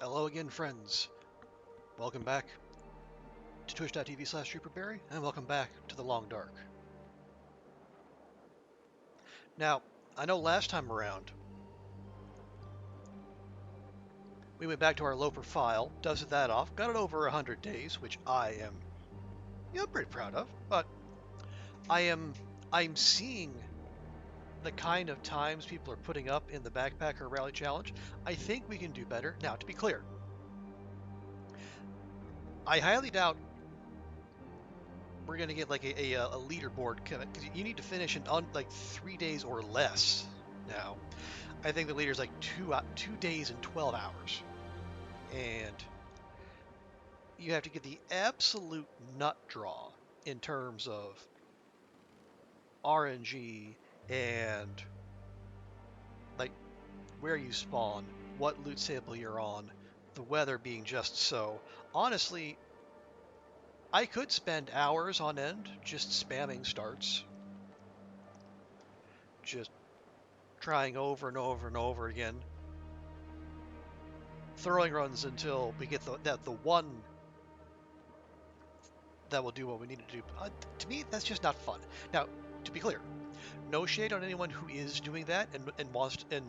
Hello again, friends. Welcome back to twitch.tv/SuperBerry, and welcome back to the Long Dark. Now, I know last time around, we went back to our Loper file, dusted that off, got it over 100 days, which I am, pretty proud of, but I'm seeing the kind of times people are putting up in the Backpacker Rally Challenge. I think we can do better. Now, to be clear, I highly doubt we're going to get like a leaderboard, because you need to finish in like 3 days or less now. I think the leader's like 2 days and 12 hours. And you have to get the absolute nut draw in terms of RNG and like where you spawn, what loot table you're on, the weather being just so. Honestly, I could spend hours on end just spamming starts. Just trying over and over and over again. Throwing runs until we get the one that will do what we need to do. To me, that's just not fun. Now, to be clear, no shade on anyone who is doing that and wants to, and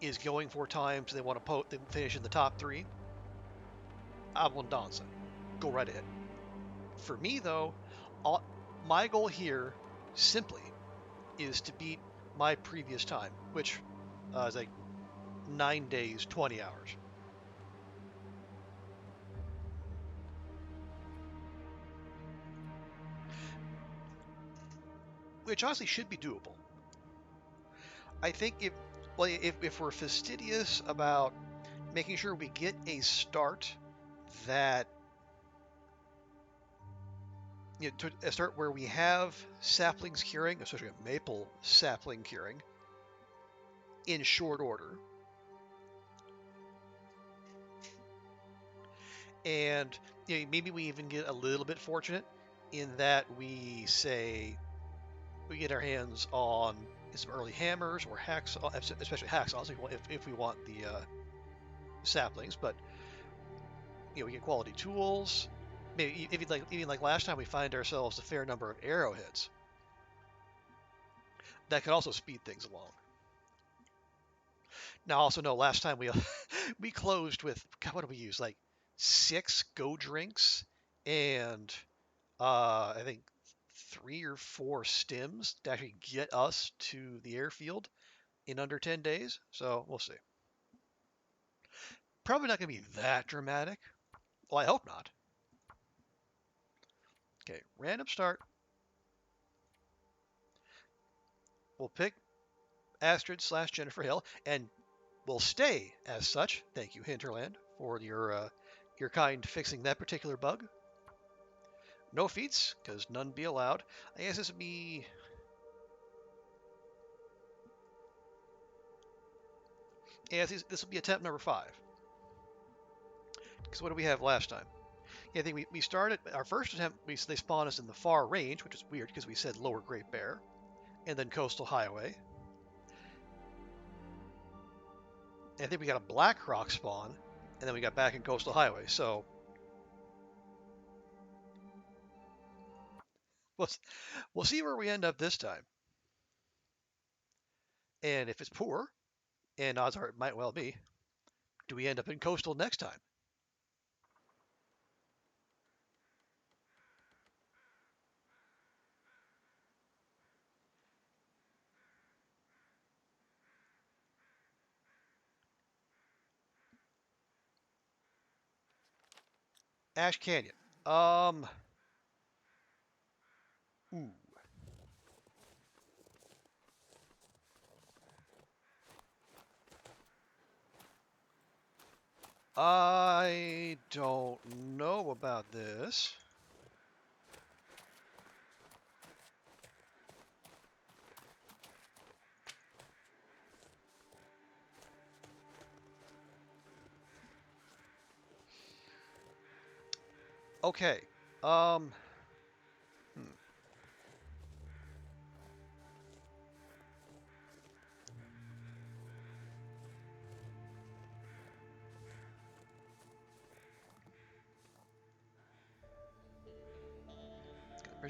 is going 4 times. They want to finish in the top 3. Abundanza, go right ahead. For me though, my goal here simply is to beat my previous time, which is like 9 days, 20 hours. Which honestly should be doable. I think if we're fastidious about making sure we get a start that a start where we have saplings curing, especially a maple sapling curing, in short order. And maybe we even get a little bit fortunate in that we get our hands on some early hammers or hacksaws, especially hacksaws if we want the saplings. But we get quality tools. Maybe even like last time, we find ourselves a fair number of arrowheads. That could also speed things along. Now, also know last time we closed with, God, what did we use? Like 6 go drinks and I think 3 or 4 stims to actually get us to the airfield in under 10 days. So we'll see. Probably not going to be that dramatic. Well, I hope not. Okay, random start. We'll pick Astrid/Jennifer Hill, and we'll stay as such. Thank you, Hinterland, for your kind fixing that particular bug. No feats, because none be allowed. I guess this would be... Yeah, this will be attempt number 5. Because what did we have last time? Yeah, I think we started... Our first attempt, they spawned us in the far range, which is weird because we said Lower Great Bear. And then Coastal Highway. And I think we got a Black Rock spawn. And then we got back in Coastal Highway, so... We'll see where we end up this time. And if it's poor, and odds are it might well be, do we end up in Coastal next time? Ash Canyon. Ooh. I don't know about this. Okay. Hmm.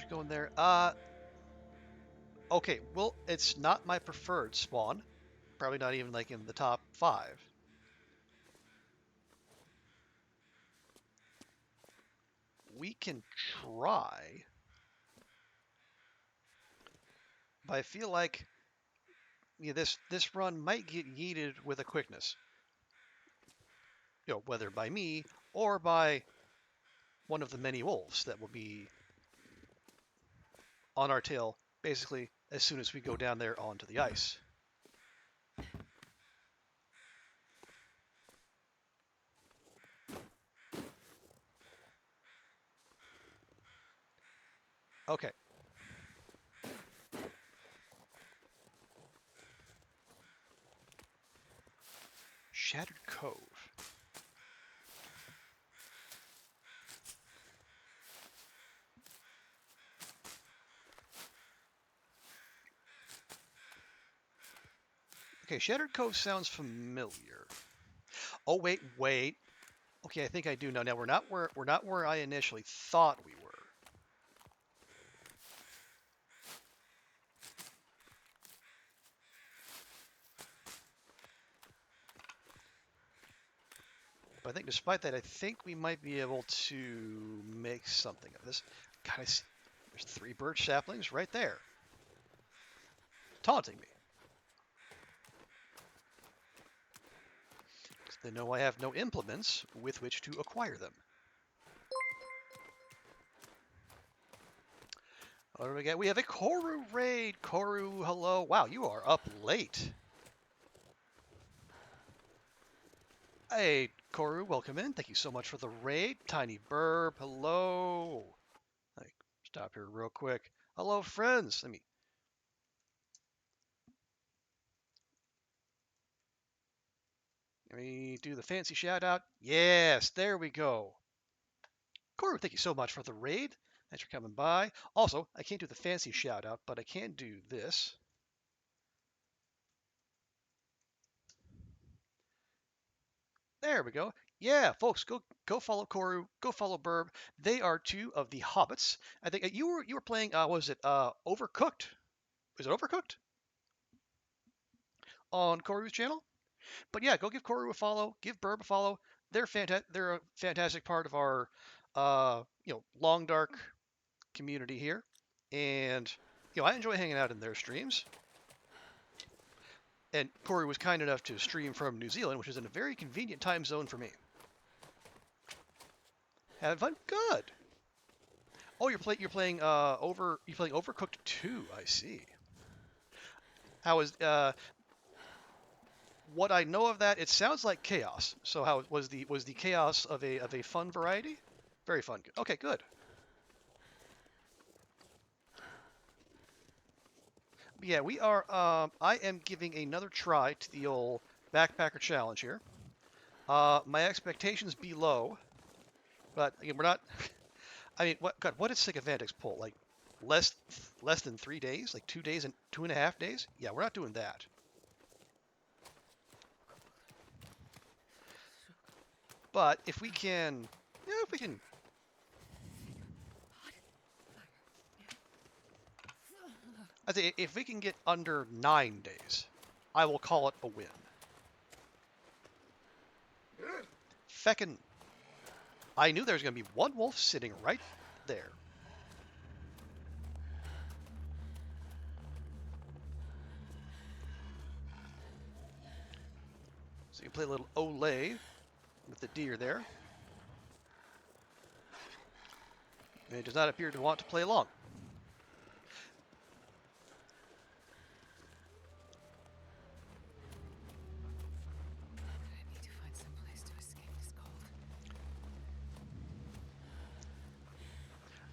going there. Okay. Well, it's not my preferred spawn. Probably not even like in the top 5. We can try, but I feel like this run might get yeeted with a quickness. Whether by me or by one of the many wolves that will be on our tail basically as soon as we go down there onto the ice. Okay. Shattered Cove. Okay, Shattered Cove sounds familiar. Oh wait. Okay, I think I do know. Now we're not where I initially thought we were. But I think despite that, I think we might be able to make something of this. God, there's 3 birch saplings right there, taunting me. They know I have no implements with which to acquire them. What do we get? We have a Koru raid. Koru, hello. Wow, you are up late. Hey, Koru, welcome in. Thank you so much for the raid. Tiny Burb, hello. Stop here real quick. Hello, friends. Let me do the fancy shout out. Yes, there we go. Koru, thank you so much for the raid. Thanks for coming by. Also, I can't do the fancy shout out, but I can do this. There we go. Yeah, folks, go follow Koru, go follow Burb. They are 2 of the hobbits. I think you were playing. Was it Overcooked? Was it Overcooked on Koru's channel? But yeah, go give Koru a follow. Give Burb a follow. They're a fantastic part of our long dark community here, and I enjoy hanging out in their streams. And Koru was kind enough to stream from New Zealand, which is in a very convenient time zone for me. Having fun? Good. Oh, you're playing Overcooked 2. I see. How is what I know of that? It sounds like chaos. So how was the chaos of a fun variety? Very fun. Okay, good. Yeah, we are. I am giving another try to the old backpacker challenge here. My expectations be low, but again, we're not. I mean, what did Sycophantics pull? Like less than 3 days, like 2 days and 2.5 days? Yeah, we're not doing that. But if we can, I think if we can get under 9 days, I will call it a win. Feckin', I knew there was going to be one wolf sitting right there. So you can play a little Olay with the deer there. And it does not appear to want to play along. I need to find some place to escape this cold.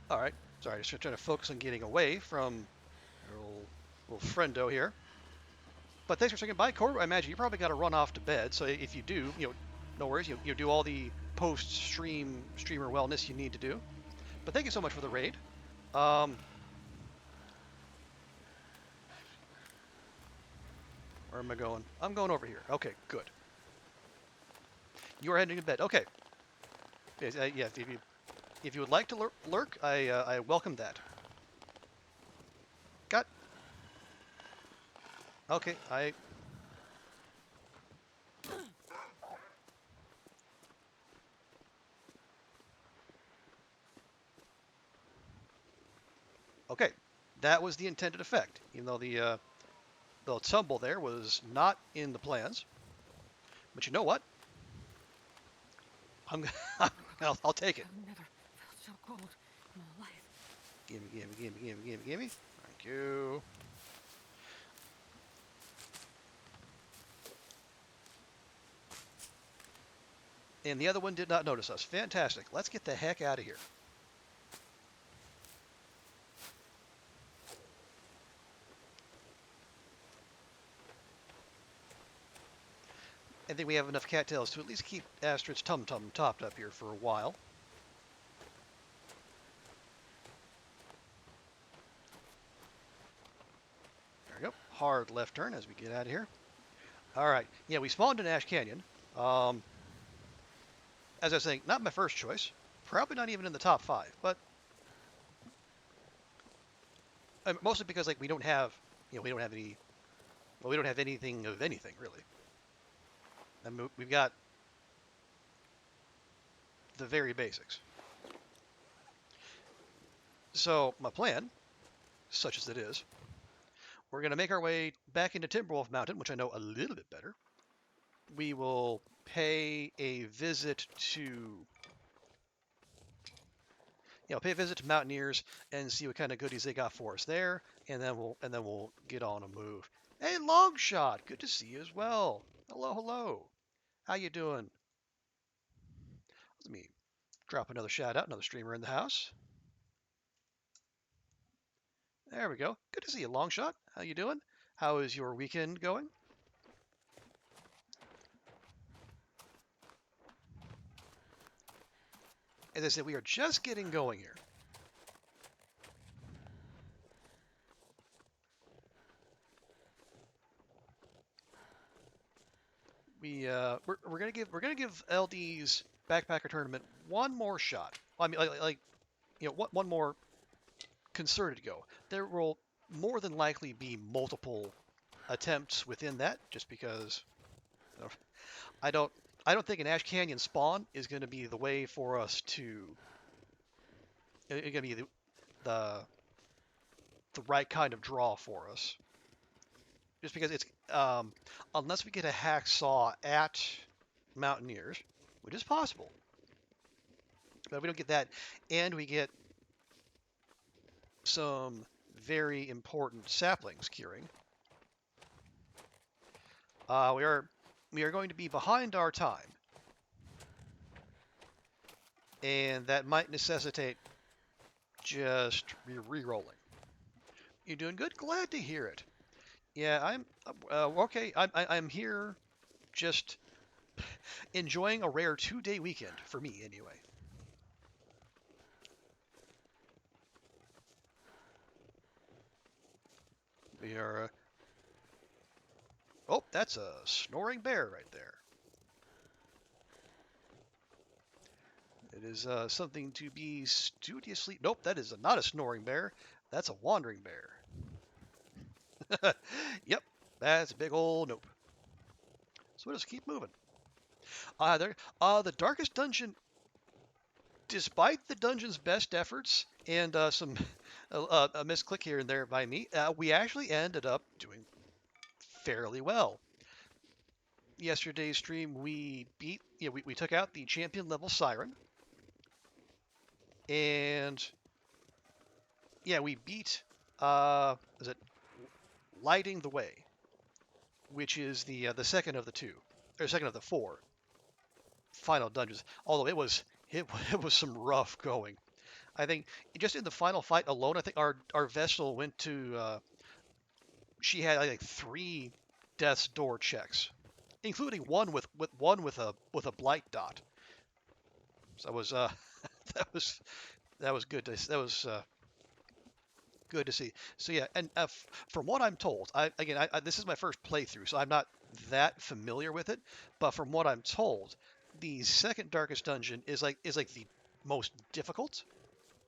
All right. Sorry, just trying to focus on getting away from our little friendo here. But thanks for saying goodbye, Corey. I imagine you probably got to run off to bed. So if you do, no worries. You do all the post-streamer wellness you need to do. But thank you so much for the raid. Where am I going? I'm going over here. Okay, good. You are heading to bed. Okay. Yeah, if you would like to lurk, I welcome that. Okay, okay. That was the intended effect, even though the tumble there was not in the plans. But you know what? I'm I'll take it. I've never felt so cold in my life. Gimme, gimme, gimme, gimme, gimme, gimme. Thank you. And the other one did not notice us. Fantastic. Let's get the heck out of here. I think we have enough cattails to at least keep Astrid's tum-tum topped up here for a while. There we go. Hard left turn as we get out of here. All right. Yeah, we spawned in Ash Canyon. Um, as I was saying, not my first choice. Probably not even in the top 5, but mostly because like we don't have, we don't have any. Well, we don't have anything of anything really. I mean, we've got the very basics. So my plan, such as it is, we're going to make our way back into Timberwolf Mountain, which I know a little bit better. We will pay a visit to, pay a visit to Mountaineers and see what kind of goodies they got for us there, and then we'll get on a move. Hey, Longshot, good to see you as well. Hello, hello. How you doing? Let me drop another shout out, another streamer in the house. There we go. Good to see you, Longshot. How you doing? How is your weekend going? As I said, we are just getting going here. We're gonna give LD's backpacker tournament one more shot. I mean, one more concerted go. There will more than likely be multiple attempts within that, just because you know, I don't I don't think an Ash Canyon spawn is going to be the way for us to. It's going to be the the right kind of draw for us. Just because it's unless we get a hacksaw at Mountaineers, which is possible, but we don't get that, and we get some very important saplings curing. We are going to be behind our time, and that might necessitate just re-rolling. You're doing good. Glad to hear it. Yeah, I'm okay. I'm here, just enjoying a rare 2-day weekend for me, anyway. We are. Oh, that's a snoring bear right there. It is something to be studiously. Nope, that is not a snoring bear. That's a wandering bear. Yep, that's a big old nope. So we'll just keep moving. The darkest dungeon, despite the dungeon's best efforts and some a misclick here and there by me, we actually ended up doing fairly well. Yesterday's stream, we beat, we took out the champion level Siren, and yeah, we beat, is it Lighting the Way, which is the second of the two, or second of the 4 final dungeons. Although it was some rough going. I think just in the final fight alone, I think our vessel went to she had like 3 death's door checks, including one with a blight dot. So that was that was that was good to see. So yeah, and from what I'm told, this is my first playthrough, so I'm not that familiar with it. But from what I'm told, the second darkest dungeon is like the most difficult.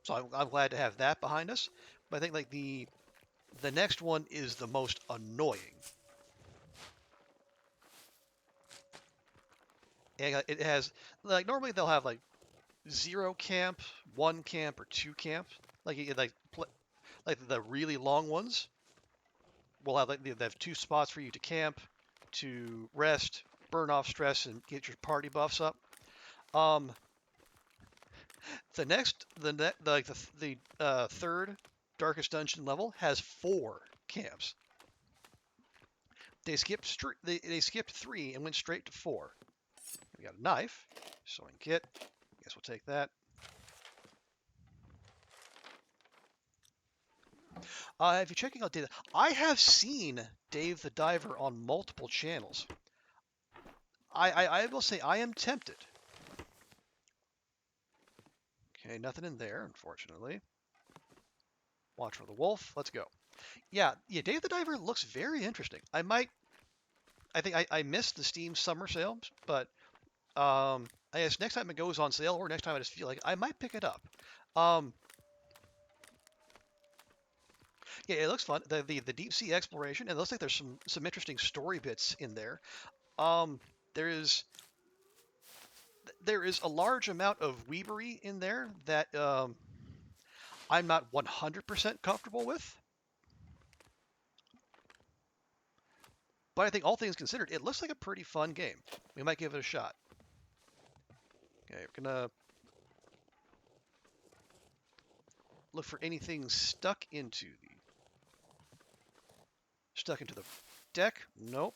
So I'm glad to have that behind us. But I think like the next one is the most annoying. And it has like normally they'll have like 0 camp, 1 camp, or 2 camp. Like the really long ones will have they have 2 spots for you to camp, to rest, burn off stress, and get your party buffs up. Um, the third darkest dungeon level has 4 camps. They skipped 3 and went straight to 4. We got a knife, sewing kit. Guess we'll take that. If you're checking out Dave, I have seen Dave the Diver on multiple channels. I will say I am tempted. Okay, nothing in there, unfortunately. Watch for the wolf. Let's go. Yeah, Dave the Diver looks very interesting. I think I missed the Steam summer sales, but I guess next time it goes on sale, or next time I just feel like I might pick it up. Um, yeah, it looks fun. The deep sea exploration, and it looks like there's some interesting story bits in there. Um, there is there is a large amount of weebery in there that I'm not 100% comfortable with. But I think all things considered, it looks like a pretty fun game. We might give it a shot. Okay, we're gonna look for anything stuck into the deck. Nope.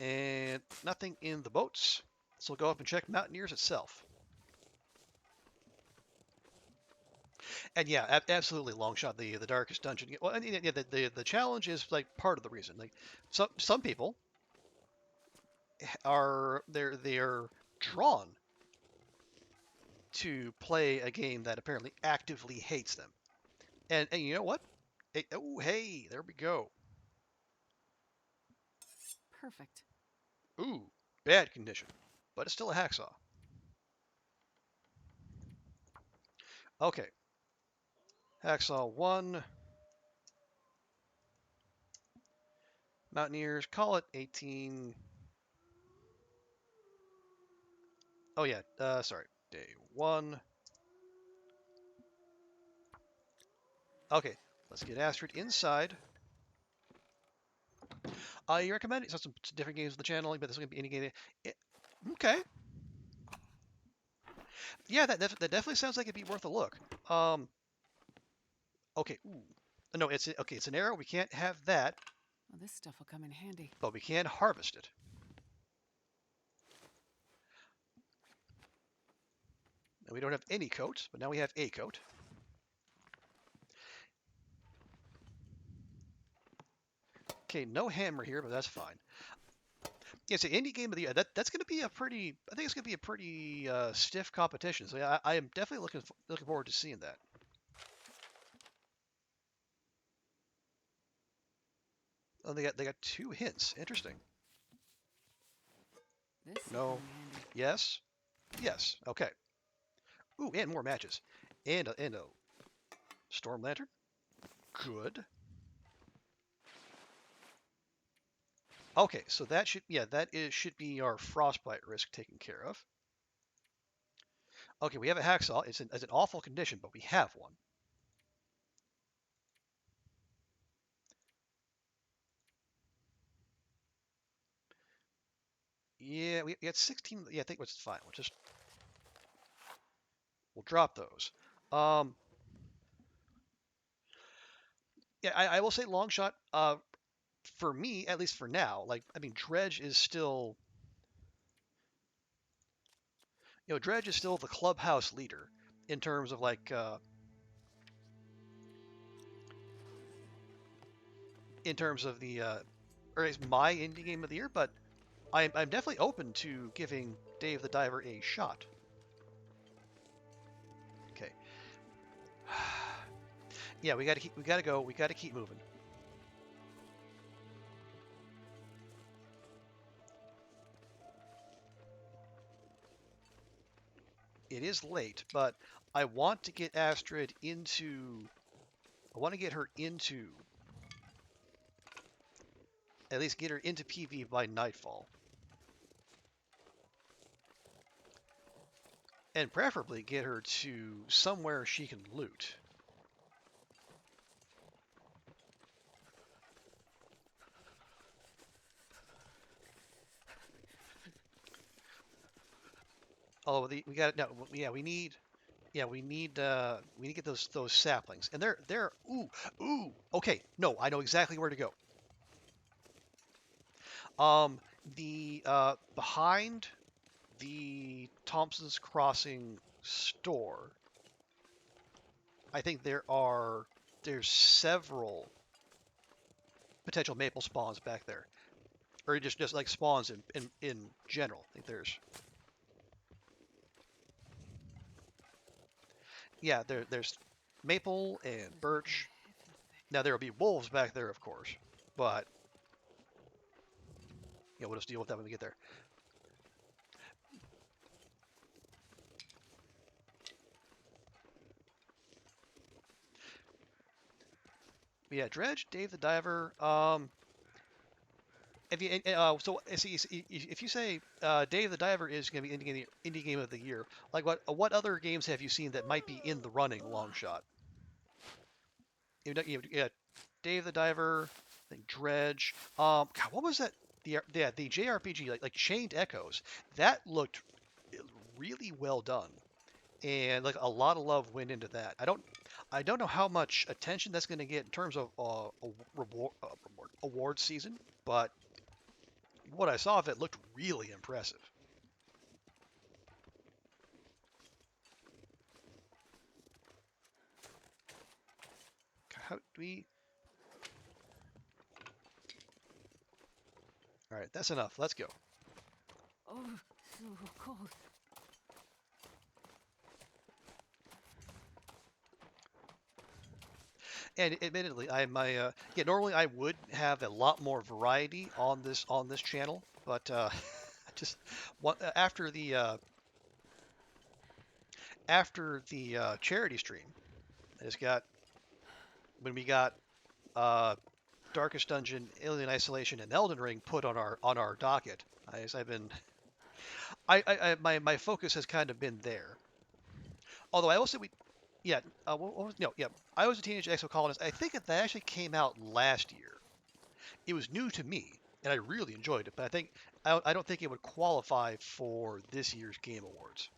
And nothing in the boats. So we'll go up and check Mountaineers itself. And yeah, absolutely long shot the darkest dungeon. Well, and yeah, the challenge is like part of the reason. Like some people they're drawn to play a game that apparently actively hates them. And you know what? Oh, hey, there we go. Perfect. Ooh, bad condition, but it's still a hacksaw. Okay, hacksaw 1. Mountaineers, call it 18. Oh yeah, sorry, day 1. Okay, let's get Astrid inside. You recommend it? So some different games on the channel, but this is gonna be any game. Okay, yeah, that definitely sounds like it'd be worth a look. Okay, ooh, no, it's an arrow. We can't have that, Well, this stuff will come in handy. but we can harvest it. And we don't have any coat, but now we have a coat. Okay, no hammer here, but that's fine. Yeah, it's an indie game of the year. That's going to be a pretty. I think it's going to be a pretty stiff competition. So yeah, I am definitely looking forward to seeing that. Oh, they got 2 hints. Interesting. This will No. come in handy. Yes. Yes. Okay. Ooh, and more matches. And a storm lantern. Good. Okay, so should be our frostbite risk taken care of. Okay, we have a hacksaw. It's an awful condition, but we have one. Yeah, we had 16. Yeah, I think it's fine. We'll drop those. Um, yeah, I will say long shot. For me, at least for now, like I mean, Dredge is still the clubhouse leader in terms of like in terms of the or it's my indie game of the year, but I'm definitely open to giving Dave the Diver a shot. Okay. Yeah, we gotta go. We gotta keep moving. It is late, but I want to get Astrid into. I want to get her into At least get her into PV by nightfall. And preferably get her to somewhere she can loot. Oh, we got no. Yeah, we need. Yeah, we need to get those saplings, and they're ooh. Okay, no, I know exactly where to go. Um, the behind the Thompson's Crossing store, I think there's several potential maple spawns back there, or just like spawns in general. I think there's yeah there's maple and birch. Now there will be wolves back there, of course, but we'll just deal with that when we get there. But yeah, Dredge, Dave the Diver. If you so see if you say Dave the Diver is going to be indie game of the year, like what other games have you seen that might be in the running long shot? Yeah, Dave the Diver, I think Dredge. God, what was that? The JRPG like Chained Echoes. That looked really well done, and like a lot of love went into that. I don't know how much attention that's going to get in terms of award season, but what I saw of it looked really impressive. How do we? All right, that's enough. Let's go. Oh, so cold. And admittedly, normally I would have a lot more variety on this channel, but just after the charity stream, I just got when we got uh, Darkest Dungeon, Alien Isolation, and Elden Ring put on our docket. I've been my focus has kind of been there. Although I also we yeah what was no yeah I was a teenage exocolonist. I think that actually came out last year. It was new to me, and I really enjoyed it. But I don't think it would qualify for this year's Game Awards.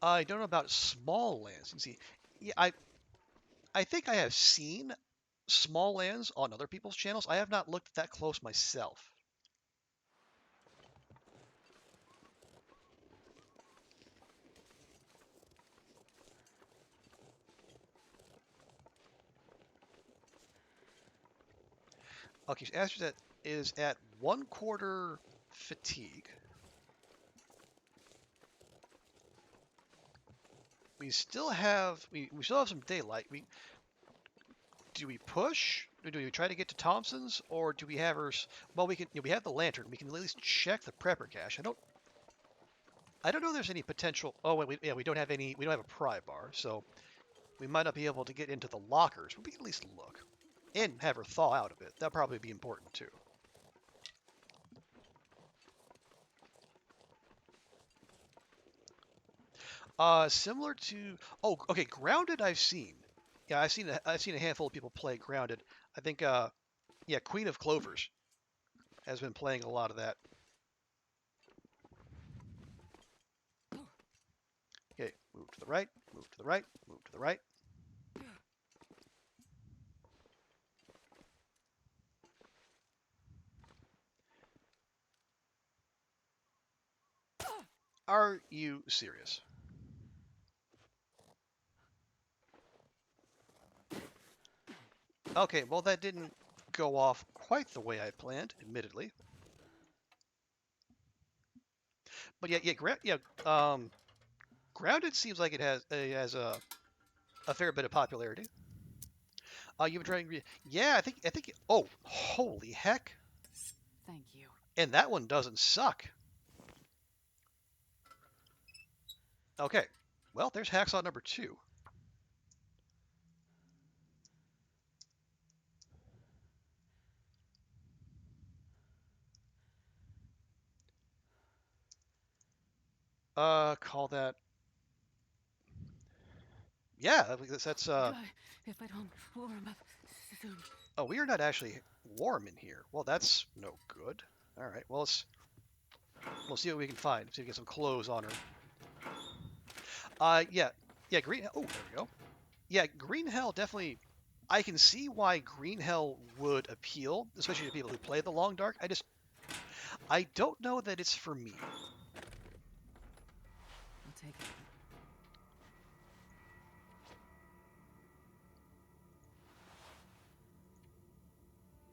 I don't know about small lands. You see, yeah, I think I have seen small lands on other people's channels. I have not looked that close myself. Okay, so Astrid that is at 1/4 fatigue. We still have some daylight. Do we push? Do we try to get to Thompson's, or do we have her? Well, we have the lantern. We can at least check the prepper cache. I don't know if there's any potential. Oh wait, we don't have any. We don't have a pry bar, so we might not be able to get into the lockers. But we can at least look and have her thaw out a bit. That'll probably be important too. Similar to okay, Grounded. I've seen. Yeah, I've seen a handful of people play Grounded. I think yeah, Queen of Clovers has been playing a lot of that. Okay, move to the right, move to the right, move to the right. Are you serious? Okay, well that didn't go off quite the way I planned, admittedly. But Grounded seems like it has a fair bit of popularity. You've been trying, yeah, I think. Oh, holy heck! Thank you. And that one doesn't suck. Okay, well there's hacksaw number 2. Call that. Yeah, that's Die if I don't warm up soon. Oh, we are not actually warm in here. Well, that's no good. All right. Well, we'll see what we can find. See if we get some clothes on her. Yeah, yeah. Green. Oh, there we go. Yeah, green hell definitely. I can see why green hell would appeal, especially to people who play the long dark. I don't know that it's for me. I'll take it.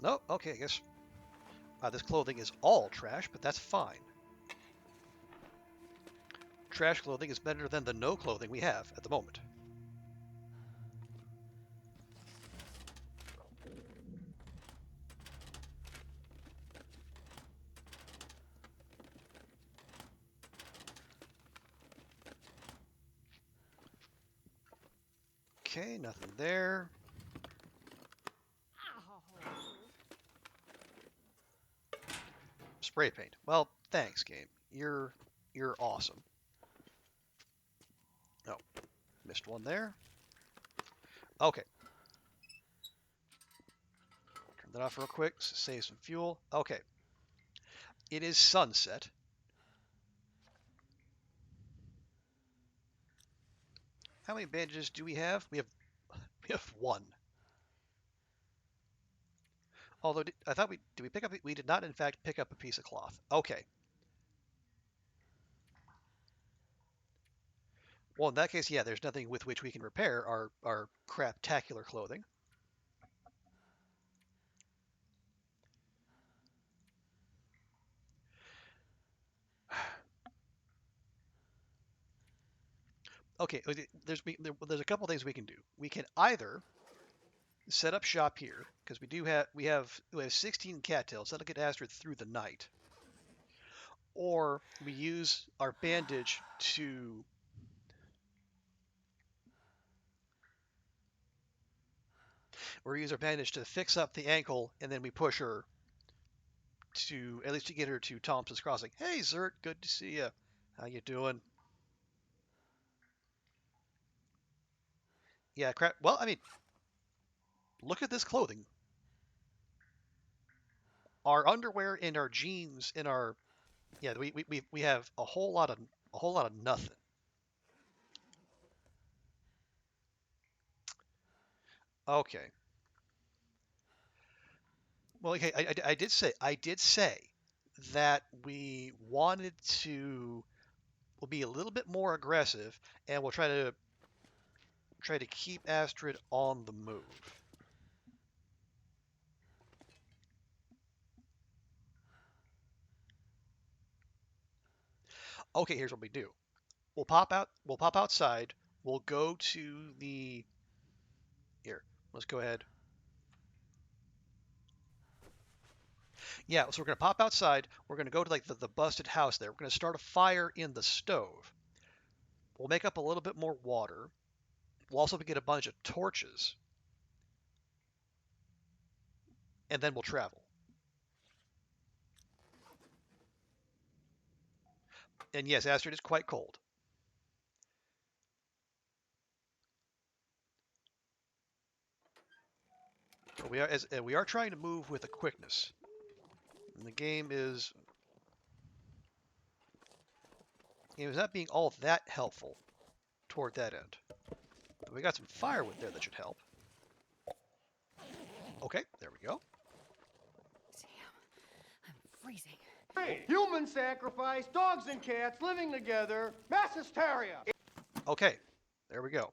No. Okay. I guess this clothing is all trash, but that's fine. Trash clothing is better than the no clothing we have at the moment. Okay, nothing there. Spray paint. Well, thanks, game. You're awesome. Oh, missed one there. Okay. Turn that off real quick. Save some fuel. Okay. It is sunset. How many bandages do we have? We have one. Although I thought did we pick up? We did not, in fact, pick up a piece of cloth. Okay. Well, in that case, yeah, there's nothing with which we can repair our craptacular clothing. Okay, there's a couple things we can do. We can either set up shop here because we have 16 cattails that'll get Astrid through the night, or we use our bandage to fix up the ankle, and then we push her to at least to get her to Thompson's Crossing. Hey, Zert, good to see you. How you doing? Yeah, crap. Well, I mean, look at this clothing. Our underwear and our jeans and our yeah, we have a whole lot of nothing. Okay. Well, okay, I did say that we wanted to will be a little bit more aggressive, and we'll try to keep Astrid on the move. Okay, here's what we do. We'll pop out. We'll pop outside. We'll go to the here. Let's go ahead. Yeah, so we're gonna pop outside. We're gonna go to like the busted house there. We're gonna start a fire in the stove. We'll make up a little bit more water. We'll also get a bunch of torches, and then we'll travel. And yes, Astrid is quite cold. But we are trying to move with a quickness. And the game is not being all that helpful toward that end. But we got some firewood there that should help. Okay, there we go. Damn, I'm freezing. Hey, human sacrifice, dogs and cats living together, mass hysteria. Okay, there we go.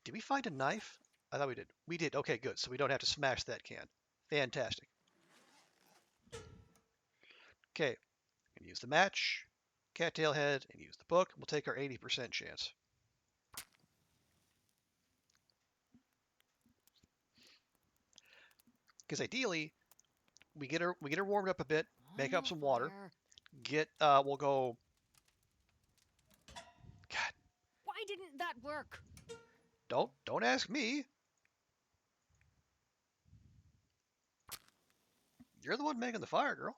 Did we find a knife? I thought we did. We did. Okay, good. So we don't have to smash that can. Fantastic. Okay, and use the match, cattail head, and use the book. We'll take our 80% chance. Because ideally, we get her warmed up a bit, make up some water, we'll go. God, Why didn't that work? don't ask me. You're the one making the fire, girl.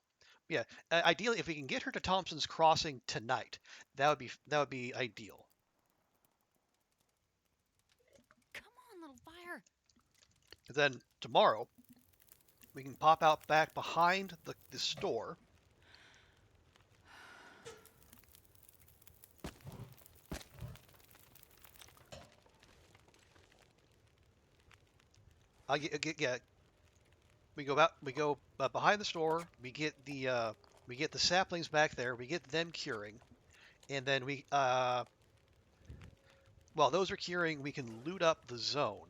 Yeah, ideally, if we can get her to Thompson's Crossing tonight, that would be ideal. Come on, little fire. And then tomorrow, we can pop out back behind the store. Yeah, we go behind the store. We get the saplings back there. We get them curing, and then while those are curing, we can loot up the zone.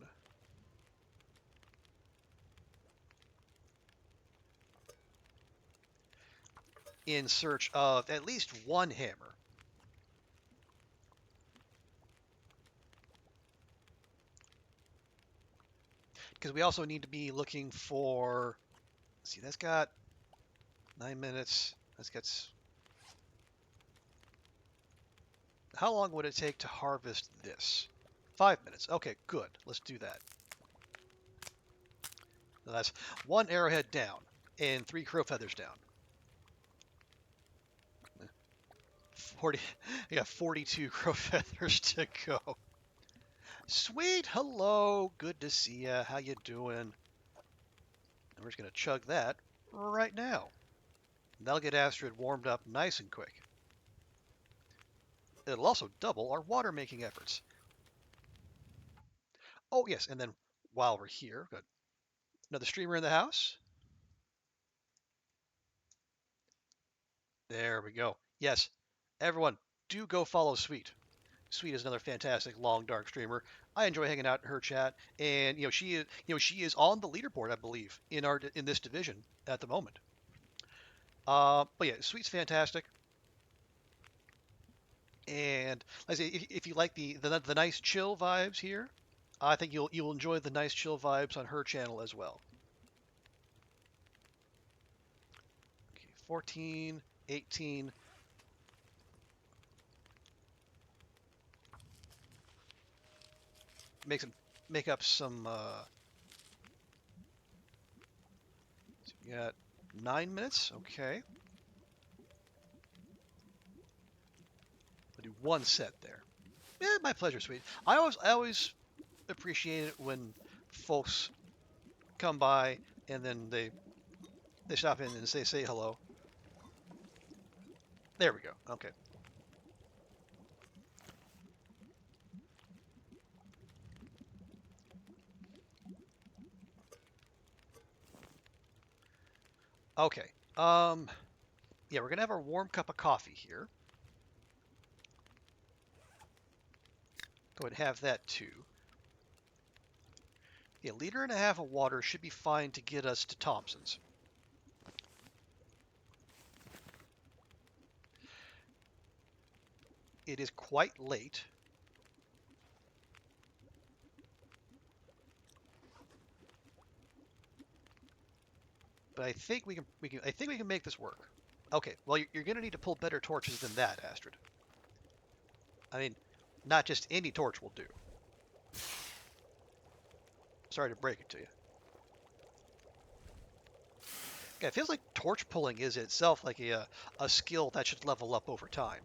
In search of at least one hammer. Because we also need to be looking for. Let's see, that's got 9 minutes. That's got. How long would it take to harvest this? 5 minutes. Okay, good. Let's do that. Now that's 1 arrowhead down and 3 crow feathers down. 40. You got 42 crow feathers to go. Sweet. Hello. Good to see ya. How you doing? And we're just gonna chug that right now. That'll get Astrid warmed up nice and quick. It'll also double our water making efforts. Oh yes, and then while we're here, got another streamer in the house. There we go. Yes, everyone, do go follow Sweet. Sweet is another fantastic long dark streamer. I enjoy hanging out in her chat, and she is on the leaderboard, I believe, in this division at the moment. But yeah, Sweet's fantastic. And like I say, if you like the nice chill vibes here, I think you'll enjoy the nice chill vibes on her channel as well. Okay, 14, 18. Make up some. So we got 9 minutes. Okay. I'll do 1 set there. Yeah, my pleasure, Sweet. I always appreciate it when folks come by and then they stop in and say hello. There we go. Okay. Okay. Yeah, we're gonna have our warm cup of coffee here. Go ahead and have that too. Yeah, 1.5 liters of water should be fine to get us to Thompson's. It is quite late. But I think we can make this work. Okay, well you're gonna need to pull better torches than that, Astrid. I mean, not just any torch will do. Sorry to break it to you. Yeah, it feels like torch pulling is itself like a skill that should level up over time.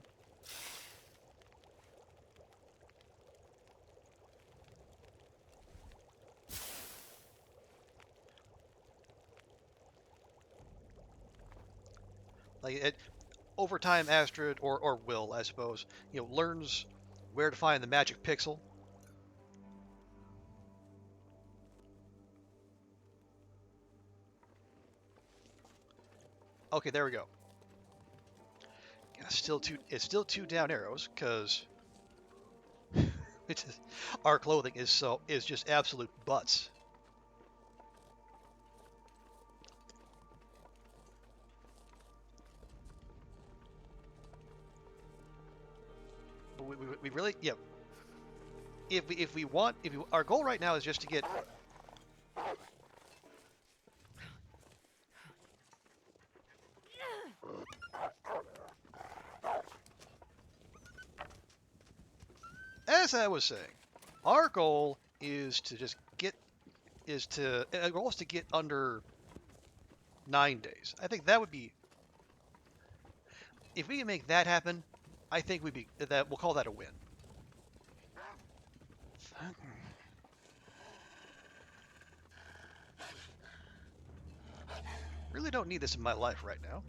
Over time, Astrid or Will, I suppose, learns where to find the magic pixel. Okay, there we go. Yeah, it's still 2 down arrows because our clothing is just absolute butts. We really, yeah. Our goal right now is just to get. As I was saying, our goal is to just get our goal is to get under 9 days. I think that would be If we can make that happen, I think we'll call that a win. Really don't need this in my life right now.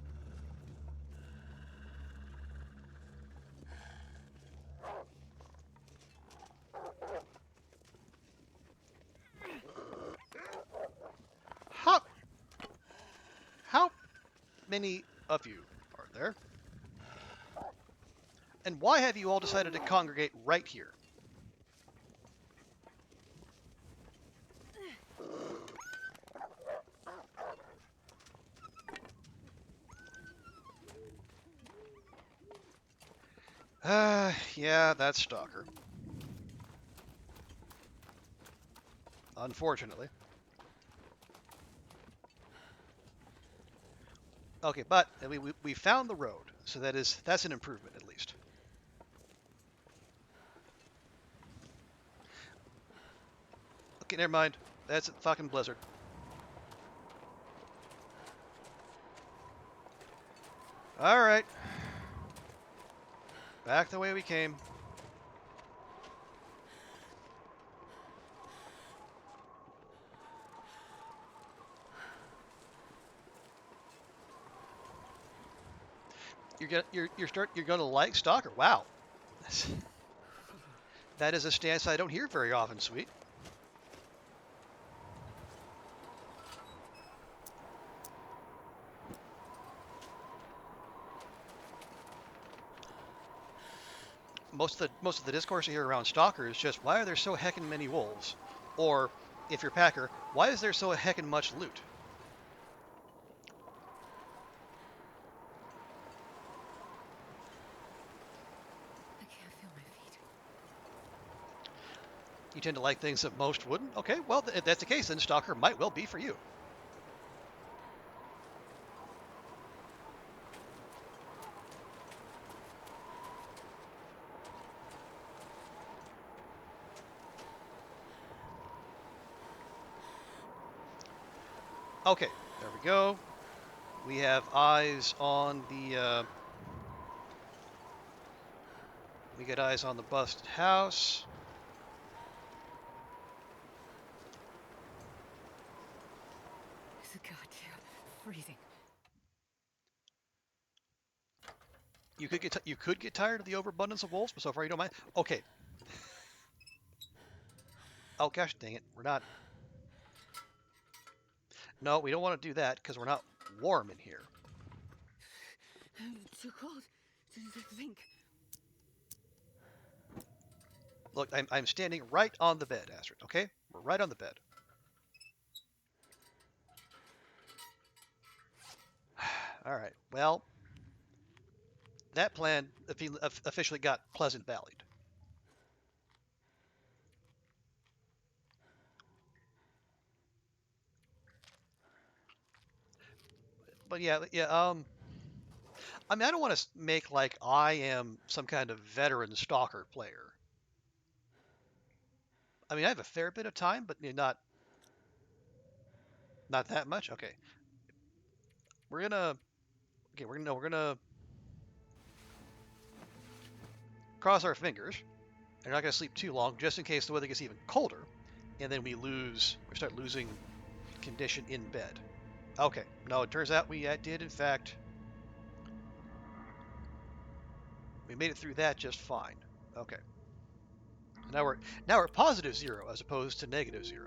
How many of you are there? And why have you all decided to congregate right here? Yeah, that's Stalker. Unfortunately. Okay, but we found the road, so that's an improvement at least. Okay, never mind. That's a fucking blizzard. All right, back the way we came. You're gonna like Stalker. Wow, that is a stance I don't hear very often, sweet. Most of the discourse I hear around Stalker is just why are there so heckin' many wolves, or if you're Packer, why is there so heckin' much loot? I can't feel my feet. You tend to like things that most wouldn't. Okay, well if that's the case, then Stalker might well be for you. Okay, there we go. We have eyes on the. We get eyes on the busted house. It's a goddamn freezing. You could get tired of the overabundance of wolves, but so far you don't mind. Okay. Oh gosh, dang it, we're not. No, we don't want to do that because we're not warm in here. Too cold to think. Look, I'm standing right on the bed, Astrid. Okay, we're right on the bed. All right. Well, that plan officially got Pleasant Valleyed. But yeah. I mean, I don't want to make like I am some kind of veteran stalker player. I mean, I have a fair bit of time, but not that much. Okay, we're gonna we're gonna cross our fingers. We're not gonna sleep too long, just in case the weather gets even colder, and then we start losing condition in bed. Okay, no, it turns out we did in fact. We made it through that just fine. Okay, now we're positive 0 as opposed to negative 0.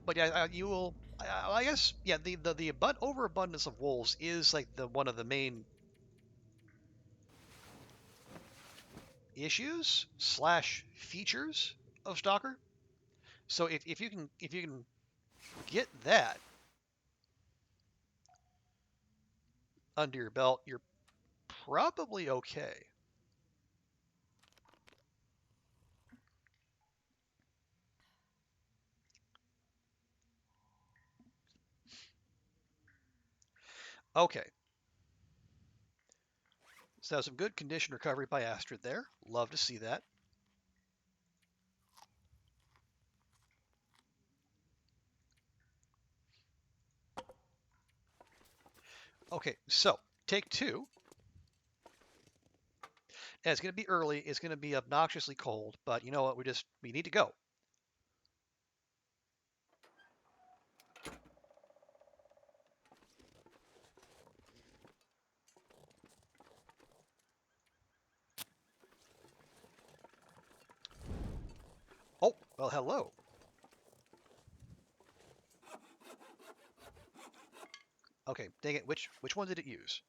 But yeah, you will. I guess yeah. The overabundance of wolves is like the one of the main issues slash features of Stalker. So if you can get that under your belt, you're probably okay. Okay. So some good condition recovery by Astrid there. Love to see that. Okay, so take two. And it's going to be early. It's going to be obnoxiously cold, but you know what? We need to go. Oh, well, hello. Okay, dang it. Which one did it use?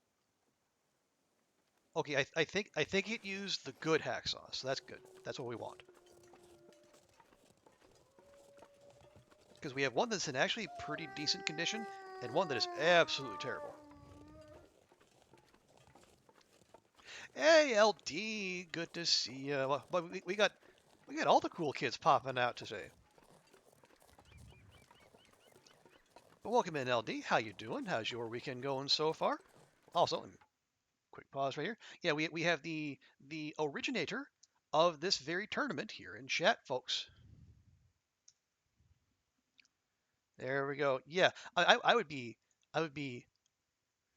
Okay, I think it used the good hacksaw, so that's good. That's what we want. Because we have one that's in actually pretty decent condition, and one that is absolutely terrible. Hey, LD, good to see you. But we got all the cool kids popping out today. But welcome in, LD. How you doing? How's your weekend going so far? Also, quick pause right here. Yeah, we have the originator of this very tournament here in chat, folks. There we go. Yeah, I would be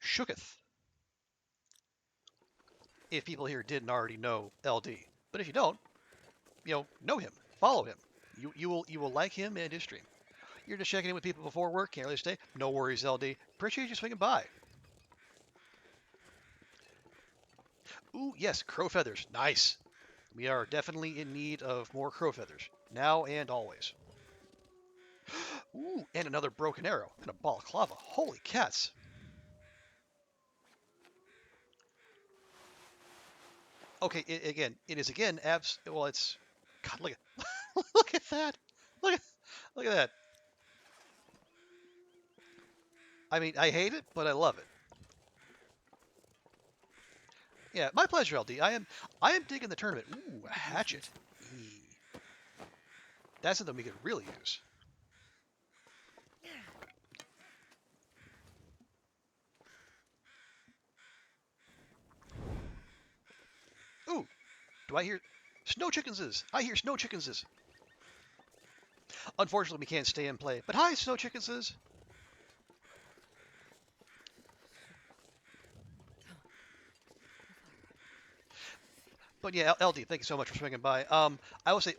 shooketh if people here didn't already know LD. But if you don't, know him, follow him. You will like him and his stream. You're just checking in with people before work, can't really stay. No worries, LD. Appreciate you swinging by. Ooh, yes, crow feathers. Nice. We are definitely in need of more crow feathers, now and always. Ooh, and another broken arrow and a balaclava. Holy cats. Okay, it is again well, it's God, look at look at that. Look at look at that. I mean, I hate it, but I love it. Yeah, my pleasure, LD. I am digging the tournament. Ooh, a hatchet. Eee. That's something we could really use. Ooh, do I hear snow chickenses? I hear snow chickenses. Unfortunately, we can't stay and play. But hi, snow chickenses. But yeah, LD, thank you so much for swinging by. I will say,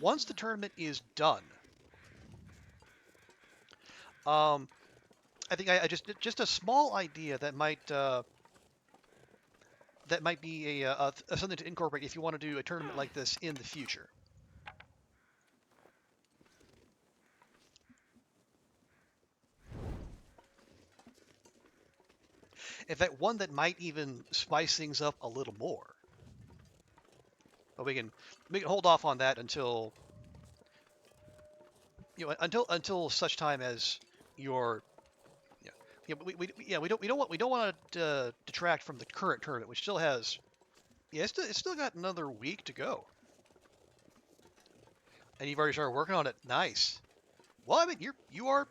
once the tournament is done, I think I just a small idea that might be something to incorporate if you want to do a tournament like this in the future. In fact, one that might even spice things up a little more. But we can hold off on that until until such time as your we don't want to detract from the current tournament, which still has it's still got another week to go. And you've already started working on it. Nice. Well, I mean, you are.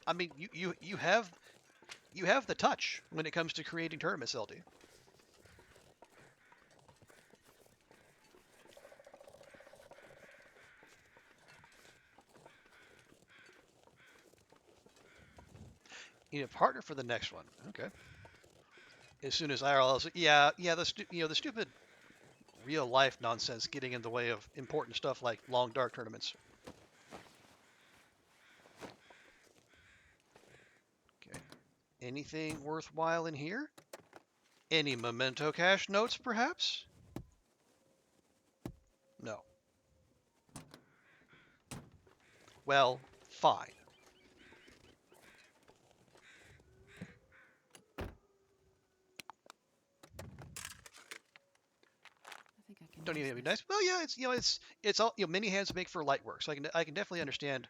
I mean, you have the touch when it comes to creating tournaments, LD. You need a partner for the next one. Okay. As soon as IRL, yeah, the stupid real life nonsense getting in the way of important stuff like long dark tournaments. Okay. Anything worthwhile in here? Any memento cash notes, perhaps? No. Well, fine. I think I can Don't use even be this. nice. Well, yeah, it's all many hands make for light work. So I can definitely understand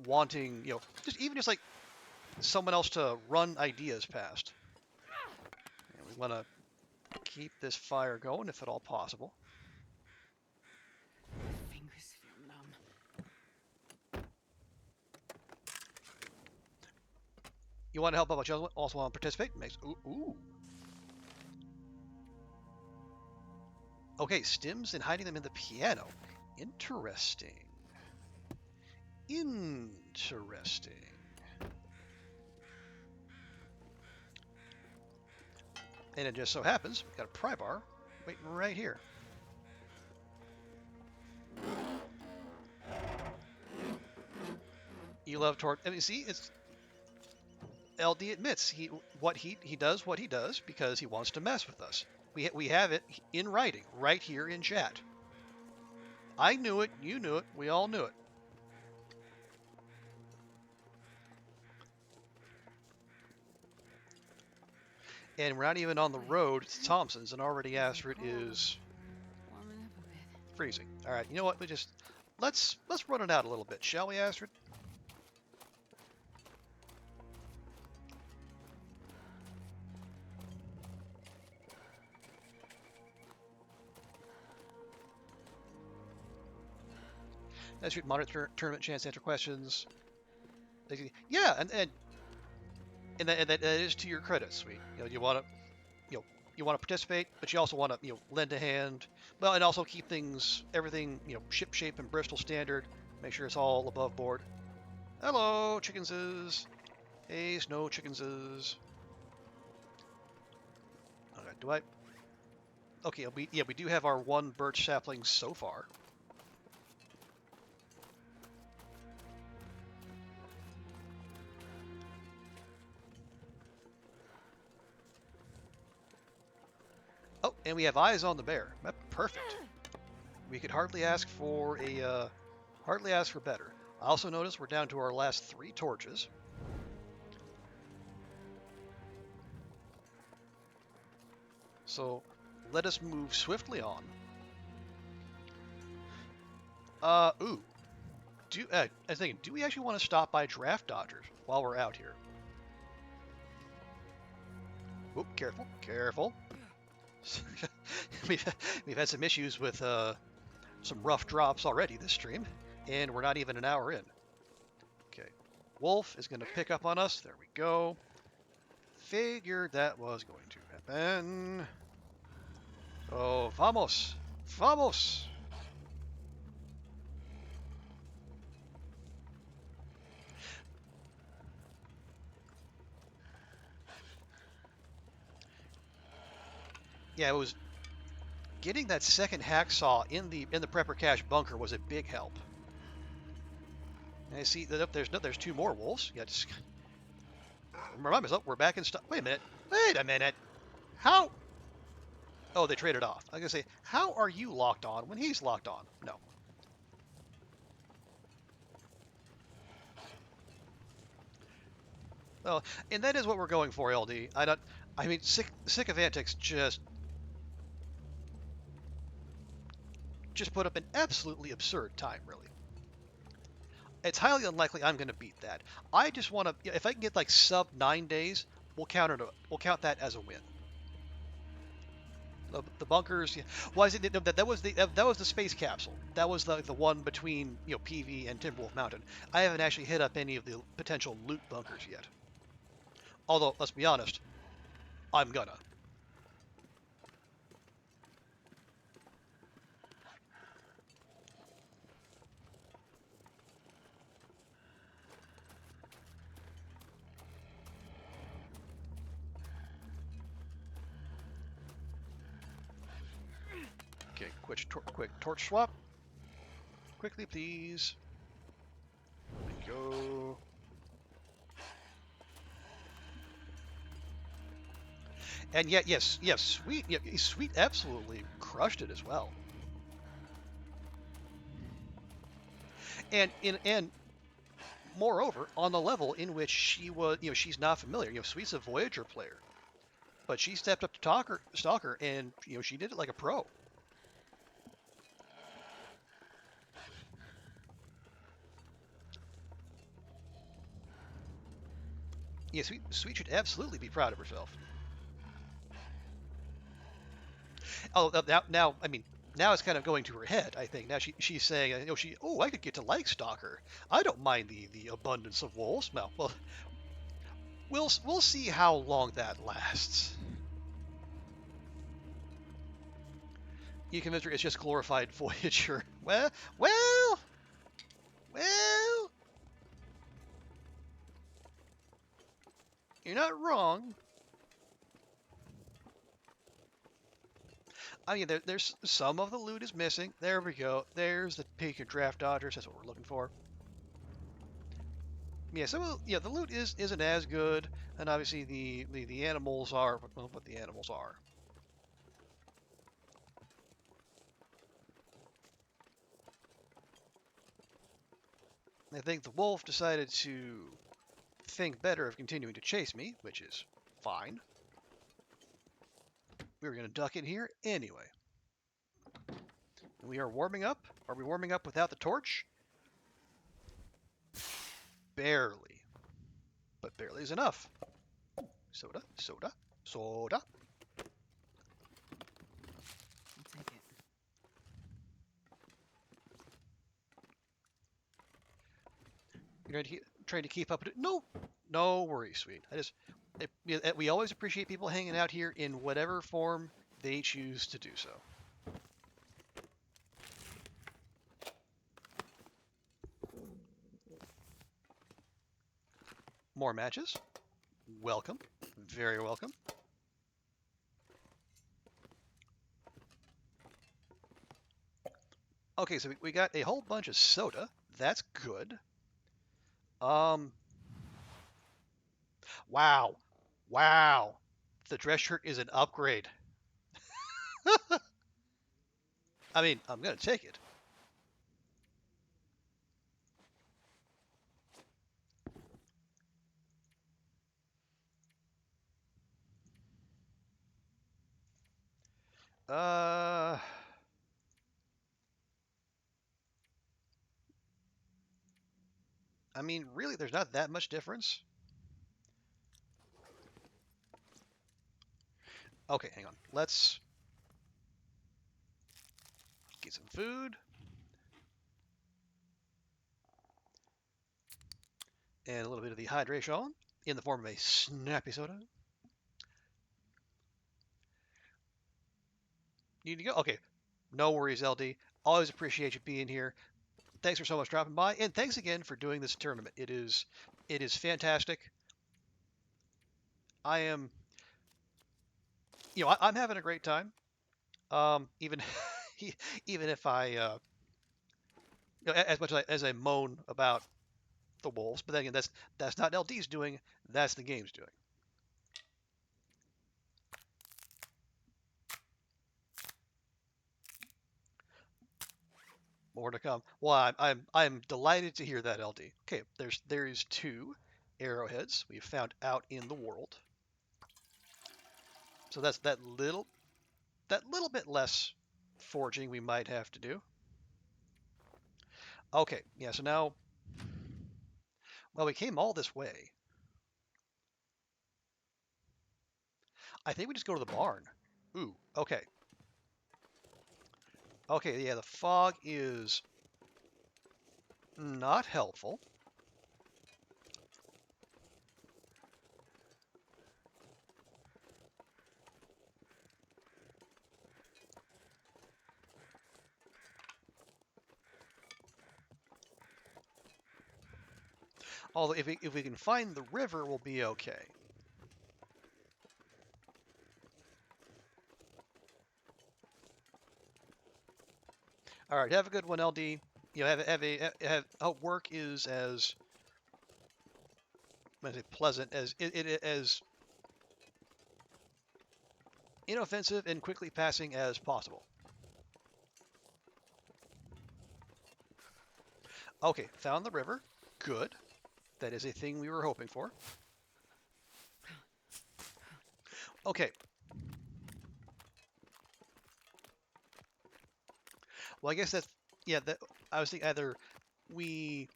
wanting just like someone else to run ideas past. And we want to keep this fire going if at all possible. My fingers feel numb. You want to help out, but you also want to participate? Ooh. Okay, stims and hiding them in the piano. Interesting. Interesting. And it just so happens we've got a pry bar waiting right here. You love torch. I mean, see, it's LD admits he does what he does because he wants to mess with us. We have it in writing right here in chat. I knew it, you knew it, we all knew it. And we're not even on the road to Thompson's, and already Astrid is Warming up a bit. freezing. All right, you know what? Let's run it out a little bit, shall we, Astrid? Astrid, monitor tournament chance to answer questions. Yeah, and that is to your credit, sweet. You know, you want to participate, but you also want to lend a hand. Well, and also keep everything ship shape and Bristol standard. Make sure it's all above board. Hello, chickenses. Hey, snow chickenses. Okay, do I? Okay, we do have our one birch sapling so far. Oh, and we have eyes on the bear. Perfect. We could hardly ask for better. I also notice we're down to our last 3 torches. So let us move swiftly on. Ooh. I was thinking, do we actually want to stop by Draft Dodgers while we're out here? Oop, careful, careful. we've had some issues with some rough drops already this stream, and we're not even an hour in. Okay, Wolf is going to pick up on us. There we go. Figured that was going to happen. Oh, vamos, vamos. Yeah, it was getting that second hacksaw in the prepper cache bunker was a big help. And I see that there's 2 more wolves. Yeah, just remind myself we're back in stock. Wait a minute. How? Oh, they traded off. I was gonna say, how are you locked on when he's locked on? No. Well, and that is what we're going for, LD. I mean, sick of antics just put up an absolutely absurd time, really. It's highly unlikely I'm going to beat that. I just want to, if I can get like sub 9 days, we'll count that as a win. The bunkers, yeah. Why is it that was the space capsule? That was the one between PV and Timberwolf Mountain. I haven't actually hit up any of the potential loot bunkers yet. Although, let's be honest, I'm gonna. Okay, quick torch swap. Quickly, please. There we go. And yet, yes, Sweet, Sweet absolutely crushed it as well. And moreover, on the level in which she was, she's not familiar. Sweet's a Voyager player, but she stepped up to Stalker, and she did it like a pro. Yeah, Sweet should absolutely be proud of herself. Oh, now, I mean, now it's kind of going to her head. I think now she's saying, I could get to like Stalker. I don't mind the abundance of wolves. Well, we'll see how long that lasts. You convinced her it's just glorified Voyager. Well. You're not wrong. I mean, there's some of the loot is missing. There we go. There's the peak of draft dodgers. That's what we're looking for. Yeah, the loot isn't as good, and obviously the animals are what the animals are. I think the wolf decided to think better of continuing to chase me, which is fine. We were going to duck in here anyway. We are warming up. Are we warming up without the torch? Barely. But barely is enough. Soda, soda, soda. I'll take it. You're trying to keep up with it? No, no worries, sweet. We always appreciate people hanging out here in whatever form they choose to do so. More matches. Welcome. Very welcome. Okay, so we got a whole bunch of soda. That's good. Wow. Wow. The dress shirt is an upgrade. I mean, I'm going to take it. I mean, really, there's not that much difference. Okay, hang on. Let's get some food. And a little bit of the hydration in the form of a snappy soda. Need to go? Okay. No worries, LD. Always appreciate you being here. Thanks for so much dropping by, and thanks again for doing this tournament. It is fantastic. I am, I'm having a great time. Even even if I, as much as I moan about the wolves, but then again, that's not LD's doing. That's the game's doing. More to come. Well, I'm delighted to hear that, LD. Okay, there is 2 arrowheads we've found out in the world. So that's that little bit less forging we might have to do. Okay, yeah, so now, well, we came all this way. I think we just go to the barn. Ooh, okay. Okay, yeah, the fog is not helpful. Although if we can find the river, we'll be okay. All right, have a good one, LD. Hope work is as pleasant as as inoffensive and quickly passing as possible. Okay, found the river. Good. That is a thing we were hoping for. Okay. Well, I guess that's, yeah, I was thinking either we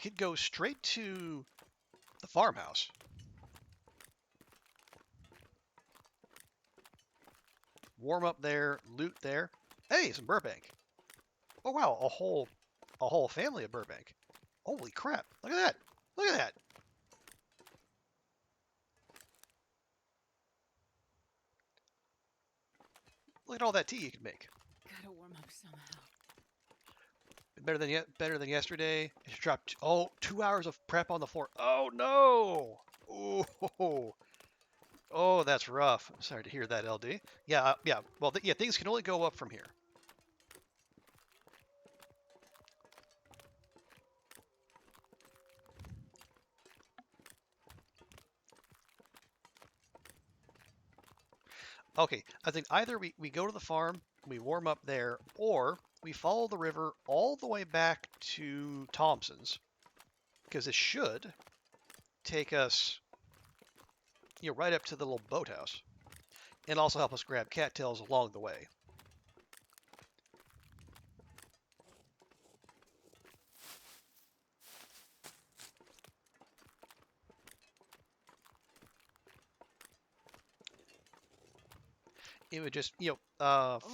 could go straight to the farmhouse. Warm up there, loot there. Hey, some Burbank. Oh wow, a whole family of Burbank. Holy crap! Look at that! Look at that! Look at all that tea you can make. Gotta warm up somehow. Better than yesterday. It dropped 2 hours of prep on the floor. Oh no! Oh, Oh, that's rough. Sorry to hear that, LD. Yeah, yeah. Well, yeah, things can only go up from here. Okay, I think either we go to the farm, we warm up there, or we follow the river all the way back to Thompson's, because it should take us, right up to the little boathouse, and also help us grab cattails along the way. It would just, Oh, so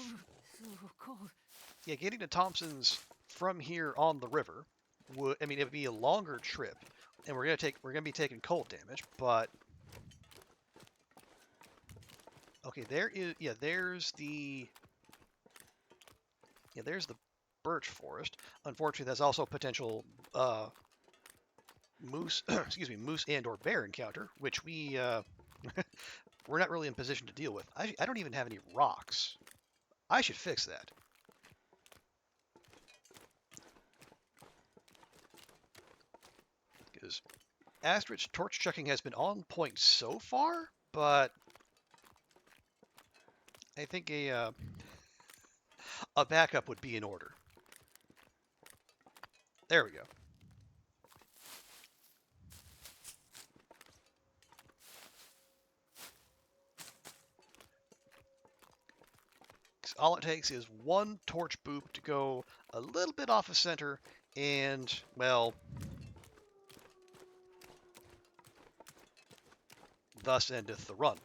cold. yeah, getting to Thompson's from here on the river would, I mean, it would be a longer trip, and we're gonna be taking cold damage, but okay, there's the birch forest. Unfortunately, that's also a potential moose, excuse me, moose and/or bear encounter, which we're not really in position to deal with. I don't even have any rocks. I should fix that. Because Astrid's torch chucking has been on point so far, but I think a backup would be in order. There we go. All it takes is one torch boop to go a little bit off of center, and, well, thus endeth the run.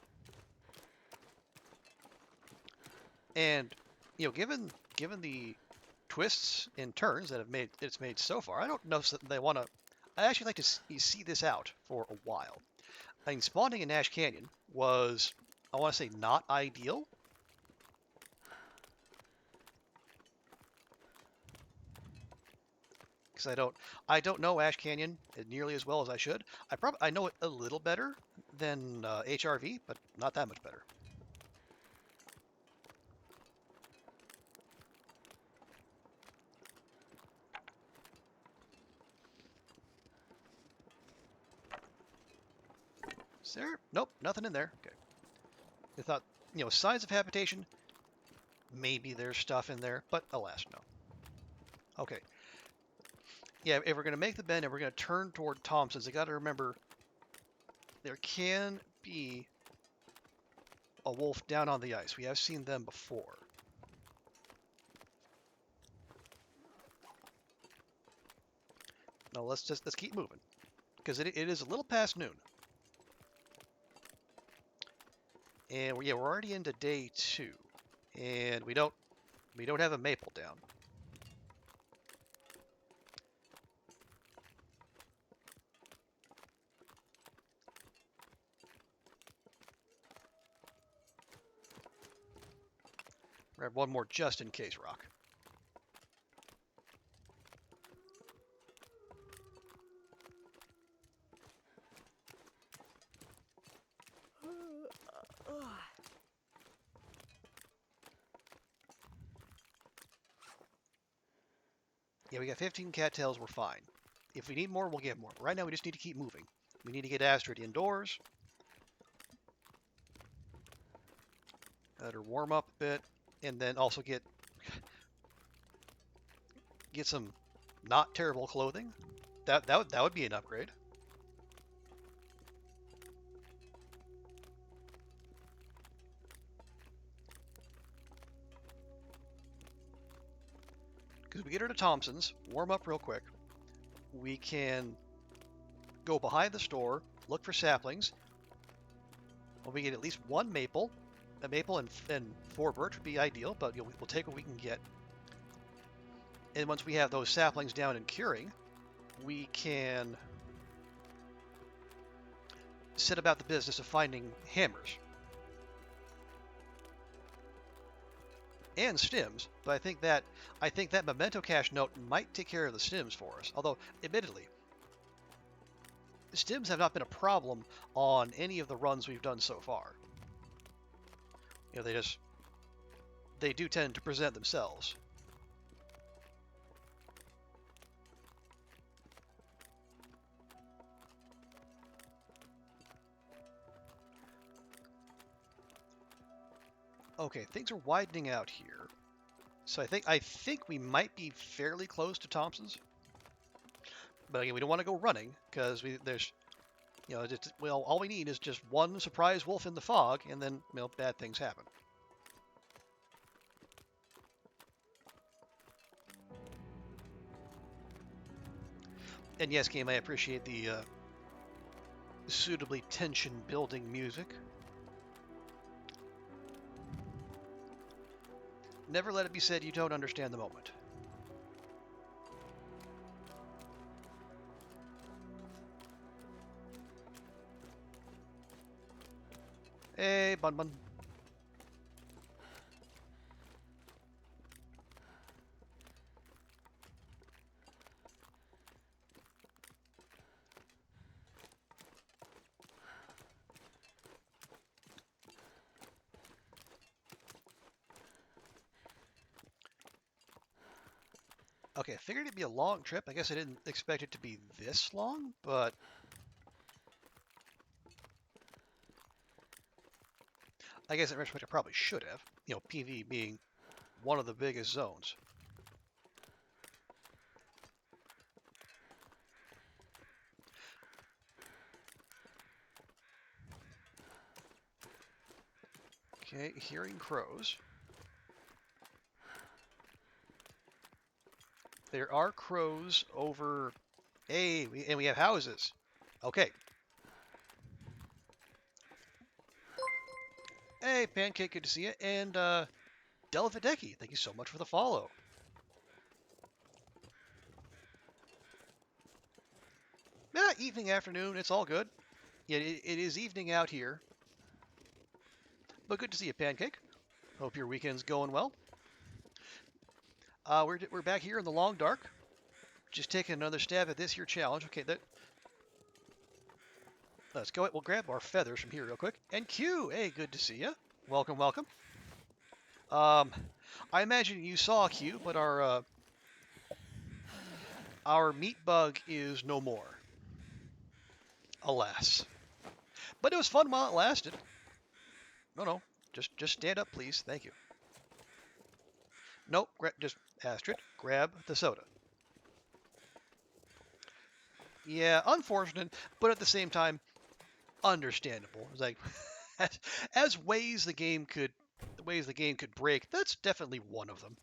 And, given the twists and turns that it's made so far, I don't know if they want to. I actually like to see this out for a while. I mean, spawning in Ash Canyon was, I want to say, not ideal. Because I don't know Ash Canyon nearly as well as I should. I know it a little better than HRV, but not that much better. Is there? Nope, nothing in there. Okay. I thought, signs of habitation. Maybe there's stuff in there, but alas, no. Okay. Yeah, if we're going to make the bend and we're going to turn toward Thompson's, I got to remember there can be a wolf down on the ice. We have seen them before. No, let's keep moving, because it is a little past noon, and we're already into day 2, and we don't have a maple down. Grab one more just in case rock. Yeah, we got 15 cattails, we're fine. If we need more, we'll get more. But right now, we just need to keep moving. We need to get Astrid indoors. Let her warm up a bit, and then also get some not terrible clothing. That would be an upgrade. Because we get her to Thompson's, warm up real quick. We can go behind the store, look for saplings. When we get at least one maple, a maple and 4 birch would be ideal, but we'll take what we can get. And once we have those saplings down and curing, we can set about the business of finding hammers and stims. But I think that memento cache note might take care of the stims for us. Although, admittedly, stims have not been a problem on any of the runs we've done so far. You know, they do tend to present themselves. Okay, things are widening out here. So I think we might be fairly close to Thompson's. But again, we don't want to go running because there's, you know, well, all we need is just one surprise wolf in the fog, and then, you know, bad things happen. And yes, game, I appreciate the suitably tension-building music. Never let it be said you don't understand the moment. Hey, Bun Bun. Okay, I figured it'd be a long trip. I guess I didn't expect it to be this long, but I guess in retrospect I probably should have. You know, PV being one of the biggest zones. Okay, hearing crows. There are crows over. Hey, and we have houses. Okay. Hey, Pancake, good to see you. And Delvideki, thank you so much for the follow. Yeah, evening, afternoon, it's all good. Yeah, it is evening out here. But good to see you, Pancake. Hope your weekend's going well. We're back here in the long dark. Just taking another stab at this here challenge. Okay, let's go. We'll grab our feathers from here real quick. And Q, hey, good to see you. Welcome, welcome. I imagine you saw Q, but our meat bug is no more. Alas. But it was fun while it lasted. No, just stand up, please. Thank you. Nope, just asterisk. Grab the soda. Yeah, unfortunate, but at the same time, understandable. It's like as ways the game could break. That's definitely one of them.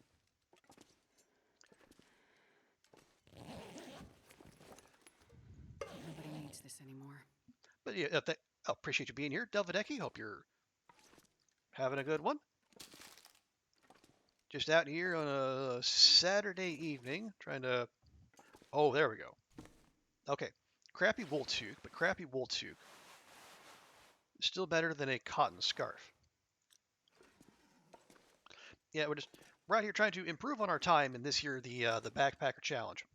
Nobody needs this anymore. But yeah, appreciate you being here, Delvideki. Hope you're having a good one. Just out here on a Saturday evening, trying to. Oh, there we go. Okay, crappy wool toque, but crappy wool toque is still better than a cotton scarf. Yeah, we're out here trying to improve on our time in this here the backpacker challenge.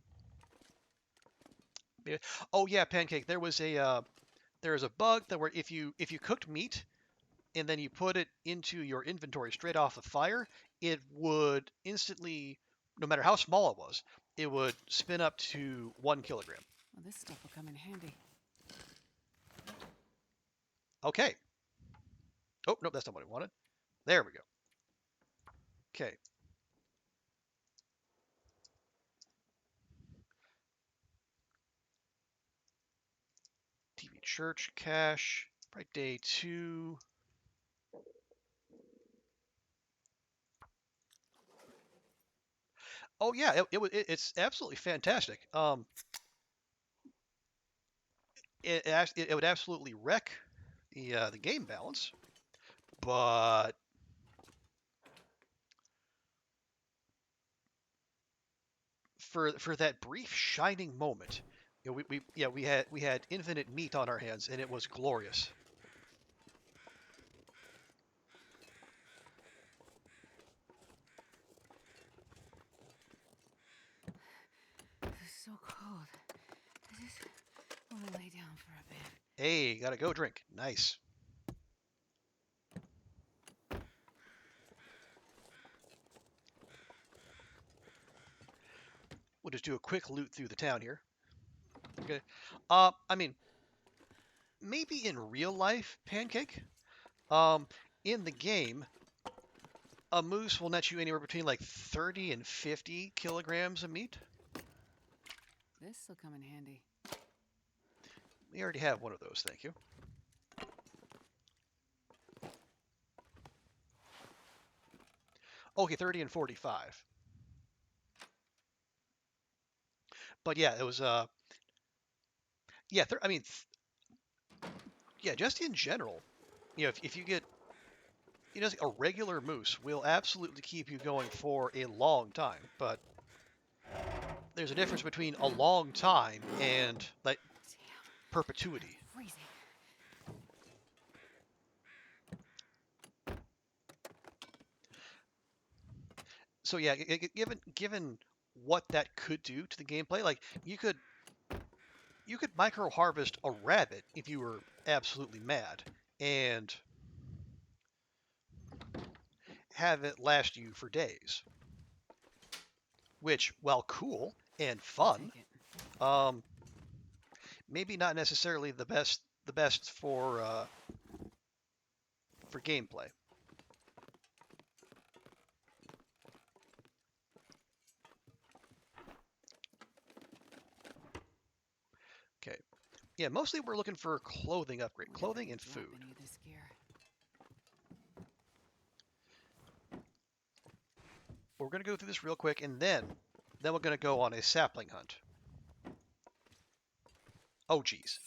Oh yeah, Pancake. There was a bug that where if you cooked meat and then you put it into your inventory straight off the fire, it would instantly, no matter how small it was, it would spin up to 1 kilogram. Well, this stuff will come in handy. Okay. Oh, nope, that's not what I wanted. There we go. Okay. TV church cache, right, day 2. Oh yeah, it's absolutely fantastic. It would absolutely wreck the game balance, but for that brief shining moment, you know, we had infinite meat on our hands, and it was glorious. This is so cold. Is this... Oh, gonna lay down for a bit. Hey, gotta go drink. Nice. We'll just do a quick loot through the town here. Okay. I mean, maybe in real life, Pancake. In the game, a moose will net you anywhere between like 30 and 50 kilograms of meat. This'll come in handy. We already have one of those, thank you. Okay, 30 and 45. But yeah, it was yeah, I mean, yeah, just in general, if you get, a regular moose will absolutely keep you going for a long time. But there's a difference between a long time and like Damn, perpetuity. freezing. So yeah, given what that could do to the gameplay, like you could micro harvest a rabbit if you were absolutely mad and have it last you for days, which, while cool and I'll fun, take it. maybe not necessarily the best for gameplay. Okay. Yeah, mostly we're looking for clothing upgrade, Really clothing and could drop food. any of this gear. We're going to go through this real quick, and then we're going to go on a sapling hunt. Oh, geez.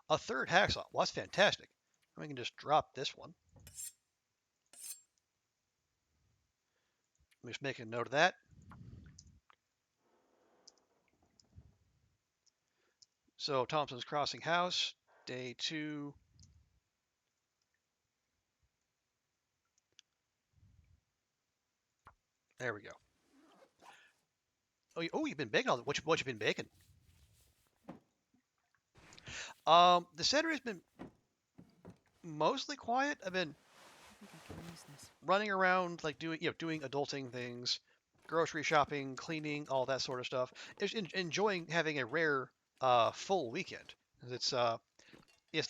A third hacksaw. Well, that's fantastic. We can just drop this one. Let me just make a note of that. So, Thompson's Crossing House, day 2. There we go. Oh, you've been baking all that. What you been baking? The Saturday's been mostly quiet. I've been I think I can use this. running around, like doing adulting things, grocery shopping, cleaning, all that sort of stuff. Just enjoying having a rare full weekend. It's the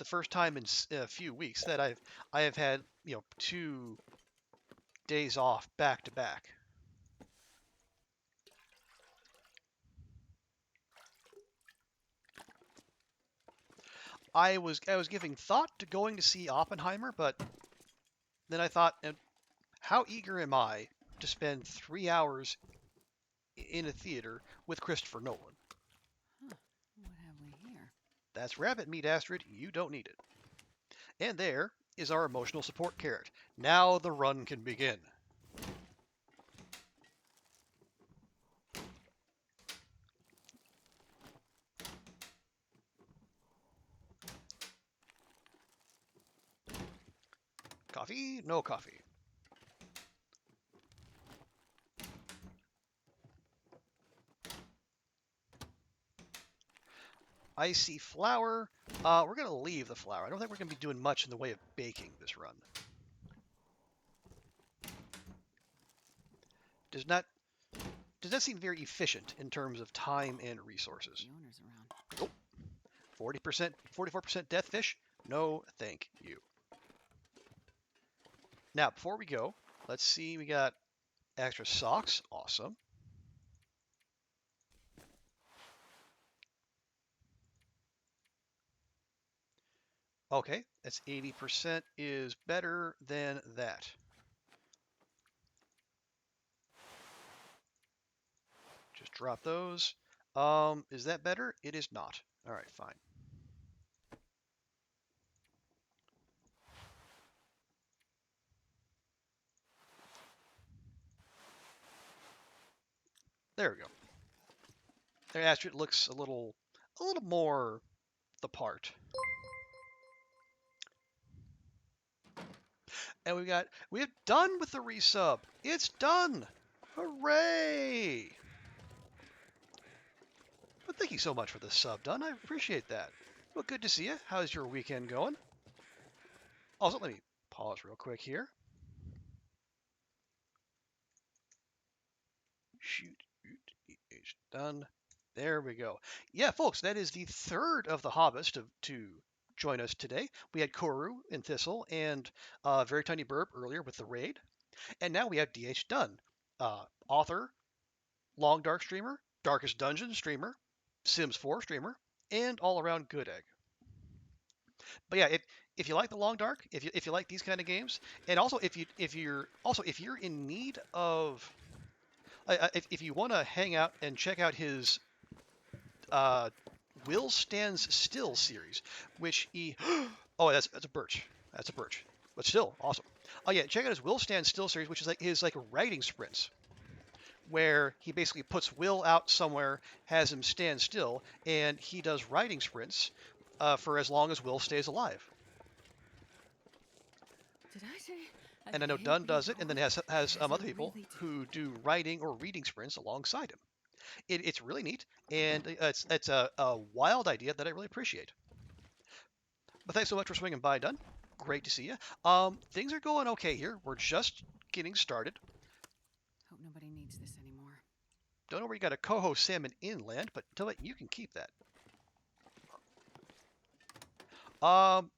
first time in a few weeks that I have had 2 days off back to back. I was giving thought to going to see Oppenheimer, but then I thought, how eager am I to spend 3 hours in a theater with Christopher Nolan? Huh. What have we here? That's rabbit meat, Astrid. You don't need it. And there is our emotional support carrot. Now the run can begin. Coffee? No coffee. Icy flour. We're going to leave the flour. I don't think we're going to be doing much in the way of baking this run. Does not seem very efficient in terms of time and resources. The owner's around. 40%, 44% death fish? No, thank you. Now, before we go, let's see. We got extra socks. Awesome. Okay, that's 80% is better than that. Just drop those. Is that better? It is not. All right, fine. There we go. There, Astrid looks a little more the part. And we're done with the resub. It's done. Hooray! Well, thank you so much for the sub, Dunn. I appreciate that. Well, good to see you. How's your weekend going? Also, let me pause real quick here. Shoot, done. There we go. Yeah, folks, that is the third of the Hobbits to join us today. We had Koru and Thistle and Very Tiny Burp earlier with the raid. And now we have DH Dunn, author, Long Dark streamer, Darkest Dungeon streamer, Sims 4 streamer, and all around good egg. But yeah, if you like the Long Dark, if you like these kind of games, and also if you're in need of if you want to hang out and check out his Will Stands Still series, which he oh that's a birch, but still awesome. Oh yeah, check out his Will Stand Still series, which is like his writing sprints, where he basically puts Will out somewhere, has him stand still, and he does writing sprints for as long as Will stays alive. Did I say? And I know Dunn does it, and then has other people who do writing or reading sprints alongside him. It's really neat, and it's a wild idea that I really appreciate. But thanks so much for swinging by, Dunn. Great to see you. Things are going okay here. We're just getting started. Hope nobody needs this anymore. Don't know where you got a coho salmon inland, but tell it you can keep that.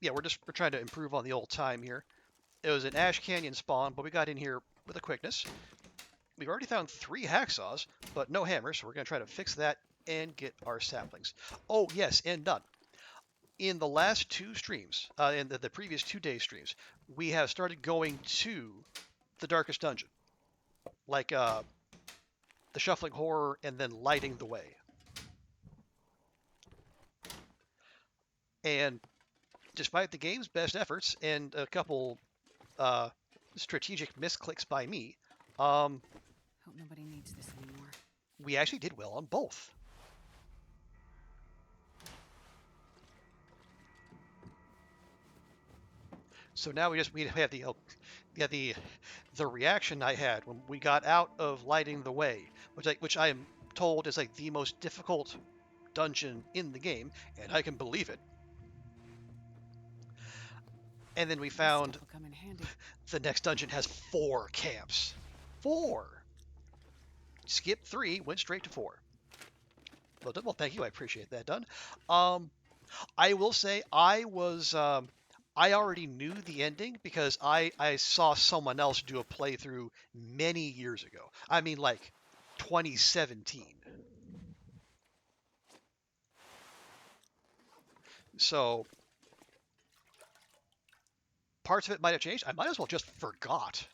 Yeah, we're trying to improve on the old time here. It was an Ash Canyon spawn, but we got in here with a quickness. We've already found 3 hacksaws, but no hammers, so we're going to try to fix that and get our saplings. Oh, yes, and done. In the last 2 streams, in the previous 2 days streams, we have started going to the Darkest Dungeon. Like the Shuffling Horror and then Lighting the Way. And despite the game's best efforts and a couple strategic misclicks by me, hope nobody needs this anymore. We actually did well on both. So now we have the reaction I had when we got out of Lighting the Way, which I am told is like the most difficult dungeon in the game, and I can believe it. And then we found the next dungeon has 4 camps. 4. Skipped 3, went straight to 4. Well, thank you. I appreciate that, Dunn. I will say I was I already knew the ending because I saw someone else do a playthrough many years ago. I mean, like 2017. So parts of it might have changed. I might as well just forgot.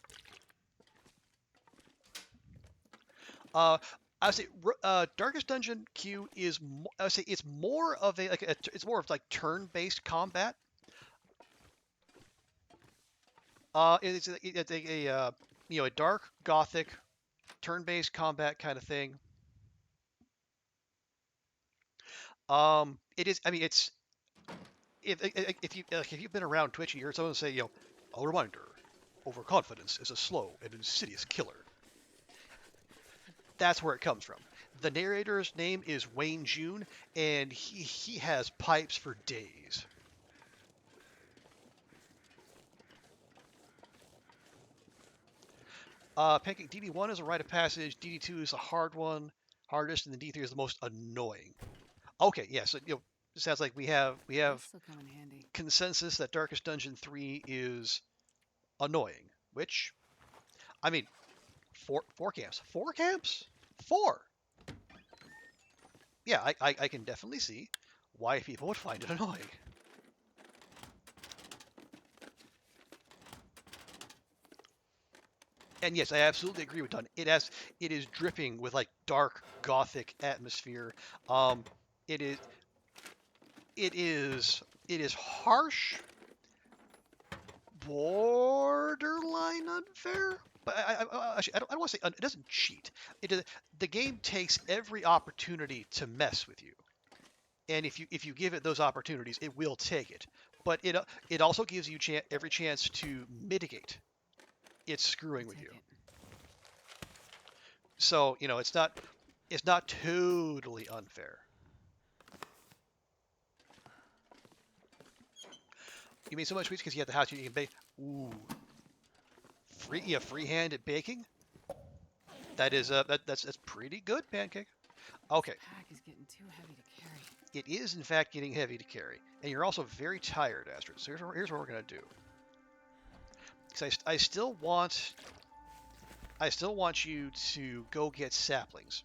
I would say Darkest Dungeon Q is I would say it's more of it's more of like turn-based combat. It's a dark gothic turn-based combat kind of thing. It is. I mean, it's if you've been around Twitch, you heard someone say, a reminder: overconfidence is a slow and insidious killer. That's where it comes from. The narrator's name is Wayne June, and he has pipes for days. Pancake DD1 is a rite of passage. DD2 is the hardest, and then D3 is the most annoying. Okay, yeah. So it sounds like we have consensus that Darkest Dungeon 3 is annoying. Which, I mean, four camps. 4 camps? 4. Yeah, I can definitely see why people would find it annoying. And yes, I absolutely agree with Dunn. It is dripping with like dark gothic atmosphere. It is harsh, borderline unfair. But actually, I don't want to say it doesn't cheat. The game takes every opportunity to mess with you, and if you give it those opportunities, it will take it. But it also gives you every chance to mitigate its screwing with you. So it's not totally unfair. You mean so much sweets because you have the house you can bake? Ooh, free-handed baking. That is that's pretty good, Pancake. Okay, This pack is getting too heavy to carry. it is in fact getting heavy to carry, and you're also very tired, Astrid. So here's what we're gonna do. Because I still want you to go get saplings.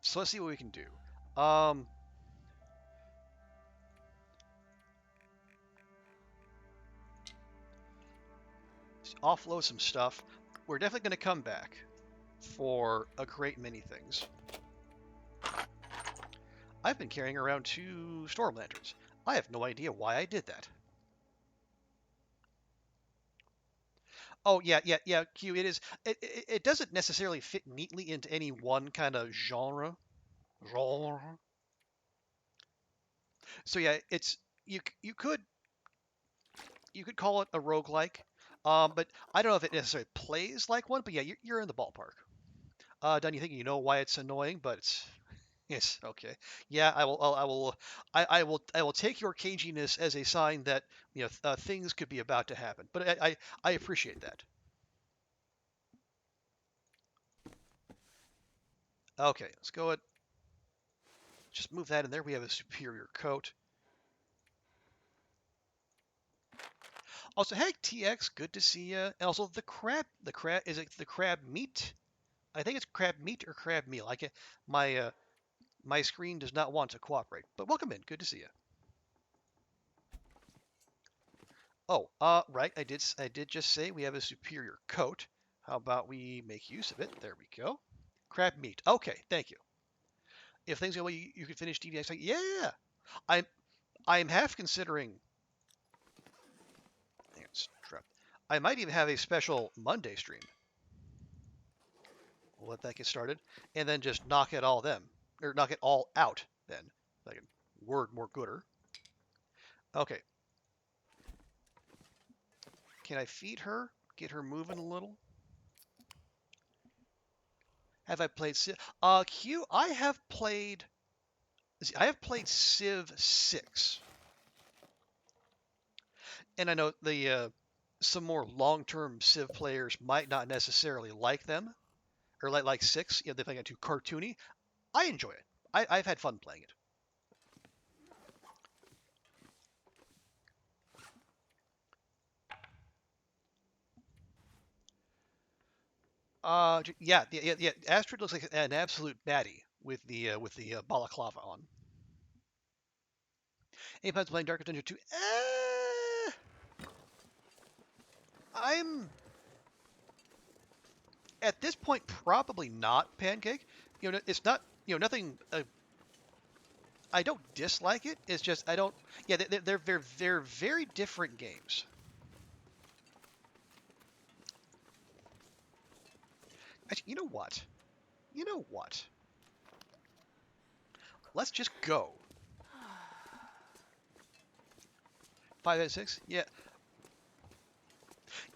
So let's see what we can do. Offload some stuff. We're definitely going to come back for a great many things. I've been carrying around 2 storm lanterns. I have no idea why I did that. Oh yeah, Q. It is. It doesn't necessarily fit neatly into any one kind of genre. So yeah, it's you could call it a roguelike, but I don't know if it necessarily plays like one. But yeah, you're in the ballpark. Don, you think you know why it's annoying, but it's okay. Yeah, I will take your caginess as a sign that things could be about to happen. But I appreciate that. Okay, let's go ahead. Just move that in there. We have a superior coat. Also, hey TX, good to see you. And also the crab is it the crab meat? I think it's crab meat or crab meal. I can my screen does not want to cooperate. But welcome in. Good to see you. Oh, right. I did just say we have a superior coat. How about we make use of it? There we go. Crab meat. Okay, thank you. If things go well, you can finish DDX. Yeah, I'm I'm half considering. Hang on, drop. I might even have a special Monday stream. We'll let that get started, and then just knock it all out. Then, if I can word more gooder. Okay. Can I feed her? Get her moving a little? Have I played Civ? Q, I have played Civ 6. And I know the some more long-term Civ players might not necessarily like them or like 6, they find it too cartoony. I enjoy it. I've had fun playing it. Yeah. Astrid looks like an absolute baddie with the balaclava on. Any plans playing Dark Dungeon 2? I'm at this point probably not Pancake. It's not nothing. I don't dislike it. It's just I don't. Yeah, they're very different games. Actually, you know what? You know what? Let's just go. 5 out of 6. Yeah,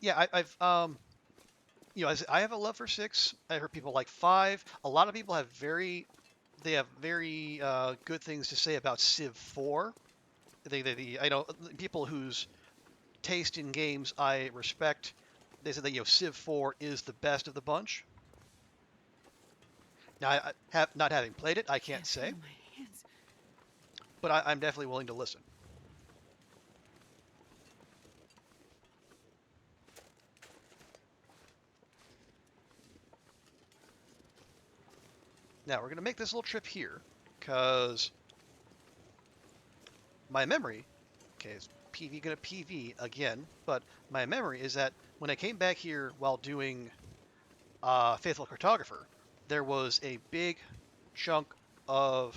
yeah. I've I have a love for 6. I heard people like 5. A lot of people have very good things to say about Civ 4. I know people whose taste in games I respect. They said that Civ 4 is the best of the bunch. Now, not having played it, I can't say, feel my hands. but I'm definitely willing to listen. Now, we're going to make this little trip here, because my memory, okay, is PV going to PV again, but my memory is that when I came back here while doing Faithful Cartographer, there was a big chunk of,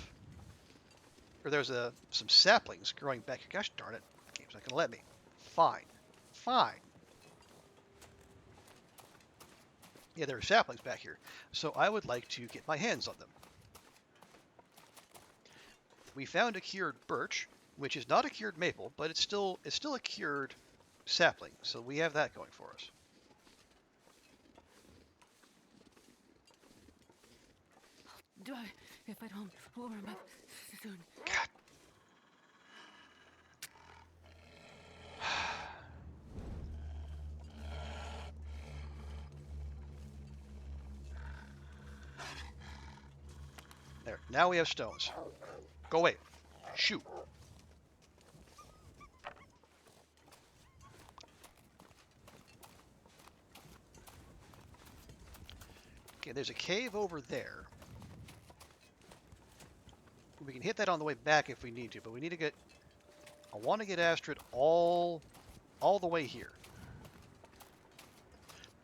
or there was some saplings growing back here. Gosh darn it, the game's not going to let me. Fine. Fine. Yeah, there are saplings back here, so I would like to get my hands on them. We found a cured birch, which is not a cured maple, but it's still a cured sapling, so we have that going for us. Do I? If I don't warm up soon. God. Now we have stones. Go away. Shoot. Okay, there's a cave over there. We can hit that on the way back if we need to, but we need to get... I want to get Astrid all the way here.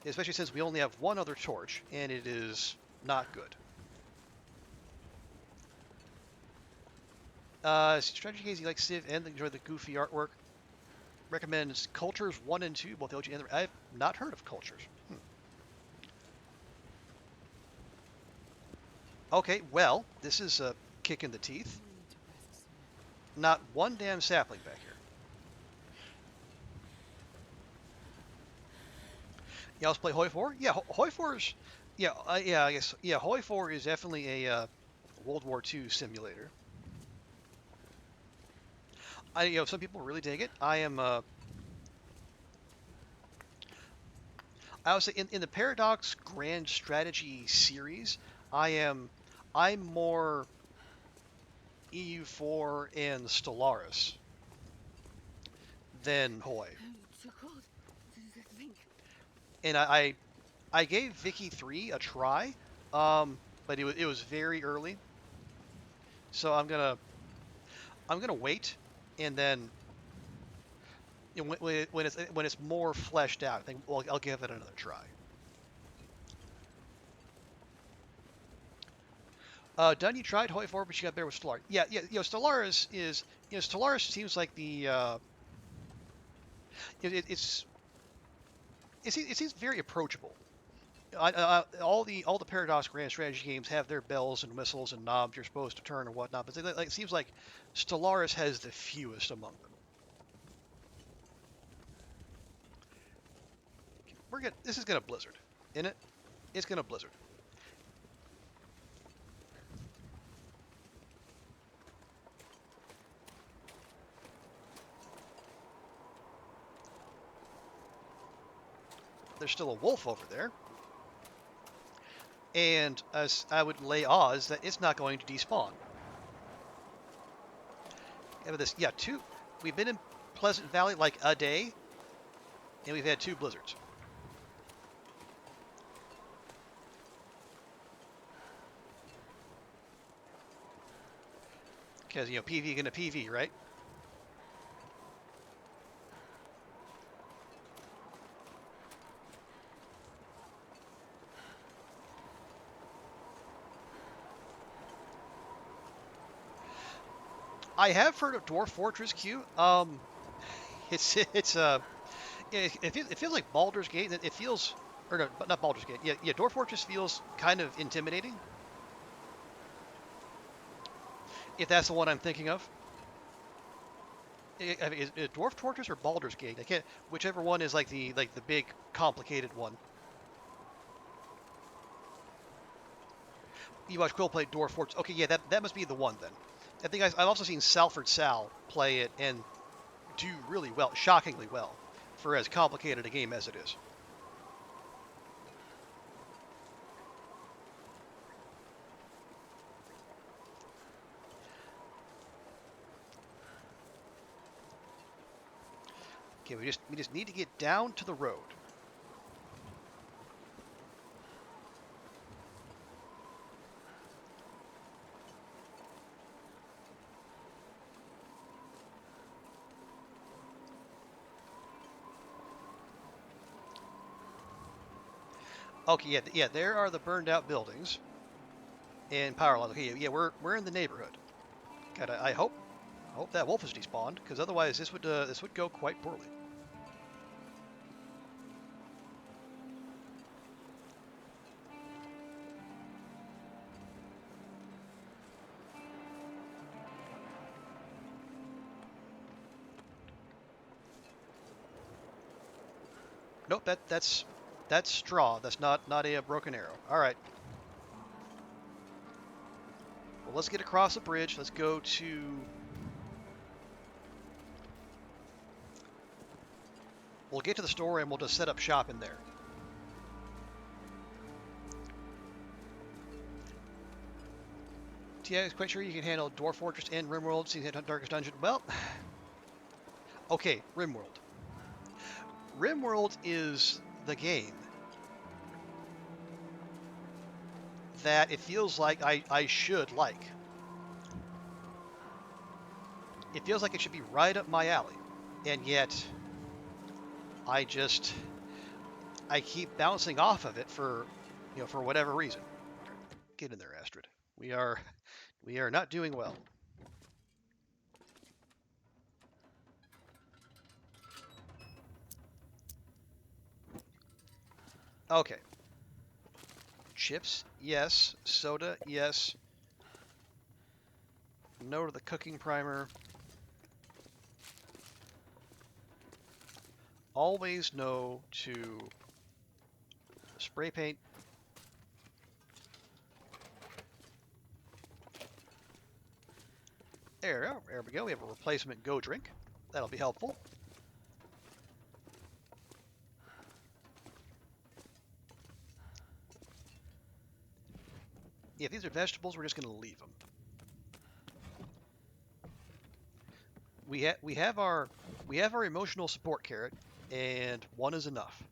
Especially since we only have one other torch, and it is not good. Strategy games, you like Civ and enjoy the goofy artwork. Recommends Cultures 1 and 2, both the OG and the... I've not heard of Cultures. Okay, well, this is a kick in the teeth. Not one damn sapling back here. Yeah, let's play Hoi 4. Yeah, Hoi 4's... Yeah, I guess... Yeah, Hoi 4 is definitely a World War II simulator. Some people really dig it. I would say in the Paradox Grand Strategy series, I'm more EU4 and Stellaris than Hoi. Too cold. Think. And I gave Vicky 3 a try, but it was very early. So I'm gonna wait, and then when it's more fleshed out, I think I'll give it another try. Done. You tried Hoi 4, but you got better with Stellaris. Yeah. Stellaris is Stellaris seems like the it seems very approachable. All the Paradox Grand Strategy games have their bells and whistles and knobs you're supposed to turn and whatnot, but it seems like Stellaris has the fewest among them. This is gonna blizzard, isn't it? It's gonna blizzard. There's still a wolf over there. And as I would lay odds that it's not going to despawn. We've been in Pleasant Valley like a day, and we've had 2 blizzards. Because, PV gonna PV, right? I have heard of Dwarf Fortress Q. It feels like Baldur's Gate. It feels, or no, not Baldur's Gate. Yeah. Dwarf Fortress feels kind of intimidating. If that's the one I'm thinking of. Is it Dwarf Fortress or Baldur's Gate? I can't. Whichever one is like the big complicated one. You watch Quill play Dwarf Fortress. Okay, yeah, that must be the one then. I think I've also seen Salford Sal play it and do really well, shockingly well, for as complicated a game as it is. Okay, we just need to get down to the road. Okay, yeah, there are the burned out buildings and power lines. Okay, yeah, we're in the neighborhood. God, I hope that wolf is despawned, because otherwise this would go quite poorly. Nope, that's straw. That's not a broken arrow. All right. Well, let's get across the bridge. Let's go to... We'll get to the store and we'll just set up shop in there. Yeah, I'm quite sure you can handle Dwarf Fortress and RimWorld. See Darkest Dungeon. Well, okay, RimWorld. RimWorld is the game that it feels like I should like. It feels like it should be right up my alley. And yet, I keep bouncing off of it for, for whatever reason. Get in there, Astrid. We are not doing well. Okay. Chips, yes. Soda, yes. No to the cooking primer. Always no to spray paint. There we go. We have a replacement Go drink. That'll be helpful. Yeah, if these are vegetables, we're just going to leave them. We have our emotional support carrot, and one is enough.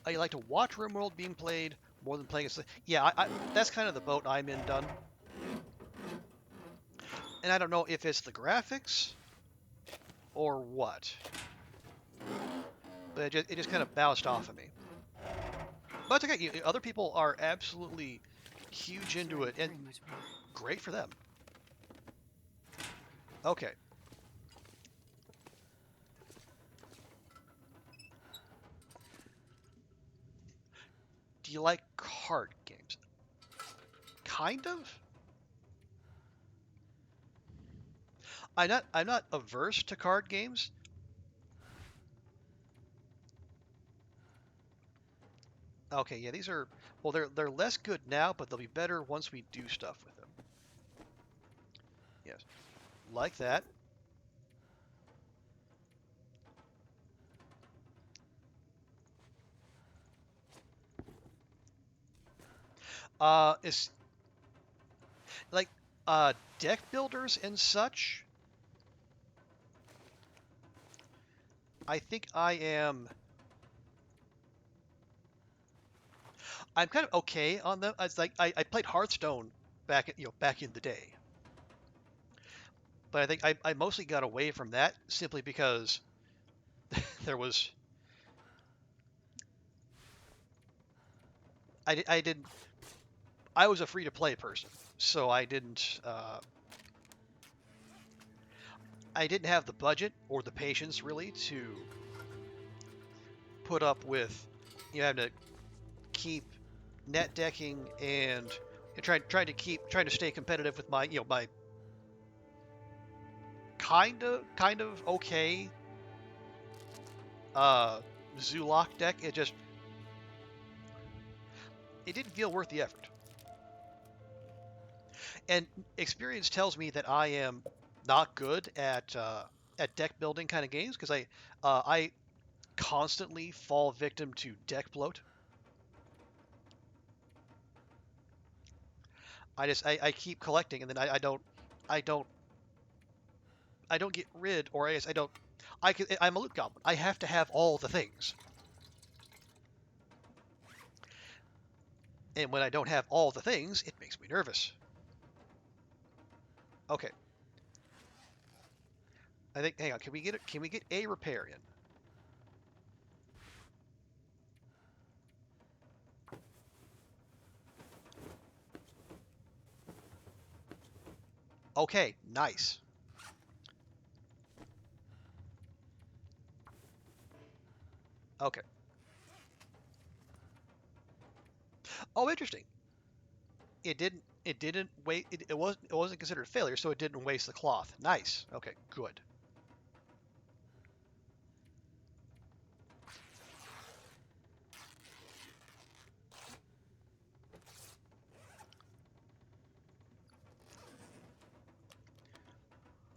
I like to watch RimWorld being played more than playing it. Yeah, that's kind of the boat I'm in, done. And I don't know if it's the graphics or what, but it just kind of bounced off of me. But it's okay. Other people are absolutely huge into it, and great for them. Okay. Do you like card games? Kind of. I'm not averse to card games. Okay, yeah, these are, well, they're less good now, but they'll be better once we do stuff with them. Yes, like that. It's like deck builders and such. I think I'm kind of okay on them. It's like I played Hearthstone back in the day, but I think I mostly got away from that simply because there was I didn't I was a free to play person, so I didn't have the budget or the patience really to put up with having to keep net decking and trying to stay competitive with my my kind of okay Zulok deck. It didn't feel worth the effort. And experience tells me that I am not good at deck building kind of games because I constantly fall victim to deck bloat. I keep collecting and then I don't get rid, or I guess I'm a loot goblin. I have to have all the things. And when I don't have all the things, it makes me nervous. Okay. I think hang on, can we get a repair in? Okay, nice. Okay. Oh, interesting. It didn't wait it wasn't considered a failure, so it didn't waste the cloth. Nice. Okay, good.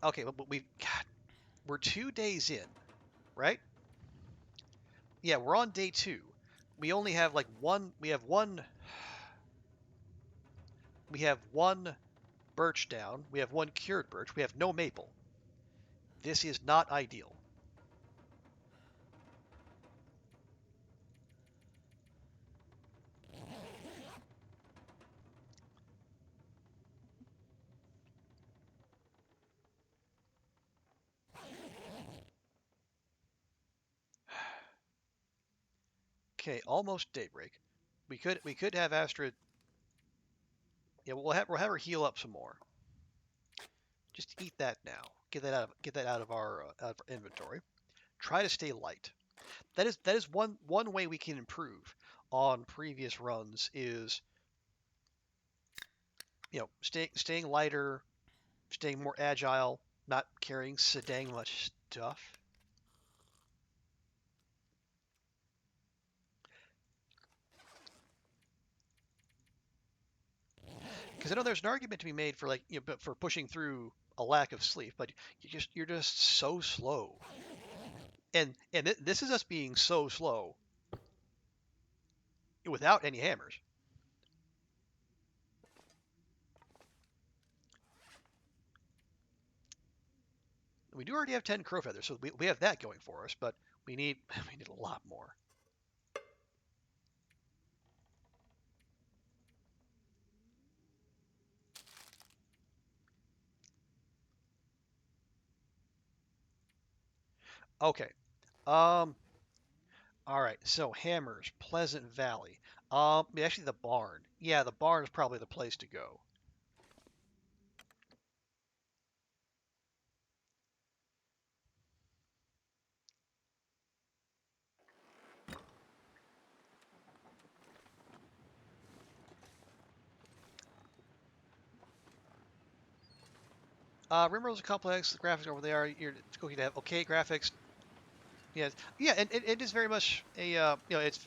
Okay, but we're 2 days in, right? Yeah, we're on day 2. We only have like one. We have one. We have one birch down. We have one cured birch. We have no maple. This is not ideal. Okay, almost daybreak. We could have Astrid. Yeah, we'll have her heal up some more. Just eat that now. Get that out of our inventory. Try to stay light. That is one way we can improve on previous runs is staying lighter, staying more agile, not carrying so dang much stuff. Because I know there's an argument to be made for for pushing through a lack of sleep, but you're just so slow. And this is us being so slow without any hammers. We do already have 10 crow feathers, so we have that going for us, but we need we need a lot more. Okay. Um. All right. So hammers, Pleasant Valley. Actually, the barn. Yeah, the barn is probably the place to go. Rimworld's a complex. The graphics over there, you're going to have okay graphics. Yeah, yeah, and it is very much a it's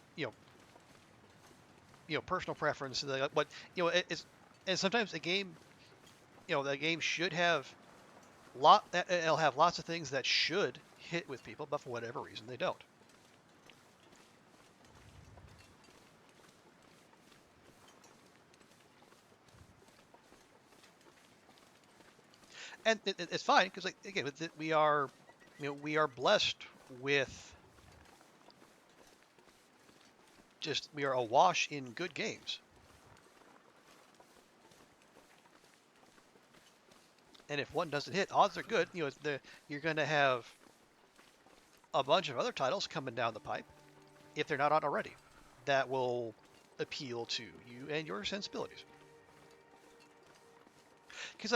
personal preference. But it's and sometimes a game, the game should have it'll have lots of things that should hit with people, but for whatever reason they don't. And it's fine because like again, we are blessed with we are awash in good games. And if one doesn't hit, odds are good. You're going to have a bunch of other titles coming down the pipe, if they're not on already, that will appeal to you and your sensibilities. Because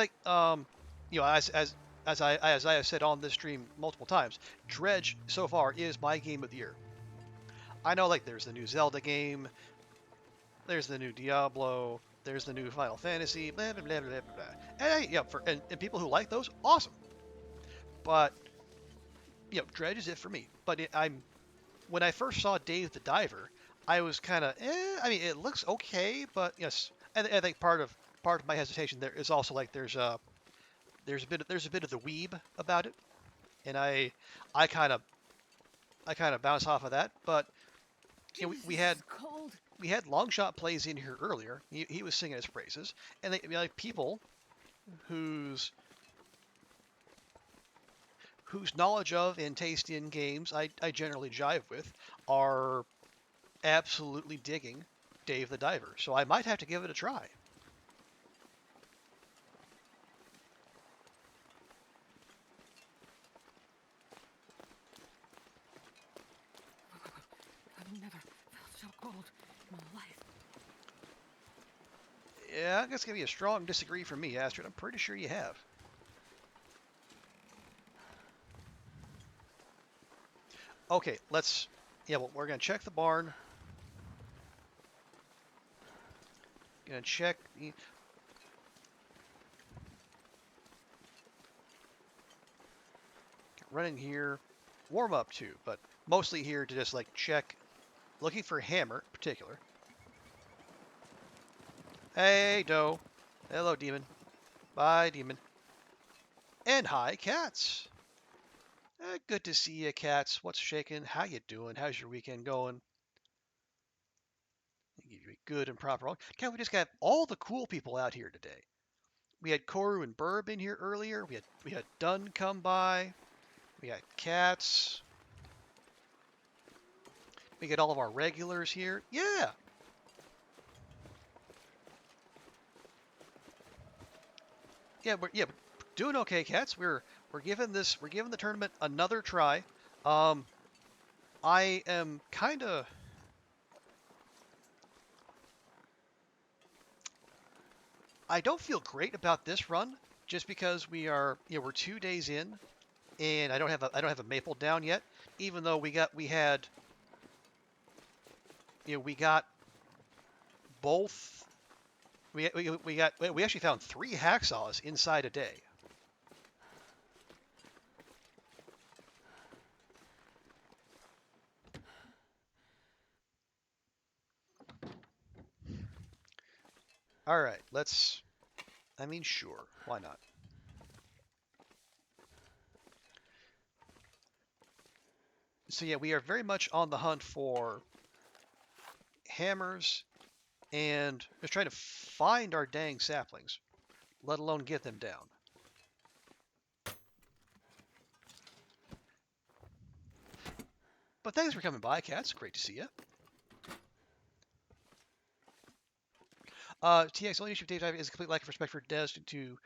as I have said on this stream multiple times, Dredge so far is my game of the year. I know there's the new Zelda game, there's the new Diablo, there's the new Final Fantasy, blah blah blah blah blah. And and people who like those, awesome. But Dredge is it for me. But when I first saw Dave the Diver, I was kind of I mean, it looks okay, but yes, I think part of my hesitation there is also there's a bit of the weeb about it, and I kind of bounce off of that. But we had Longshot plays in here earlier. He was singing his praises, and people whose knowledge of and taste in games I generally jive with are absolutely digging Dave the Diver. So I might have to give it a try. I've never felt so cold in my life. Yeah, I guess gonna be a strong disagree from me, Astrid. I'm pretty sure you have. Okay, we're gonna check the barn. Gonna check running here, warm up too, but mostly here to just check, looking for hammer in particular. Hey, doe. Hello, demon. Bye, demon. And hi, cats. Good to see you, cats. What's shaking? How you doing? How's your weekend going? Give you a good and proper. Cat, we just got all the cool people out here today. We had Koru and Burb in here earlier. We had Dunn come by. We got cats. We get all of our regulars here. Yeah. Yeah, we're doing okay, cats. We're giving the tournament another try. I am kind of I don't feel great about this run just because we're 2 days in and I don't have a maple down yet. Even though we got both we actually found 3 hacksaws inside a day. All right, sure, why not? So yeah, we are very much on the hunt for hammers and just trying to find our dang saplings, let alone get them down. But thanks for coming by, cats. Great to see you. TX, only issue with Dave Dive is a complete lack of respect for devs to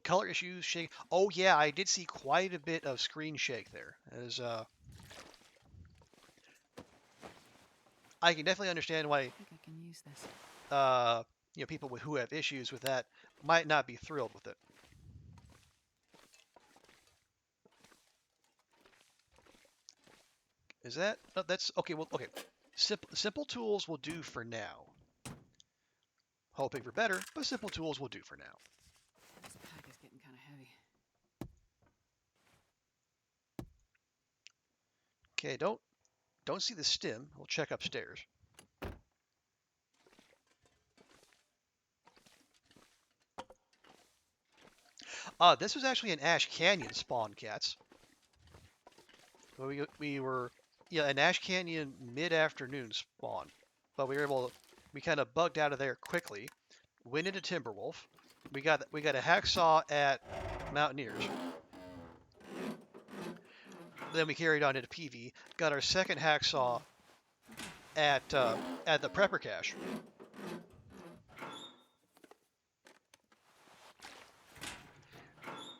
color issues, shake. Oh yeah, I did see quite a bit of screen shake there. As I can definitely understand why I think I can use this. people who have issues with that might not be thrilled with it. Is that? No, that's okay. Well, okay. Simple tools will do for now. Hoping for better, but simple tools will do for now. This pack is getting kind of heavy. Okay, don't see the stim. We'll check upstairs. This was actually an Ash Canyon spawn, cats. We were an Ash Canyon mid-afternoon spawn, but we kind of bugged out of there quickly. Went into Timberwolf. We got a hacksaw at Mountaineers. Then we carried on into PV. Got our second hacksaw at the Prepper Cache.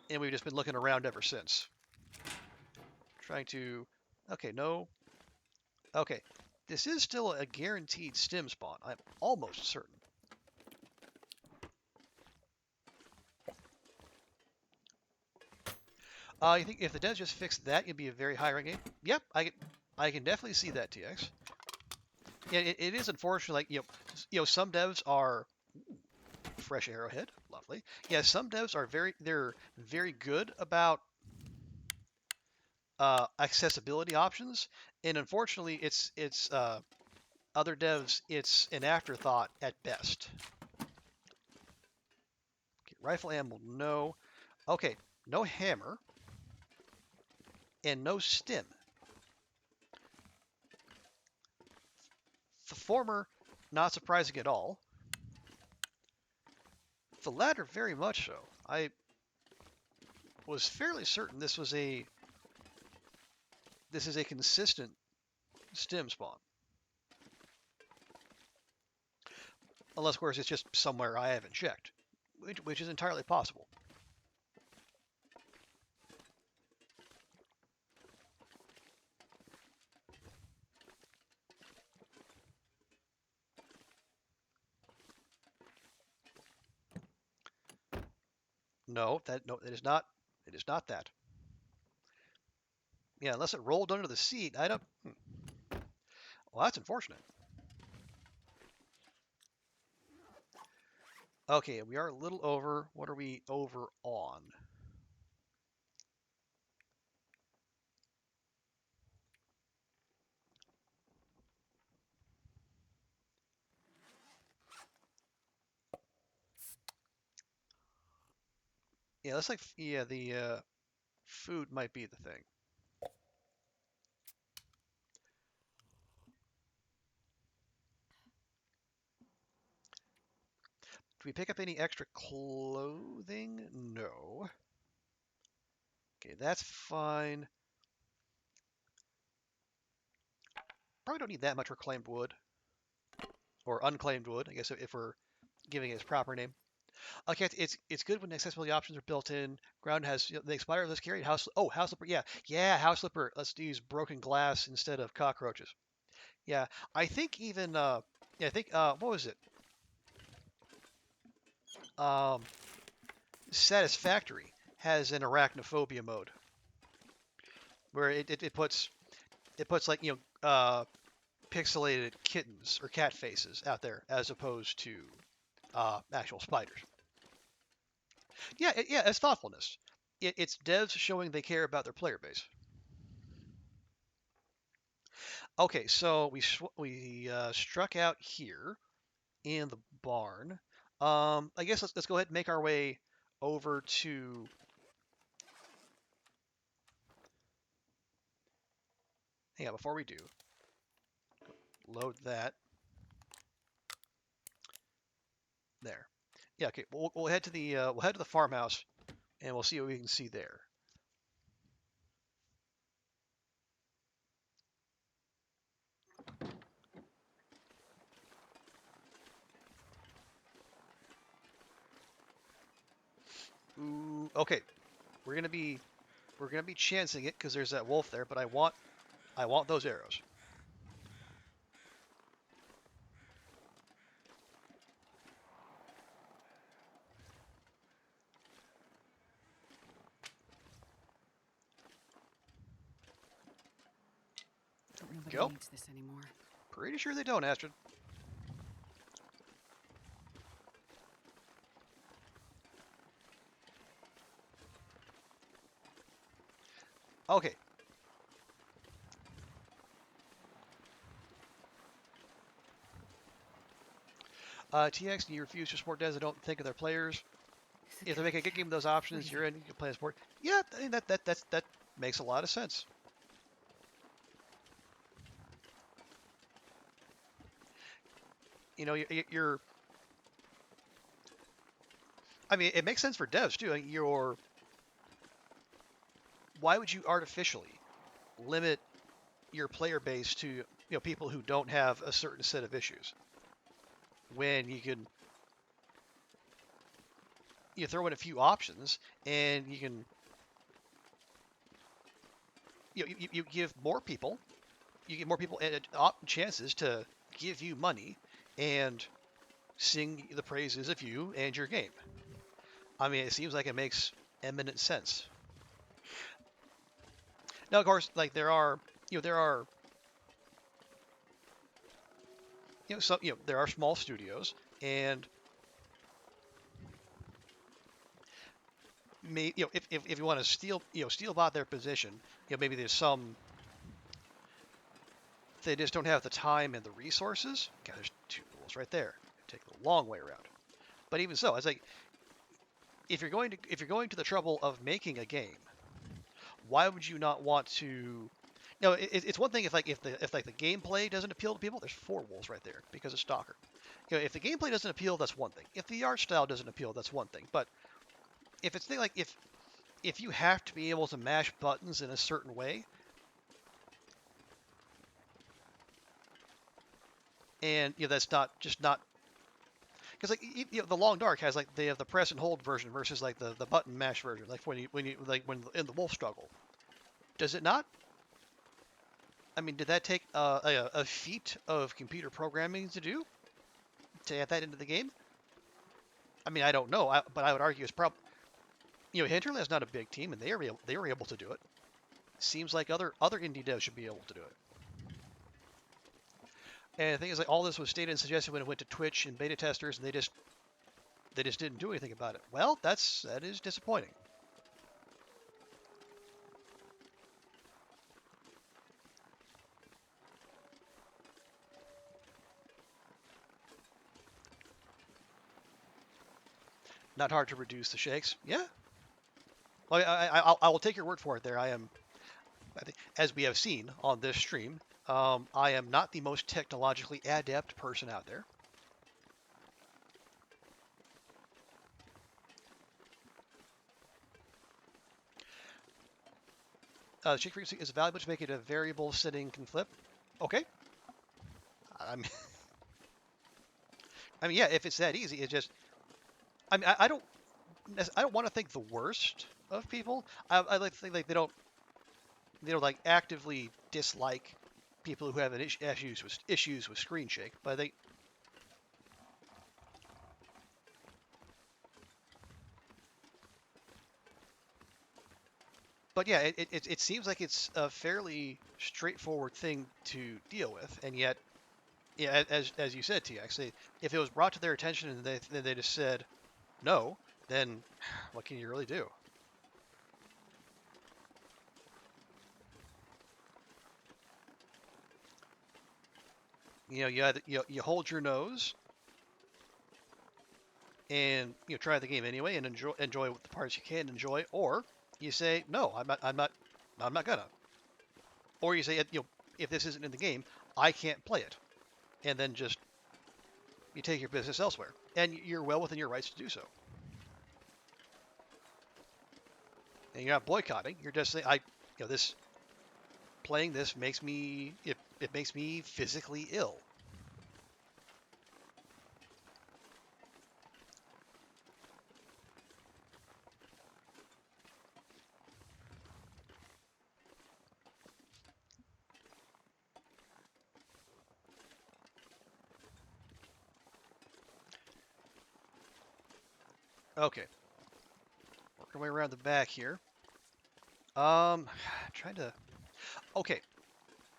And we've just been looking around ever since. Trying to... Okay, no. Okay. This is still a guaranteed stim spawn. I'm almost certain. You think if the devs just fixed that, it'd be a very high rank game? Yep, I can definitely see that, TX. Yeah, it is unfortunate. Like some devs are fresh arrowhead, lovely. Yeah, some devs are they're very good about accessibility options, and unfortunately, it's other devs it's an afterthought at best. Okay, rifle ammo, no. Okay, no hammer and no stim. The former, not surprising at all. The latter, very much so. I was fairly certain this is a consistent stim spawn. Unless, of course, it's just somewhere I haven't checked, which is entirely possible. No, it is not. It is not that. Yeah, unless it rolled under the seat, I don't. Well, that's unfortunate. Okay, we are a little over. What are we over on? Yeah, that's like the food might be the thing. we pick up any extra clothing? No. Okay, that's fine. Probably don't need that much reclaimed wood. Or unclaimed wood, I guess if we're giving it its proper name. Okay, it's good when accessibility options are built in. Ground has the expirer. Let's carry house. Oh, house slipper. Yeah, house slipper. Let's use broken glass instead of cockroaches. Yeah, I think even yeah, I think what was it? Um, Satisfactory has an arachnophobia mode where it puts like pixelated kittens or cat faces out there as opposed to actual spiders. Yeah, it's thoughtfulness. It's devs showing they care about their player base. Okay, so we struck out here in the barn. I guess let's go ahead and make our way over to. Hang on, before we do, load that there. Yeah, okay. We'll head to the farmhouse, and we'll see what we can see there. Ooh, okay. We're gonna be chancing it because there's that wolf there, but I want those arrows. Nobody Go. needs this anymore. Pretty sure they don't, Astrid. Okay. TX, you refuse to support devs that don't think of their players. If they make a good game with those options, you're in. You can play a sport. Yeah, I mean, that makes a lot of sense. You know, you're. I mean, it makes sense for devs too. Why would you artificially limit your player base to people who don't have a certain set of issues when you can throw in a few options and you can you give more people chances to give you money and sing the praises of you and your game. I mean, it seems like it makes eminent sense. Now, of course, like there are there are small studios, and if you want to steal bot their position, maybe there's some they just don't have the time and the resources. God, there's two rules right there. Take the long way around. But even so, it's like if you're going to the trouble of making a game, why would you not want to? No, it's one thing if the gameplay doesn't appeal to people. There's four wolves right there because of Stalker. If the gameplay doesn't appeal, that's one thing. If the art style doesn't appeal, that's one thing. But if it's like if you have to be able to mash buttons in a certain way, and that's not because like the Long Dark has like they have the press and hold version versus like the button mash version. Like when in the wolf struggle, does it not? I mean, did that take a feat of computer programming to do to add that into the game? I mean, I don't know, but I would argue it's probably Hinterland's not a big team, and they were able to do it. Seems like other indie devs should be able to do it. And the thing is, like all this was stated and suggested when it went to Twitch and beta testers, and they just didn't do anything about it. Well, that is disappointing. Not hard to reduce the shakes. Yeah. Well, I will take your word for it. There, I think, as we have seen on this stream, I am not the most technologically adept person out there. Shake frequency is valuable to make it a variable setting can flip. Okay. I mean, I mean, yeah, if it's that easy, it just. I mean, I don't want to think the worst of people. I like to think like they don't like actively dislike people who have an issues with screen shake, but they. But yeah, it seems like it's a fairly straightforward thing to deal with, and yet, yeah, as you said, TX, if it was brought to their attention and they just said no, then what can you really do? You know, you hold your nose and try the game anyway and enjoy the parts you can enjoy, or you say no, I'm not gonna, or you say if this isn't in the game, I can't play it, and then just you take your business elsewhere, and you're well within your rights to do so. And you're not boycotting. You're just saying this playing this makes me it makes me physically ill. Okay, working my way around the back here. Trying to. Okay,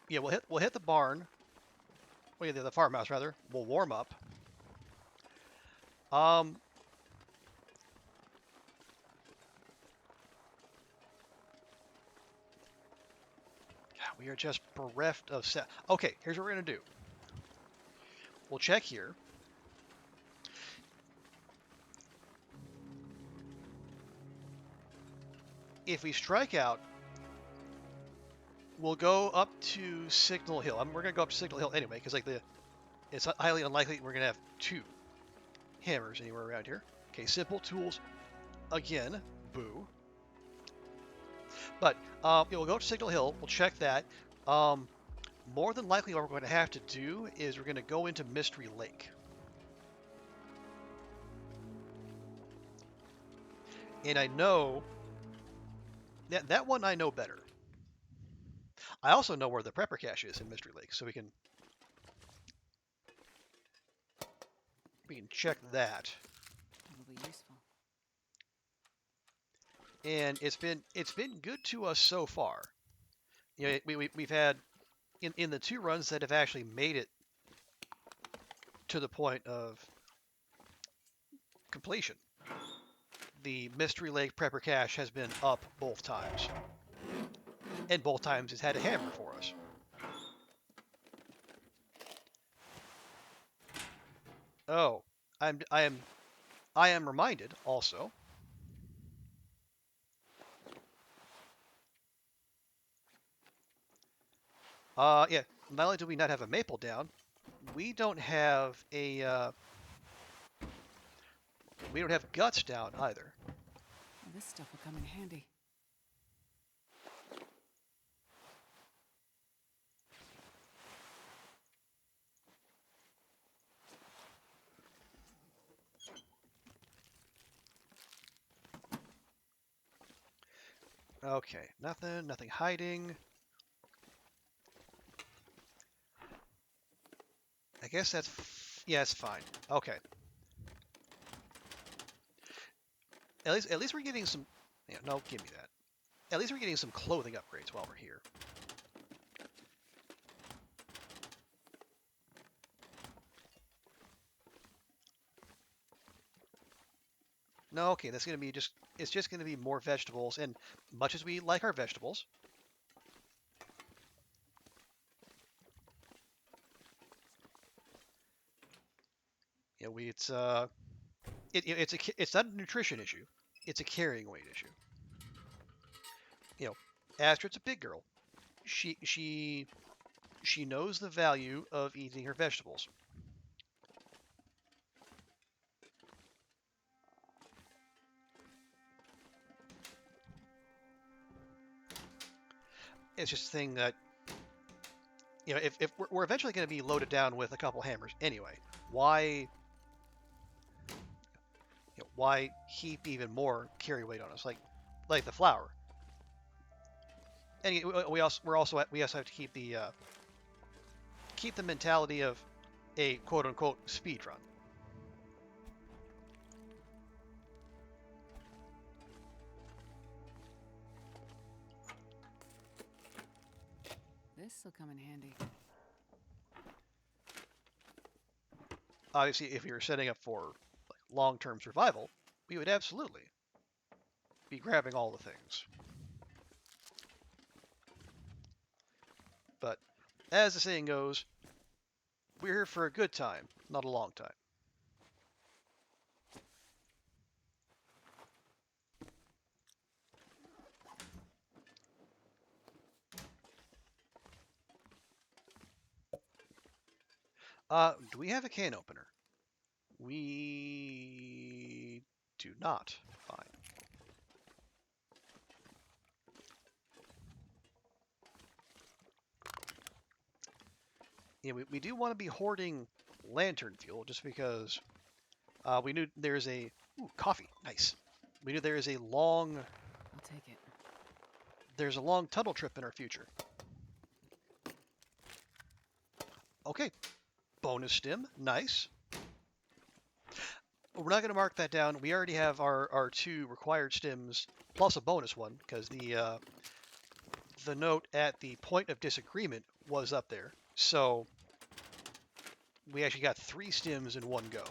yeah, we'll hit the barn. Well, yeah, the farmhouse rather. We'll warm up. Um, we are just bereft of set. Okay, here's what we're gonna do. We'll check here. If we strike out, we'll go up to Signal Hill. We're gonna go up to Signal Hill anyway, because it's highly unlikely we're gonna have two hammers anywhere around here. Okay, simple tools again. Boo. But we'll go to Signal Hill. We'll check that. More than likely, what we're going to have to do is we're going to go into Mystery Lake. And I know that one I know better. I also know where the prepper cache is in Mystery Lake, so we can check that. It'll be useful. And it's been good to us so far. You know, we've had in the 2 runs that have actually made it to the point of completion. The Mystery Lake prepper cache has been up both times. And both times it's had a hammer for us. Oh, I am reminded also. Yeah. Not only do we not have a maple down, we don't have we don't have guts down either. Well, this stuff will come in handy. Okay, nothing hiding. I guess yeah, it's fine. Okay. At least we're getting some. Yeah, no, give me that. At least we're getting some clothing upgrades while we're here. No, okay, that's gonna be it's just gonna be more vegetables, and much as we like our vegetables, it's not a nutrition issue, it's a carrying weight issue. You know, Astrid's a big girl. She knows the value of eating her vegetables. It's just a thing that, if we're eventually going to be loaded down with a couple hammers anyway, why heap even more carry weight on us, like the flour? And we also have to keep the mentality of a quote unquote speed run. This'll come in handy. Obviously, if we were setting up for long-term survival, we would absolutely be grabbing all the things. But as the saying goes, we're here for a good time, not a long time. Do we have a can opener? We do not. Fine. Yeah, we do want to be hoarding lantern fuel just because we knew there's a... Ooh, coffee. Nice. We knew there is a long... I'll take it. There's a long tunnel trip in our future. Okay. Bonus stim. Nice. We're not going to mark that down. We already have our 2 required stims plus a bonus one because the note at the point of disagreement was up there. So we actually got 3 stims in one go.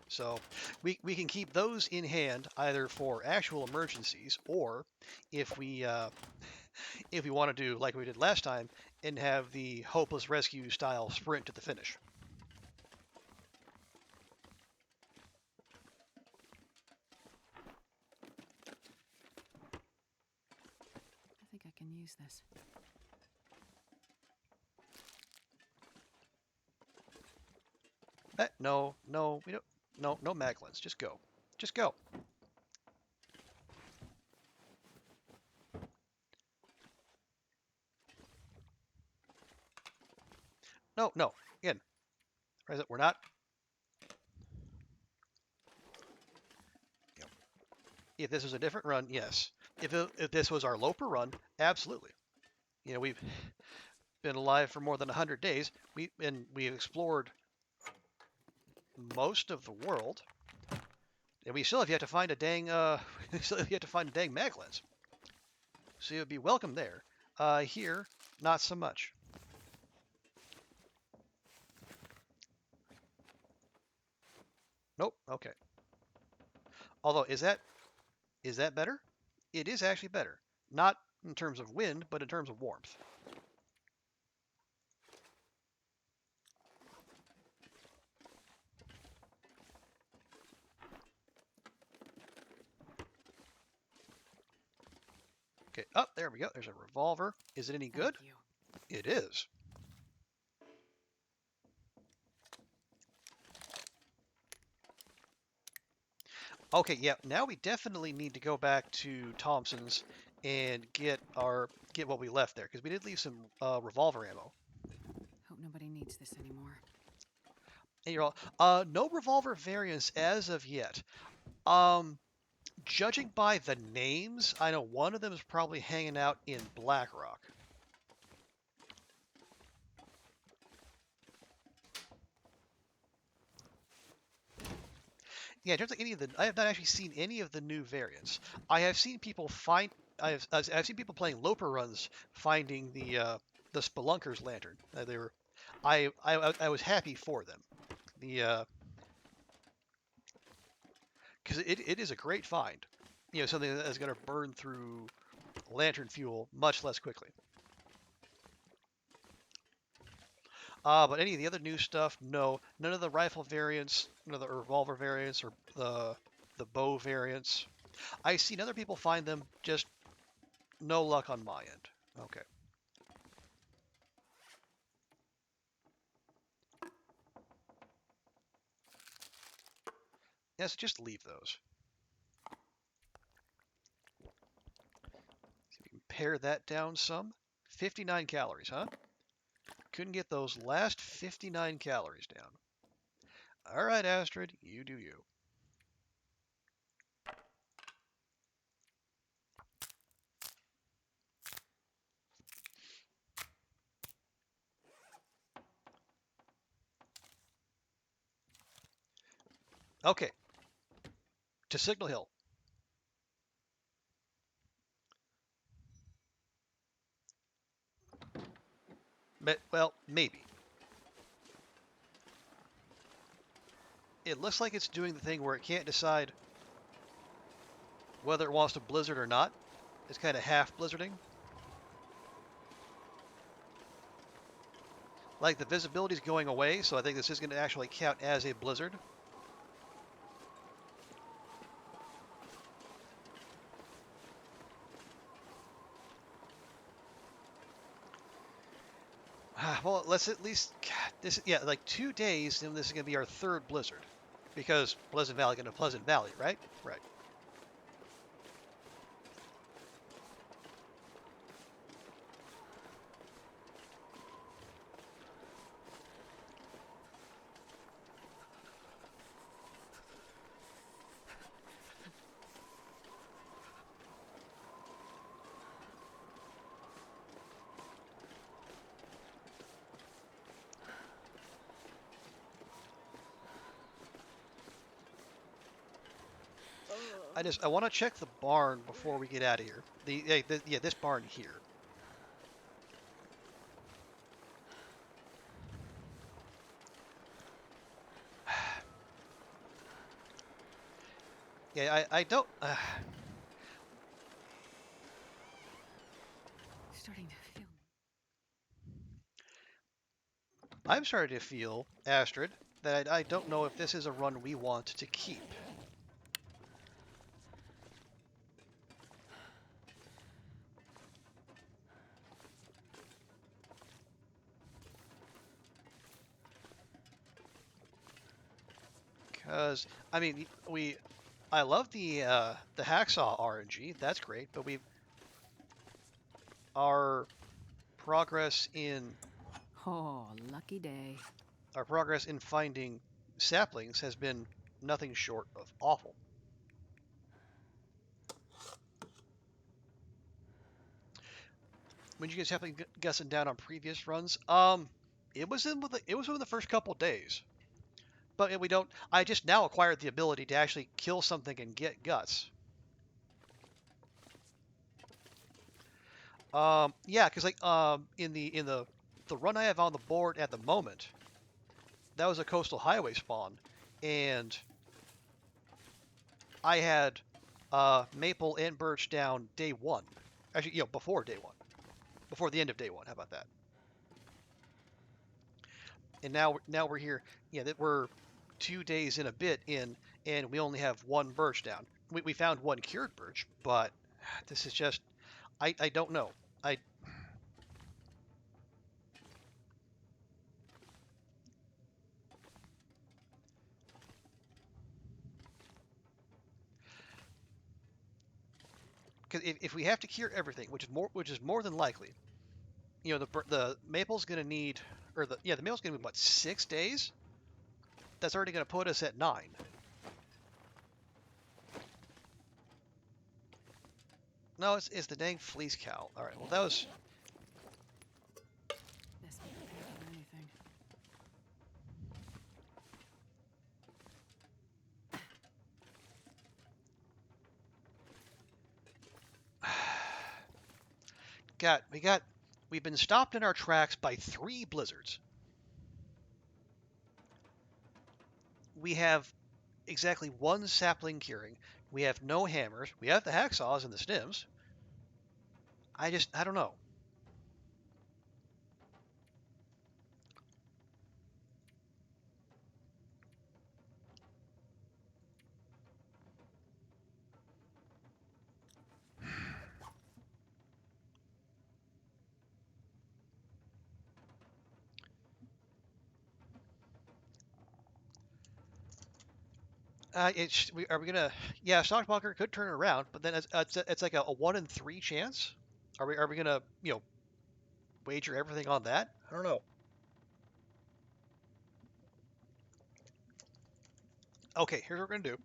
So we can keep those in hand either for actual emergencies or if we want to do like we did last time and have the hopeless rescue style sprint to the finish. I think I can use this. No, we don't. No maglins. Just go. Just go. No. Again, we're not. If this was a different run, yes. If this was our Loper run, absolutely. We've been alive for more than 100 days. We've explored most of the world, and we still have yet to find a dang mag lens. So you'd be welcome there. Here, not so much. Nope. Okay. Although, is that better? It is actually better. Not in terms of wind, but in terms of warmth. Okay. Oh, there we go. There's a revolver. Is it any good? Thank you. It is. Okay, yeah, now we definitely need to go back to Thompson's and get what we left there, because we did leave some revolver ammo. Hope nobody needs this anymore. And you're all, no revolver variants as of yet. Judging by the names, I know one of them is probably hanging out in Blackrock. Yeah, in terms of I have not actually seen any of the new variants. I have seen people I've seen people playing Loper runs finding the Spelunker's lantern. I was happy for them. Because it is a great find. Something that is going to burn through lantern fuel much less quickly. But any of the other new stuff, no. None of the rifle variants, none of the revolver variants, or the bow variants. I've seen other people find them, just no luck on my end. Okay. Yes, just leave those. pare that down some. 59 calories, huh? Couldn't get those last 59 calories down. All right, Astrid, you do you. Okay, to Signal Hill. Well, maybe. It looks like it's doing the thing where it can't decide whether it wants to blizzard or not. It's kind of half blizzarding. Like the visibility is going away, so I think this is going to actually count as a blizzard. Well, let's at least this. Yeah, like 2 days, and this is going to be our third blizzard, because Pleasant Valley going to Pleasant Valley, right? Right. I want to check the barn before we get out of here. Yeah, this barn here. Yeah, I don't. Starting to feel. I'm starting to feel, Astrid, that I don't know if this is a run we want to keep. Because I mean, I love the hacksaw RNG. That's great, but our progress in Oh, lucky day. our progress in finding saplings has been nothing short of awful. When you get sapling gussing down on previous runs, it was within the first couple days. But we don't. I just now acquired the ability to actually kill something and get guts. Yeah, because like in the run I have on the board at the moment, that was a coastal highway spawn, and I had maple and birch down day one. Actually, before day one, before the end of day one. How about that? And now we're here. Yeah, that we're 2 days in a bit in, and we only have one birch down. We found one cured birch, but this is just I don't know. I Because if we have to cure everything, which is more than likely, the maple's going to need, or the maple's going to be what, 6 days? That's already going to put us at 9. No, it's the dang fleece cow. All right, well that was. Best be prepared for anything. We've been stopped in our tracks by 3 blizzards. We have exactly 1 sapling curing. We have no hammers. We have the hacksaws and the stims. I don't know. Are we gonna? Yeah, Stockbunker could turn it around, but then it's like a 1 in 3 chance. Are we gonna wager everything on that? I don't know. Okay, here's what we're gonna do.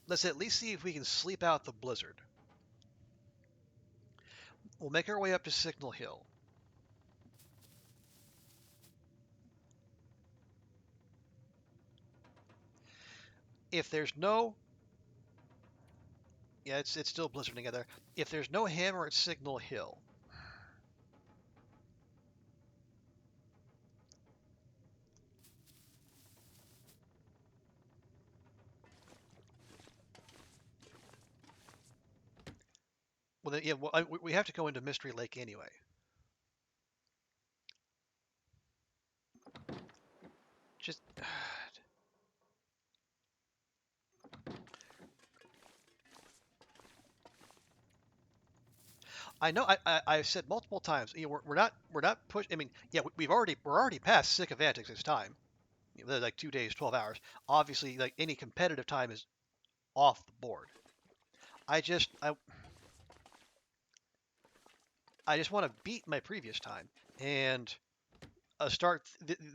Let's at least see if we can sleep out the blizzard. We'll make our way up to Signal Hill. If there's no, yeah, it's still blizzarding together. If there's no hammer at Signal Hill, well, then, yeah, well, we have to go into Mystery Lake anyway. Just, I know I've said multiple times, we're not push. I mean, yeah, we're already past sick of antics this time. They're like 2 days, 12 hours. Obviously, like any competitive time is off the board. I just I I just want to beat my previous time and start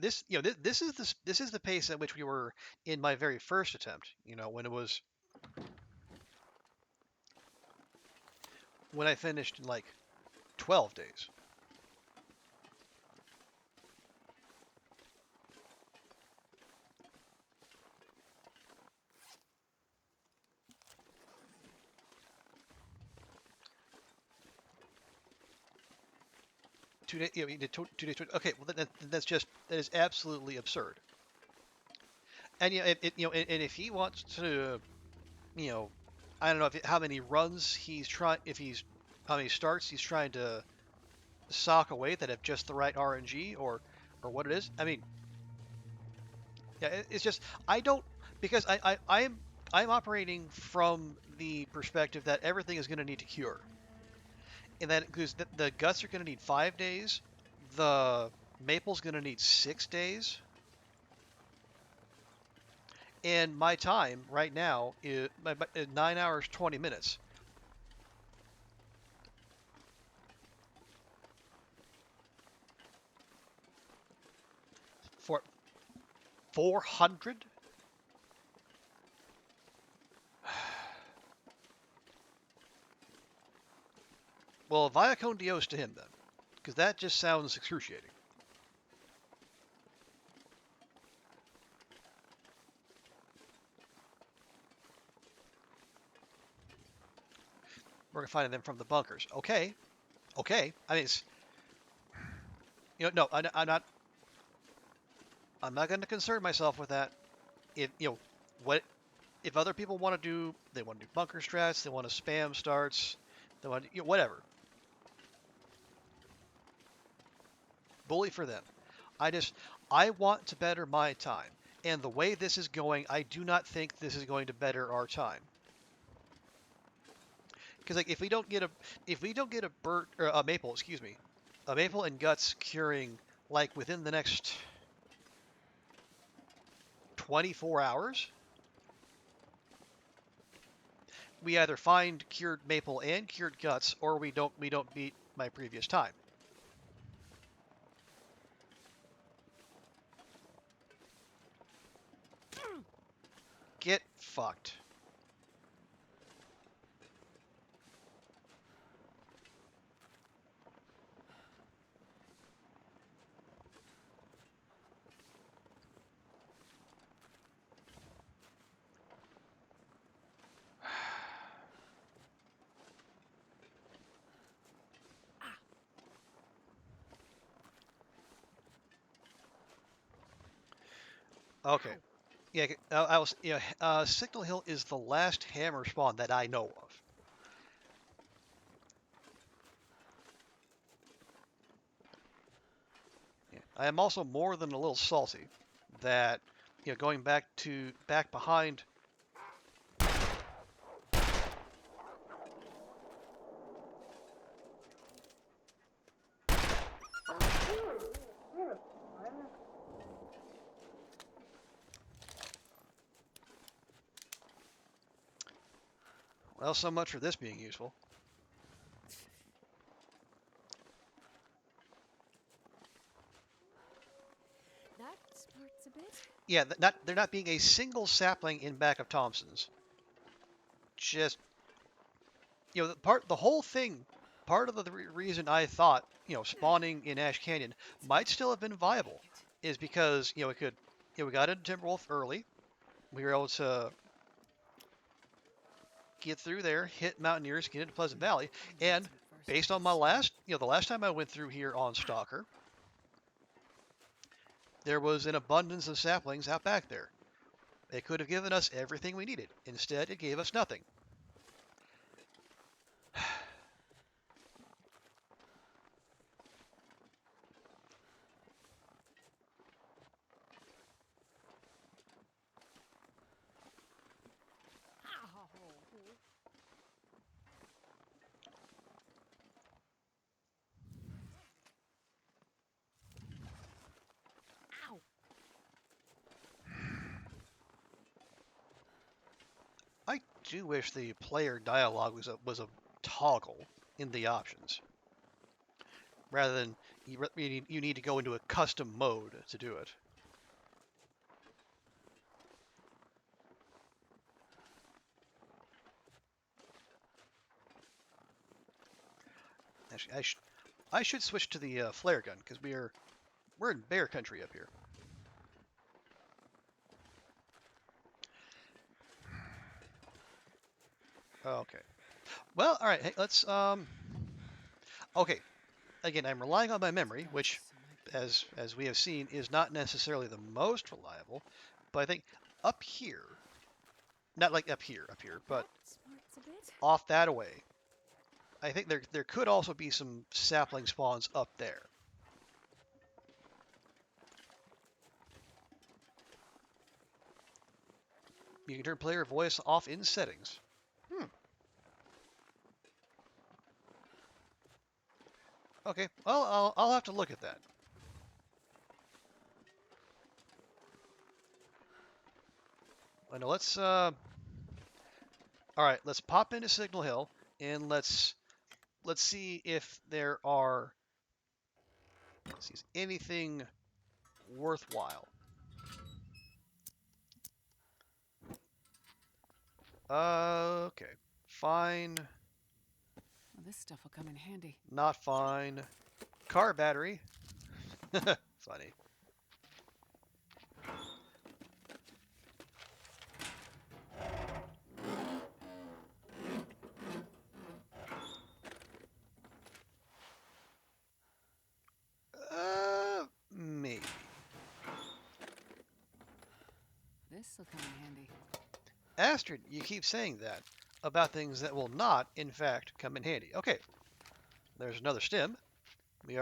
this. This is the pace at which we were in my very first attempt. When it was when I finished in like 12 days. You did 2 days. Okay, well that is absolutely absurd. And and if he wants to, you know, I don't know how many runs he's trying, how many starts he's trying to sock away that have just the right RNG or what it is. I mean, yeah, it's just I don't because I'm operating from the perspective that everything is going to need to cure, and that because the guts are going to need 5 days, the maple's going to need 6 days, and my time right now is 9 hours 20 minutes. For 400. Well, via con Dios to him then, because that just sounds excruciating. We're finding them from the bunkers. Okay, okay. I mean, no, I'm not. I'm not going to concern myself with that. If what if other people want to do? They want to do bunker strats. They want to spam starts. They want to, whatever. Bully for them. I want to better my time, and the way this is going, I do not think this is going to better our time. Because like if we don't get a or a maple, excuse me, a maple and guts curing like within the next 24 hours, we either find cured maple and cured guts, or we don't beat my previous time. Get fucked. Okay. Yeah, I was. Yeah, Signal Hill is the last hammer spawn that I know of. Yeah. I am also more than a little salty that going back behind. Well, so much for this being useful. That smarts a bit. Yeah, there not being a single sapling in back of Thompson's. Just, the whole thing, part of the reason I thought, spawning in Ash Canyon might still have been viable is because, we got into Timberwolf early. We were able to get through there, hit Mountaineers, get into Pleasant Valley, and based on the last time I went through here on Stalker, there was an abundance of saplings out back there. It could have given us everything we needed. Instead, it gave us nothing. Ow! I do wish the player dialogue was a toggle in the options, rather than you need to go into a custom mode to do it. Actually, I should switch to the flare gun because we're in bear country up here. Okay. Well, all right. Hey, let's Okay. Again, I'm relying on my memory, which, as we have seen, is not necessarily the most reliable. But I think up here, not like up here, but That smarts a bit. off that away, I think there could also be some sapling spawns up there. You can turn player voice off in settings. Okay, well, I'll have to look at that. I know, all right, let's pop into Signal Hill and let's see if there are anything worthwhile. Okay, fine. Well, this stuff will come in handy. Not fine. Car battery. Funny. Maybe. This'll come in handy. Astrid, you keep saying that about things that will not, in fact, come in handy. Okay, there's another stim. We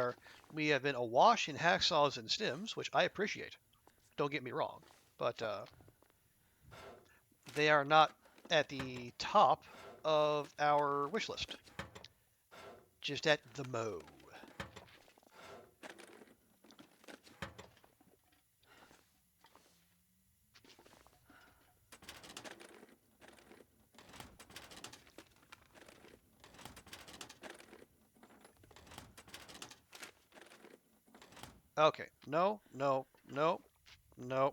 have been awash in hacksaws and stims, which I appreciate. Don't get me wrong, but they are not at the top of our wish list. Just at the mo. Okay, no. All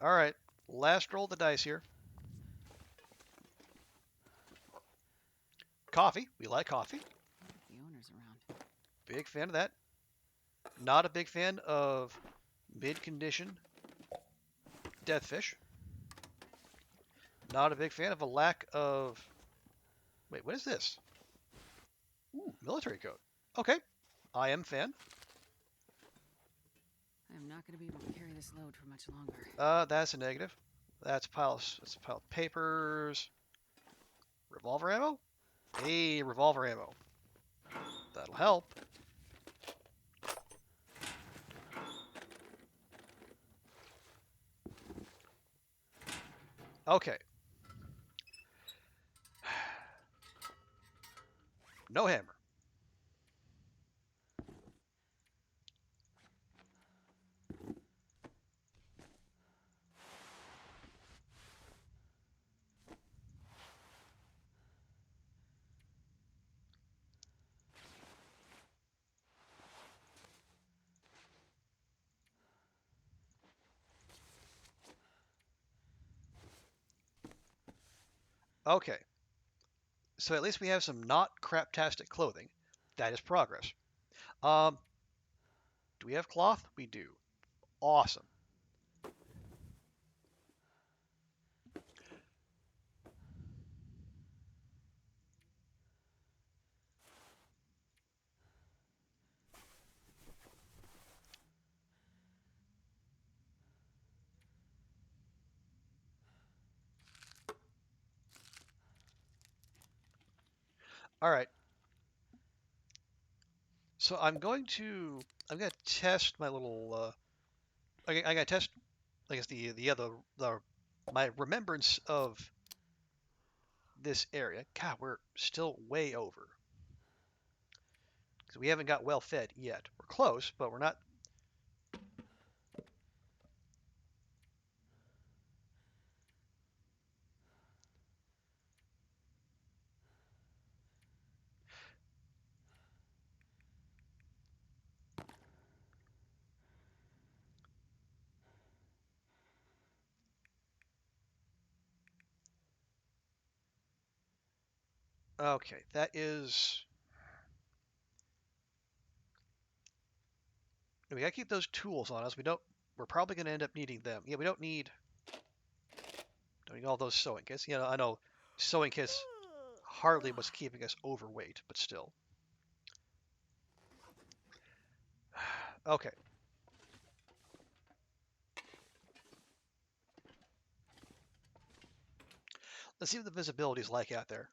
right, last roll of the dice here. Coffee, we like coffee. The owner's around. Big fan of that. Not a big fan of mid-condition deathfish. Not a big fan of a lack of... Wait, what is this? Ooh, military coat. Okay, I am fan. I'm not going to be able to carry this load for much longer. That's a negative. That's a pile of papers. Revolver ammo? Hey, revolver ammo. That'll help. Okay. No hammer. Okay. So at least we have some not craptastic clothing. That is progress. Um, do we have cloth? We do. Awesome. All right. So I'm going to test my little I got to test I guess the my remembrance of this area. God, we're still way over. Because we haven't got well fed yet. We're close, but we're not. Okay, that is. We gotta keep those tools on us. We don't. We're probably gonna end up needing them. Yeah, we don't need. Don't need all those sewing kits. You know, I know sewing kits hardly what's keeping us overweight, but still. Okay, let's see what the visibility is like out there.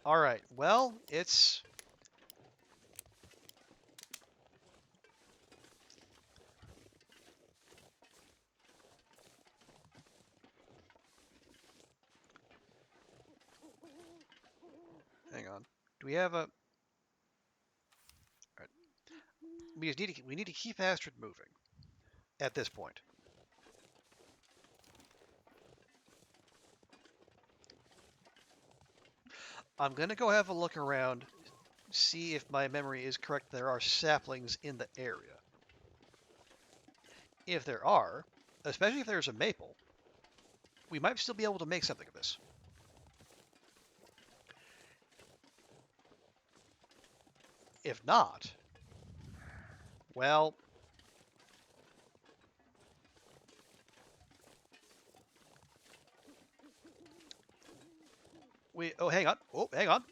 All right. Well, it's. Hang on. Do we have a? All right. We need to keep Astrid moving at this point. I'm gonna go have a look around, see if my memory is correct. There are saplings in the area. If there are, especially if there's a maple, we might still be able to make something of this. If not, well, oh, hang on. Oh, hang on.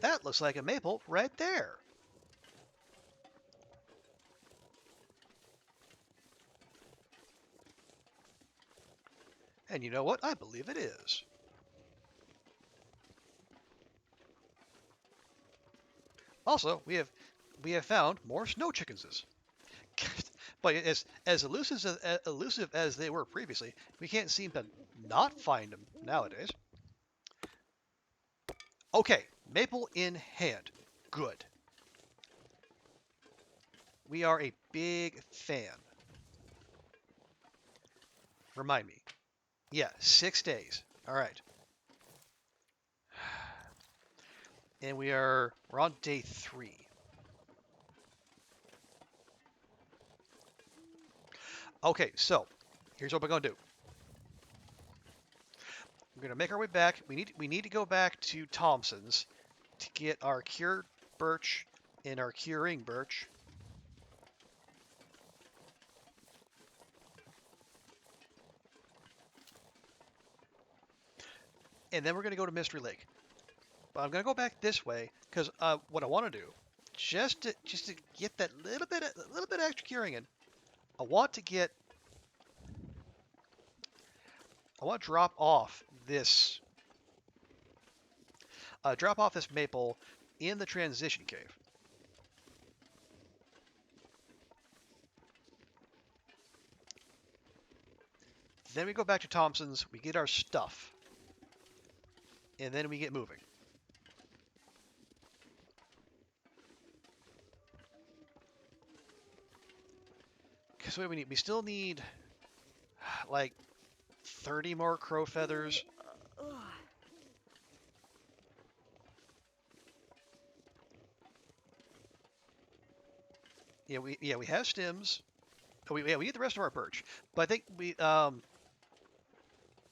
That looks like a maple right there. And you know what? I believe it is. Also, we have found more snow chickenses. But as elusive as they were previously, we can't seem to not find them nowadays. Okay, maple in hand. Good. We are a big fan. Remind me. Yeah, 6 days. All right. And we're on day 3. Okay, so here's what we're gonna do. We're gonna make our way back. We need to go back to Thompson's to get our cured birch and our curing birch. And then we're gonna go to Mystery Lake. But I'm gonna go back this way because what I want to do, just to get that little bit extra curing in, I want to get I want to drop off this maple in the transition cave. Then we go back to Thompson's, we get our stuff, and then we get moving. Because what we still need like 30 more crow feathers. we have stims. Oh, we need the rest of our birch, but I think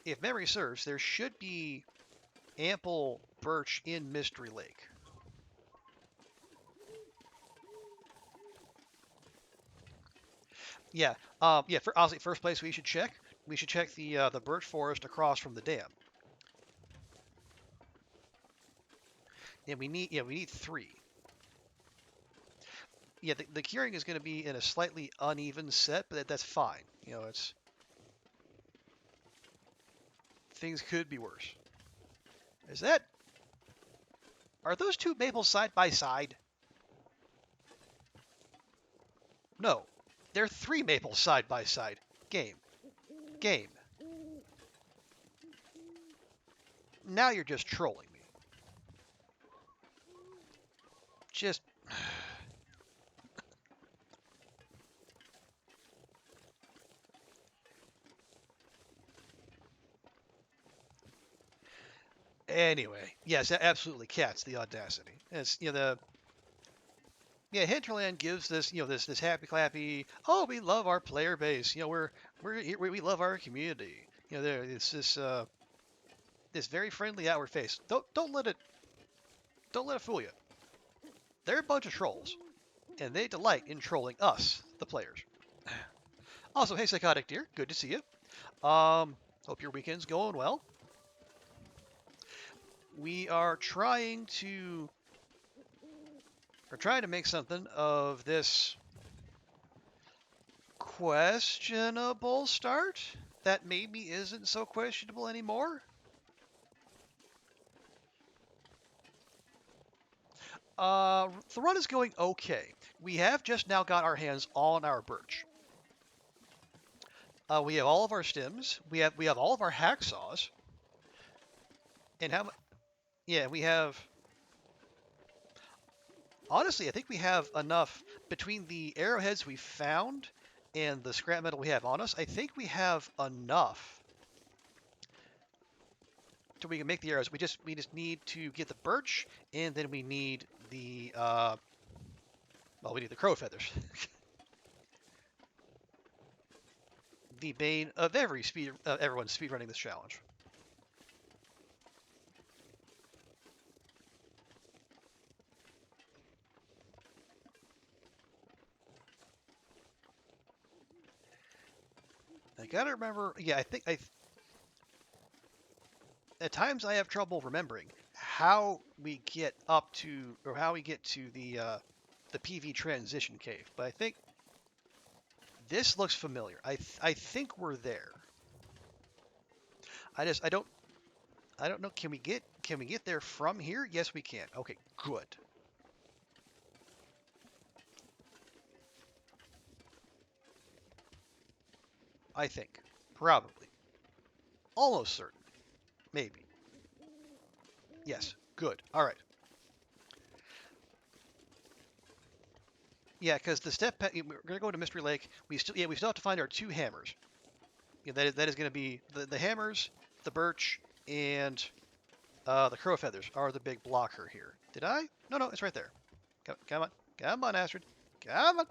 if memory serves, there should be ample birch in Mystery Lake. Yeah, honestly, first place we should check. We should check the birch forest across from the dam. And we need 3. Yeah, the curing is going to be in a slightly uneven set, but that's fine. It's things could be worse. Is that Are those 2 maples side by side? No, they're 3 maples side by side. Game. Now you're just trolling me. Just anyway. Yes, absolutely. Cats, the audacity. It's Hinterland gives this happy clappy. Oh, we love our player base. We love our community. There it's this very friendly outward face. Don't let it fool you. They're a bunch of trolls, and they delight in trolling us, the players. Also, hey, Psychotic Deer, good to see you. Hope your weekend's going well. We are trying to make something of this questionable start that maybe isn't so questionable anymore. The run is going okay. We have just now got our hands on our birch. We have all of our stims. We have all of our hacksaws. And we have. Honestly, I think we have enough between the arrowheads we found and the scrap metal we have on us. I think we have enough so we can make the arrows. We just need to get the birch, and then we need the we need the crow feathers. The bane of everyone speedrunning this challenge. I gotta remember. Yeah, at times I have trouble remembering how we get up to or how we get to the PV transition cave, but I think this looks familiar. I think we're there. I don't know. Can we get there from here? Yes, we can. Okay, good. I think probably almost certain. Maybe. Yes. Good. All right. Yeah, because we're gonna go to Mystery Lake. We still have to find our 2 hammers. Yeah, that is gonna be the hammers, the birch, and the crow feathers are the big blocker here. Did I? No, it's right there. Come on, Astrid. Come on.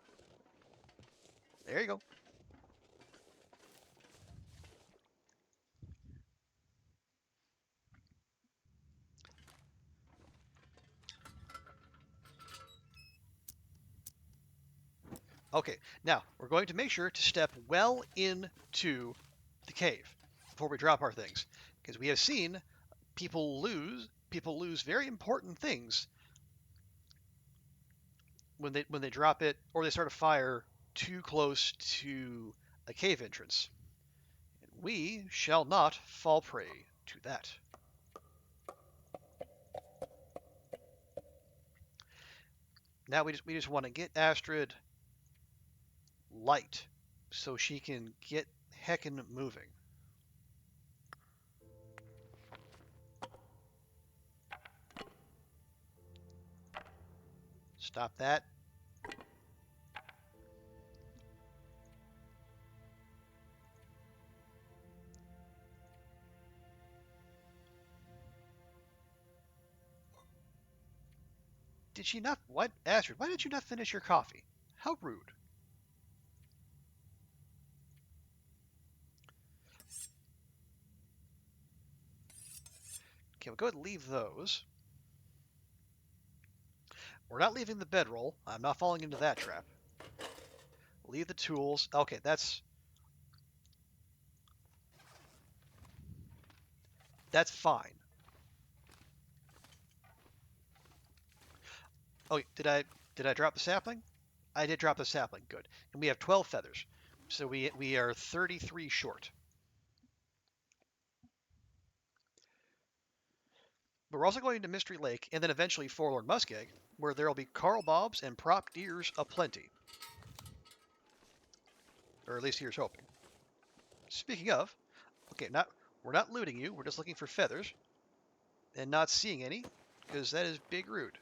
There you go. Okay, now we're going to make sure to step well into the cave before we drop our things, because we have seen people lose very important things when they drop it or they start a fire too close to a cave entrance. And we shall not fall prey to that. Now we just want to get Astrid light so she can get heckin' moving. Stop that. Did she not? What? Astrid, why did you not finish your coffee? How rude. Okay, we'll go ahead and leave those. We're not leaving the bedroll. I'm not falling into that trap. Leave the tools. Okay, that's fine. Oh, did I drop the sapling? I did drop the sapling. Good. And we have 12 feathers. So we are 33 short. But we're also going to Mystery Lake and then eventually Forlorn Muskeg, where there will be Carl Bobs and prop deers aplenty. Or at least here's hoping. Speaking of, okay, we're not looting you. We're just looking for feathers and not seeing any, because that is big rude.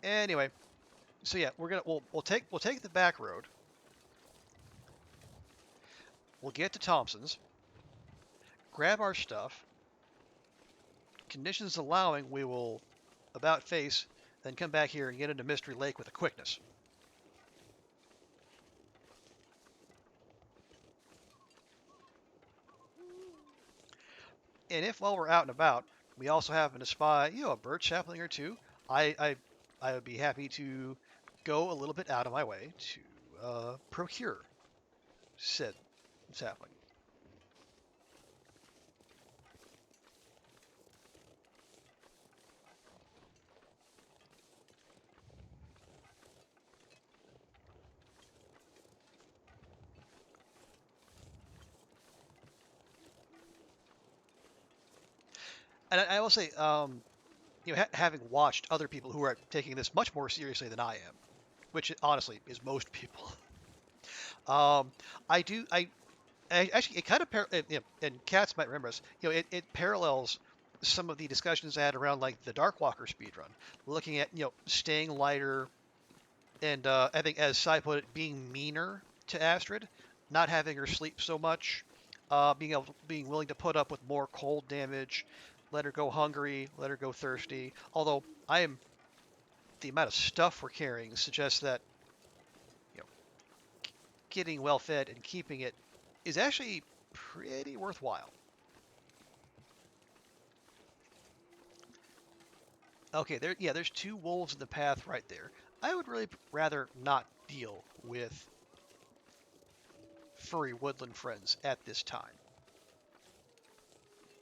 Anyway, so yeah, we'll take the back road. We'll get to Thompson's, grab our stuff. Conditions allowing, we will about face, then come back here and get into Mystery Lake with a quickness. And if while we're out and about, we also happen to spy, a birch sapling or two, I would be happy to go a little bit out of my way to procure said sapling. And I will say, having watched other people who are taking this much more seriously than I am, which honestly is most people, um, I do, I actually, it kind of, and cats might remember this, it parallels some of the discussions I had around like the Darkwalker speedrun, looking at, staying lighter and I think, as Sai put it, being meaner to Astrid, not having her sleep so much, being willing to put up with more cold damage, let her go hungry, let her go thirsty. Although the amount of stuff we're carrying suggests that you know getting well fed and keeping it is actually pretty worthwhile. Okay, there's two wolves in the path right there. I would really rather not deal with furry woodland friends at this time.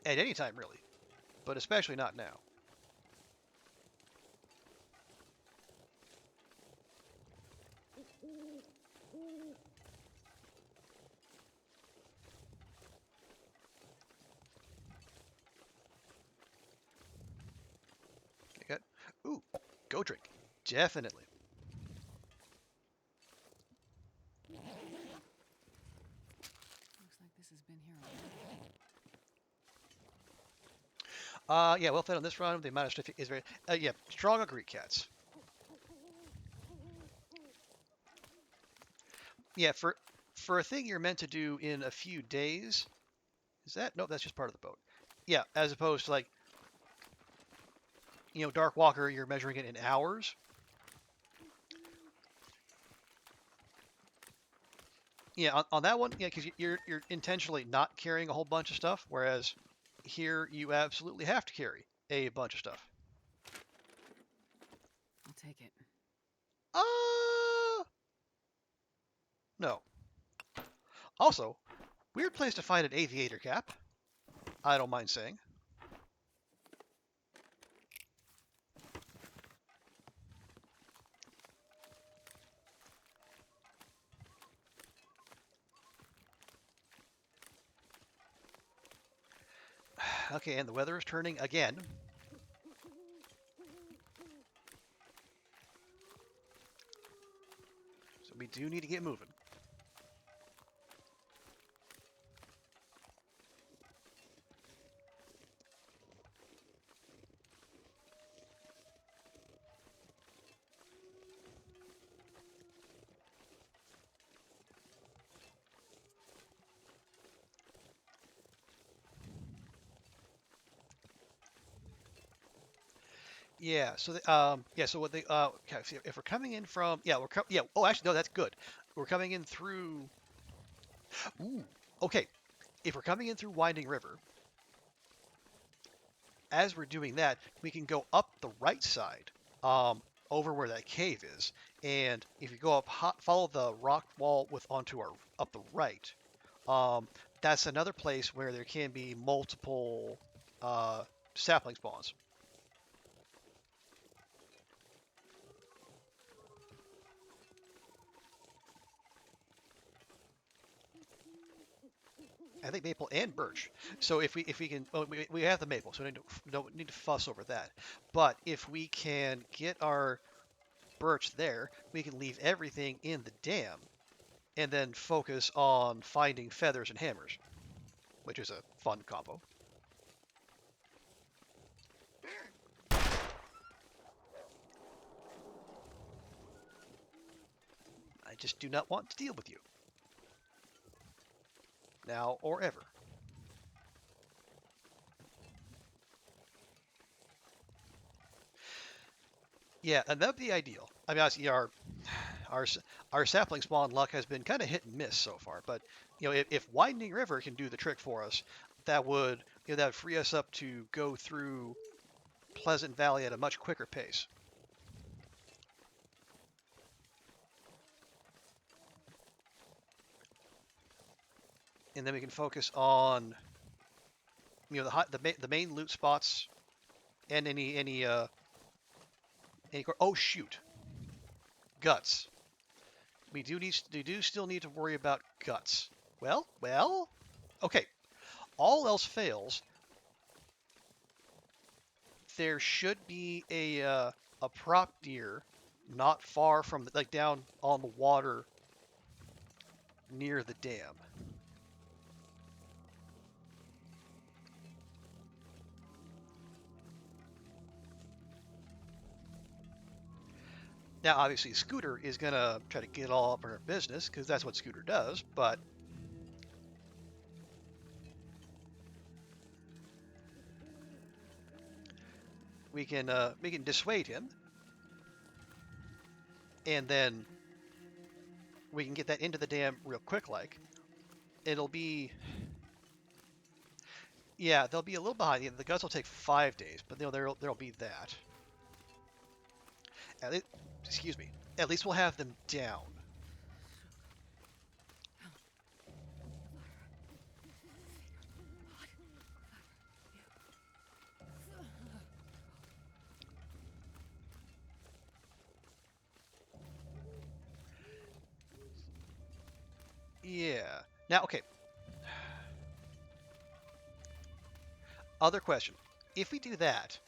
At any time, really, but especially not now. Okay, ooh, go drink. Definitely. Looks like this has been here already. Yeah, well fed on this run. The amount of stuff is very, yeah, strong agree, cats. Yeah, for a thing you're meant to do in a few days, is that? Nope, that's just part of the boat. Yeah, as opposed to like, Dark Walker, you're measuring it in hours. Yeah, on that one, yeah, because you're intentionally not carrying a whole bunch of stuff, whereas here you absolutely have to carry a bunch of stuff. I'll take it. No. Also, weird place to find an aviator cap. I don't mind saying. Okay, and the weather is turning again. So we do need to get moving. Yeah. So yeah. So what they okay, if we're coming in from yeah. Oh, actually no, that's good. We're coming in through. Ooh. Okay. If we're coming in through Winding River, as we're doing that, we can go up the right side, over where that cave is. And if you go up, follow the rock wall with onto our up the right. Um, that's another place where there can be multiple sapling spawns. I think maple and birch. So if we can, well, we have the maple, so we don't need to fuss over that. But if we can get our birch there, we can leave everything in the dam and then focus on finding feathers and hammers, which is a fun combo. I just do not want to deal with you. Now or ever. Yeah, and that'd be ideal. I mean, obviously, our our sapling spawn luck has been kind of hit and miss so far, but if Widening River can do the trick for us, that would that would free us up to go through Pleasant Valley at a much quicker pace. And then we can focus on the main loot spots and any oh shoot, guts. We do still need to worry about guts. Well, okay. All else fails, there should be a prop deer not far from like down on the water near the dam. Now, obviously, Scooter is gonna try to get all up in her business because that's what Scooter does. But we can dissuade him, and then we can get that into the dam real quick. Like it'll be, yeah, they'll be a little behind. The guts will take 5 days, but there'll be that. At least, excuse me. At least we'll have them down. Yeah. Now, okay. Other question: if we do that,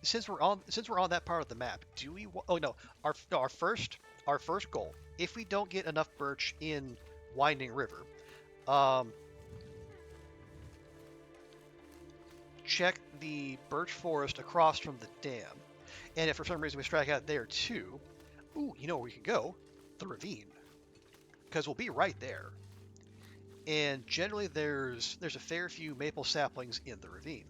since we're on that part of the map, do we? Oh no, our first goal. If we don't get enough birch in Winding River, um, check the birch forest across from the dam, and if for some reason we strike out there too, ooh, you know where we can go? The ravine, because we'll be right there. And generally, there's a fair few maple saplings in the ravine.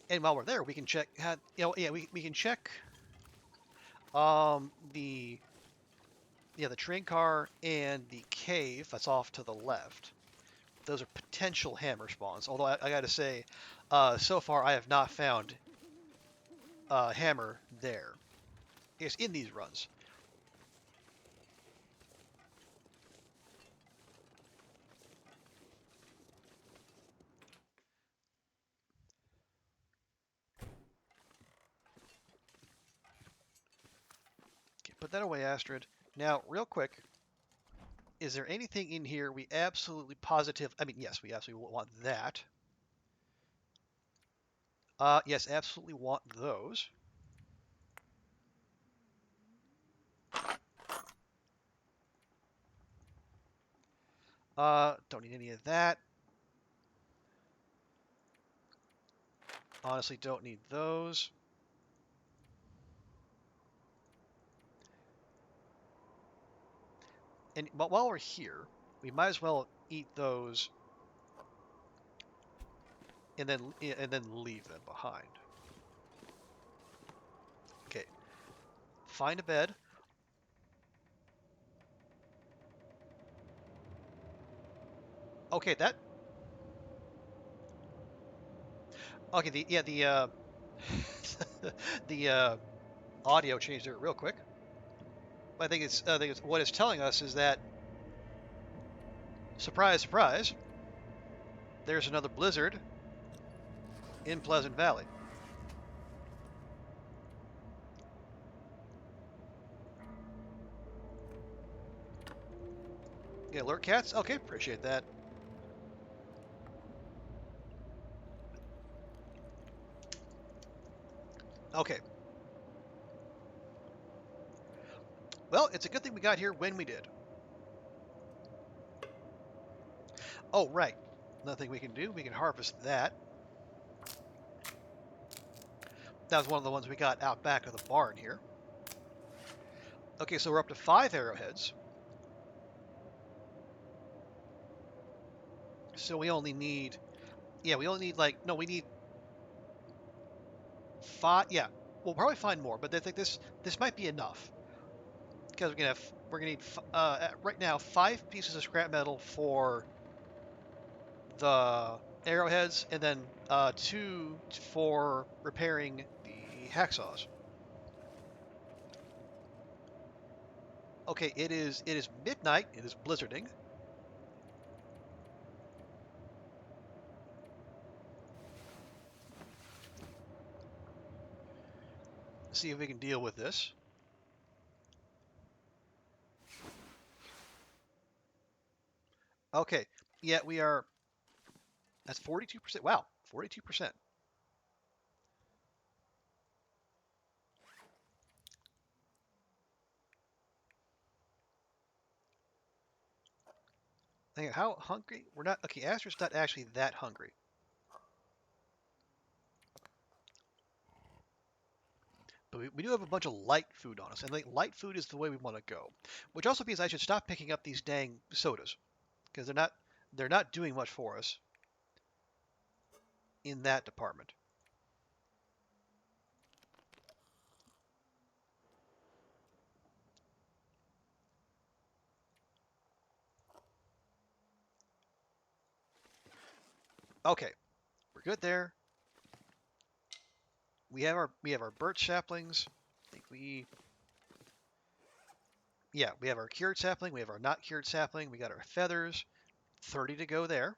And while we're there, we can check. Yeah, we can check the the train car and the cave that's off to the left. Those are potential hammer spawns. Although I got to say, so far I have not found hammer there. It's in these runs. Okay, put that away, Astrid. Now, real quick, is there anything in here we absolutely positive? I mean, yes, we absolutely want that. Yes, absolutely want those. Don't need any of that. Honestly, don't need those. And while we're here, we might as well eat those and then leave them behind. Okay. Find a bed. Okay, that. Okay, the the audio changed there real quick. But I think it's what it's telling us is that surprise, surprise. There's another blizzard in Pleasant Valley. Get alert cats. Okay, appreciate that. Okay. Well, it's a good thing we got here when we did. Oh, right. Nothing we can do. We can harvest that. That was one of the ones we got out back of the barn here. Okay, so we're up to 5 arrowheads. So we only need, yeah, we only need like, no, we need 5. Yeah, we'll probably find more, but I think this might be enough because we're gonna need right now 5 pieces of scrap metal for the arrowheads, and then 2 for repairing the hacksaws. Okay, it is midnight. It is blizzarding. See if we can deal with this. Okay, yeah, we are. That's 42%. Wow, 42%. How hungry? We're not. Okay, Aster's not actually that hungry. But we do have a bunch of light food on us, and like light food is the way we want to go. Which also means I should stop picking up these dang sodas because they're not doing much for us in that department. Okay, we're good there. We have our birch saplings. I think we have our cured sapling. We have our not cured sapling. We got our feathers. 30 to go there.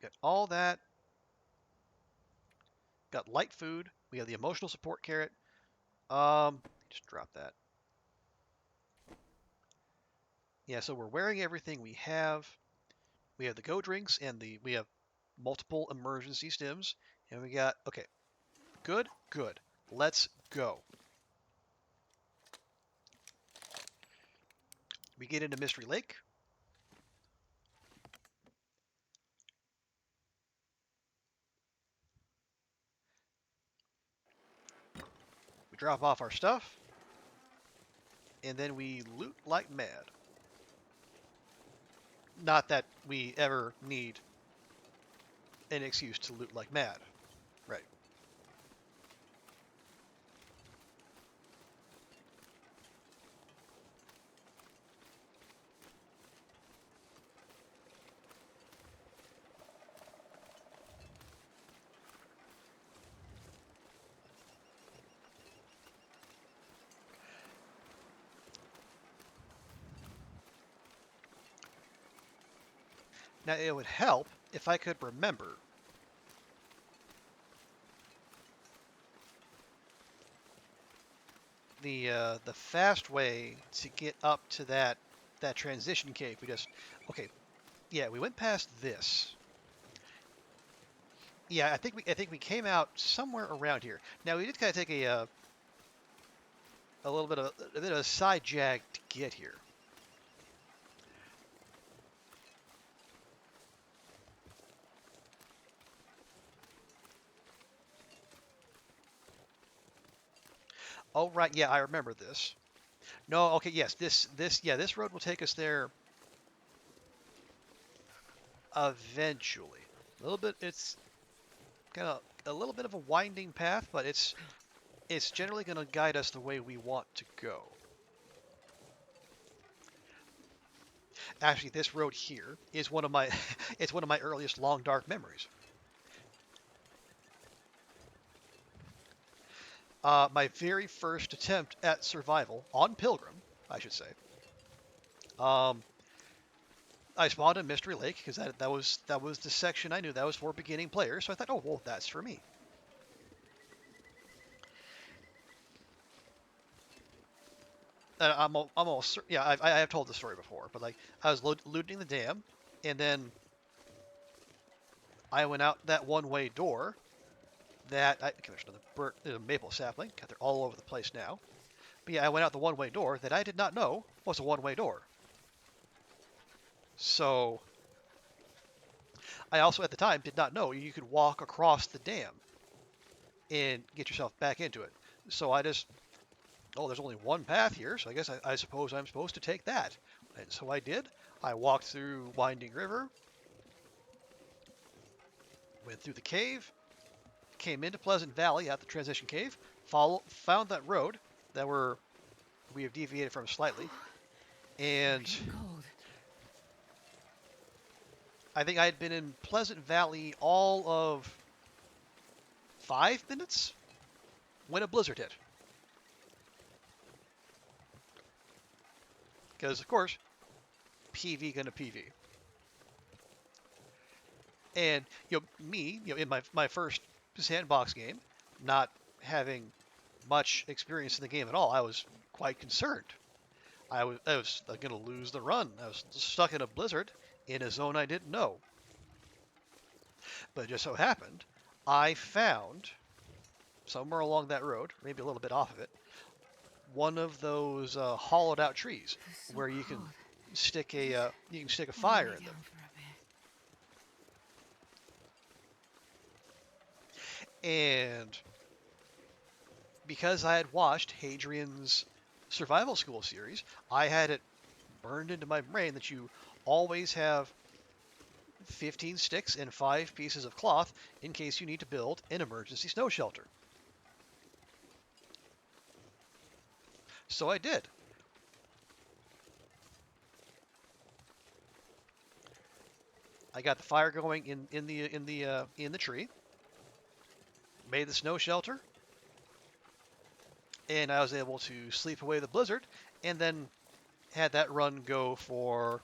Got all that. Got light food. We have the emotional support carrot. Just drop that. Yeah, so we're wearing everything we have. We have the go drinks and we have multiple emergency stims. And we got, okay, good, good. Let's go. We get into Mystery Lake. We drop off our stuff. And then we loot like mad. Not that we ever need an excuse to loot like mad. Right. Now, it would help if I could remember the fast way to get up to that transition cave. Okay, yeah, we went past this. Yeah, I think we came out somewhere around here. Now we did kind of take a little bit of a side jag to get here. Oh, right. Yeah, I remember this. No, okay, yes. This road will take us there eventually. A little bit, it's kind of a little bit of a winding path, but it's generally going to guide us the way we want to go. Actually, this road here is one of my it's one of my earliest long dark memories. My very first attempt at survival on Pilgrim, I should say. Um, I spawned in Mystery Lake because that was the section I knew that was for beginning players. So I thought, oh well, that's for me. I'm almost yeah. I have told the story before, but like I was looting the dam, and then I went out that one-way door. Okay, there's another maple sapling. God, they're all over the place now. But yeah, I went out the one-way door that I did not know was a one-way door. So I also at the time did not know you could walk across the dam and get yourself back into it. So I just, oh, there's only one path here, so I guess I suppose I'm supposed to take that. And so I did. I walked through Winding River, went through the cave, came into Pleasant Valley at the transition cave, found that road that we have deviated from slightly, and Cold. I think I had been in Pleasant Valley all of 5 minutes when a blizzard hit. Because of course, PV gonna PV. And me, in my first sandbox game, not having much experience in the game at all, I was quite concerned. I was going to lose the run. I was stuck in a blizzard in a zone I didn't know. But it just so happened, I found somewhere along that road, maybe a little bit off of it, one of those hollowed out trees So where you can cold. stick a I'll fire lay in them. down for a bit. And because I had watched Hadrian's Survival School series, I had it burned into my brain that you always have 15 sticks and 5 pieces of cloth in case you need to build an emergency snow shelter. So I did. I got the fire going in the tree, made the snow shelter, and I was able to sleep away the blizzard, and then had that run go for,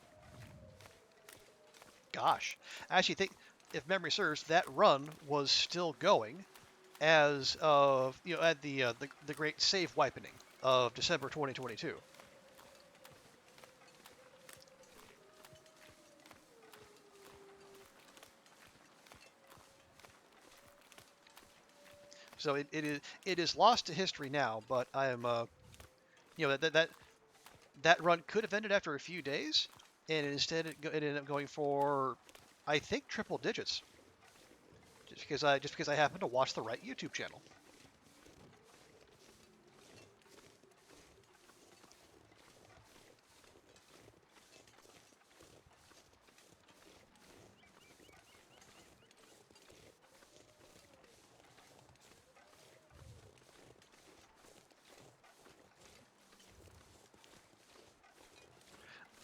gosh, I actually think, if memory serves, that run was still going as of at the great save wipening of December 2022. So it is lost to history now, but I am that run could have ended after a few days, and instead it ended up going for, I think, triple digits, just because I happened to watch the right YouTube channel.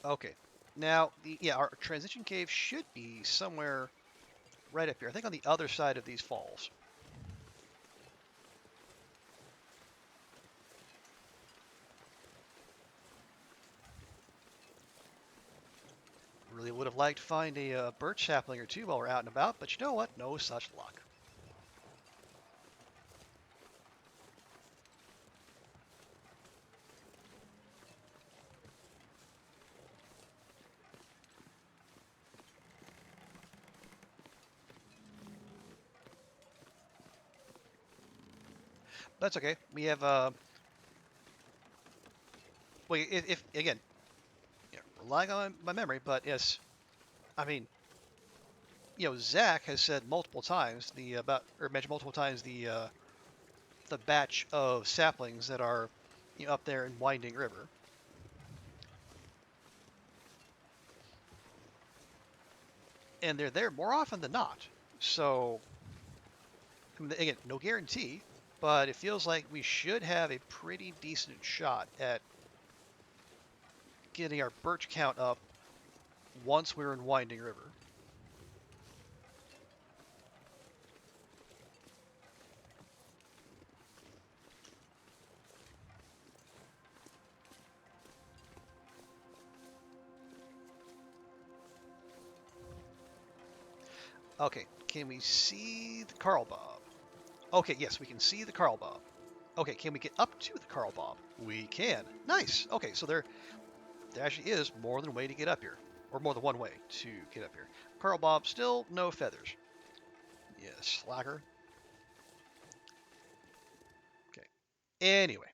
Okay, now our transition cave should be somewhere right up here. I think on the other side of these falls. Really would have liked to find a birch sapling or two while we're out and about, but you know what? No such luck. That's okay. We have well, if again, relying on my memory, but yes, I mean, Zach has said multiple times mentioned multiple times the batch of saplings that are up there in Winding River. And they're there more often than not. So, I mean, again, no guarantee, but it feels like we should have a pretty decent shot at getting our birch count up once we're in Winding River. Okay, can we see the Carl Bob? Okay, yes, we can see the Carl Bob. Okay, can we get up to the Carl Bob? We can. Nice. Okay, so there actually is more than a way to get up here, or more than one way to get up here. Carl Bob, still no feathers. Yeah, slacker. Okay. Anyway.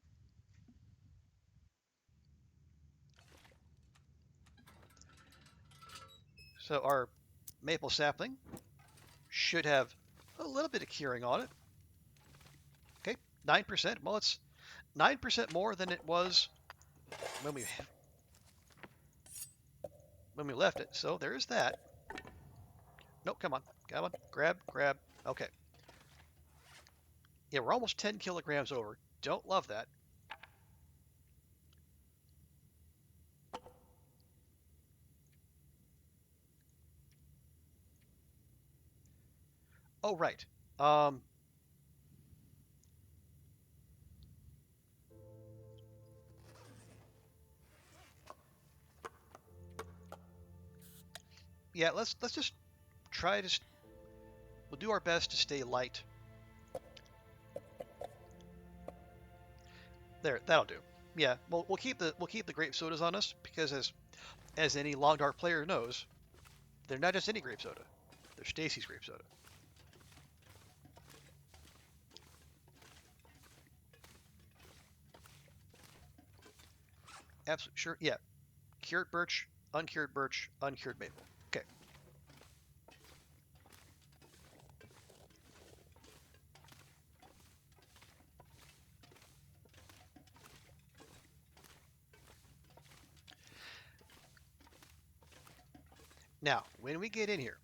So our maple sapling should have a little bit of curing on it. Okay, 9%. Well, it's 9% more than it was when we left it. So there's that. Nope, come on. Come on. Grab, grab. Okay. Yeah, we're almost 10 kilograms over. Don't love that. Oh, right. Yeah, let's just try to. We'll do our best to stay light. There, that'll do. Yeah, we'll keep the grape sodas on us because as any long dark player knows, they're not just any grape soda. They're Stacy's grape soda. Absolutely sure. Yeah, cured birch, uncured maple. Okay. Now, when we get in here,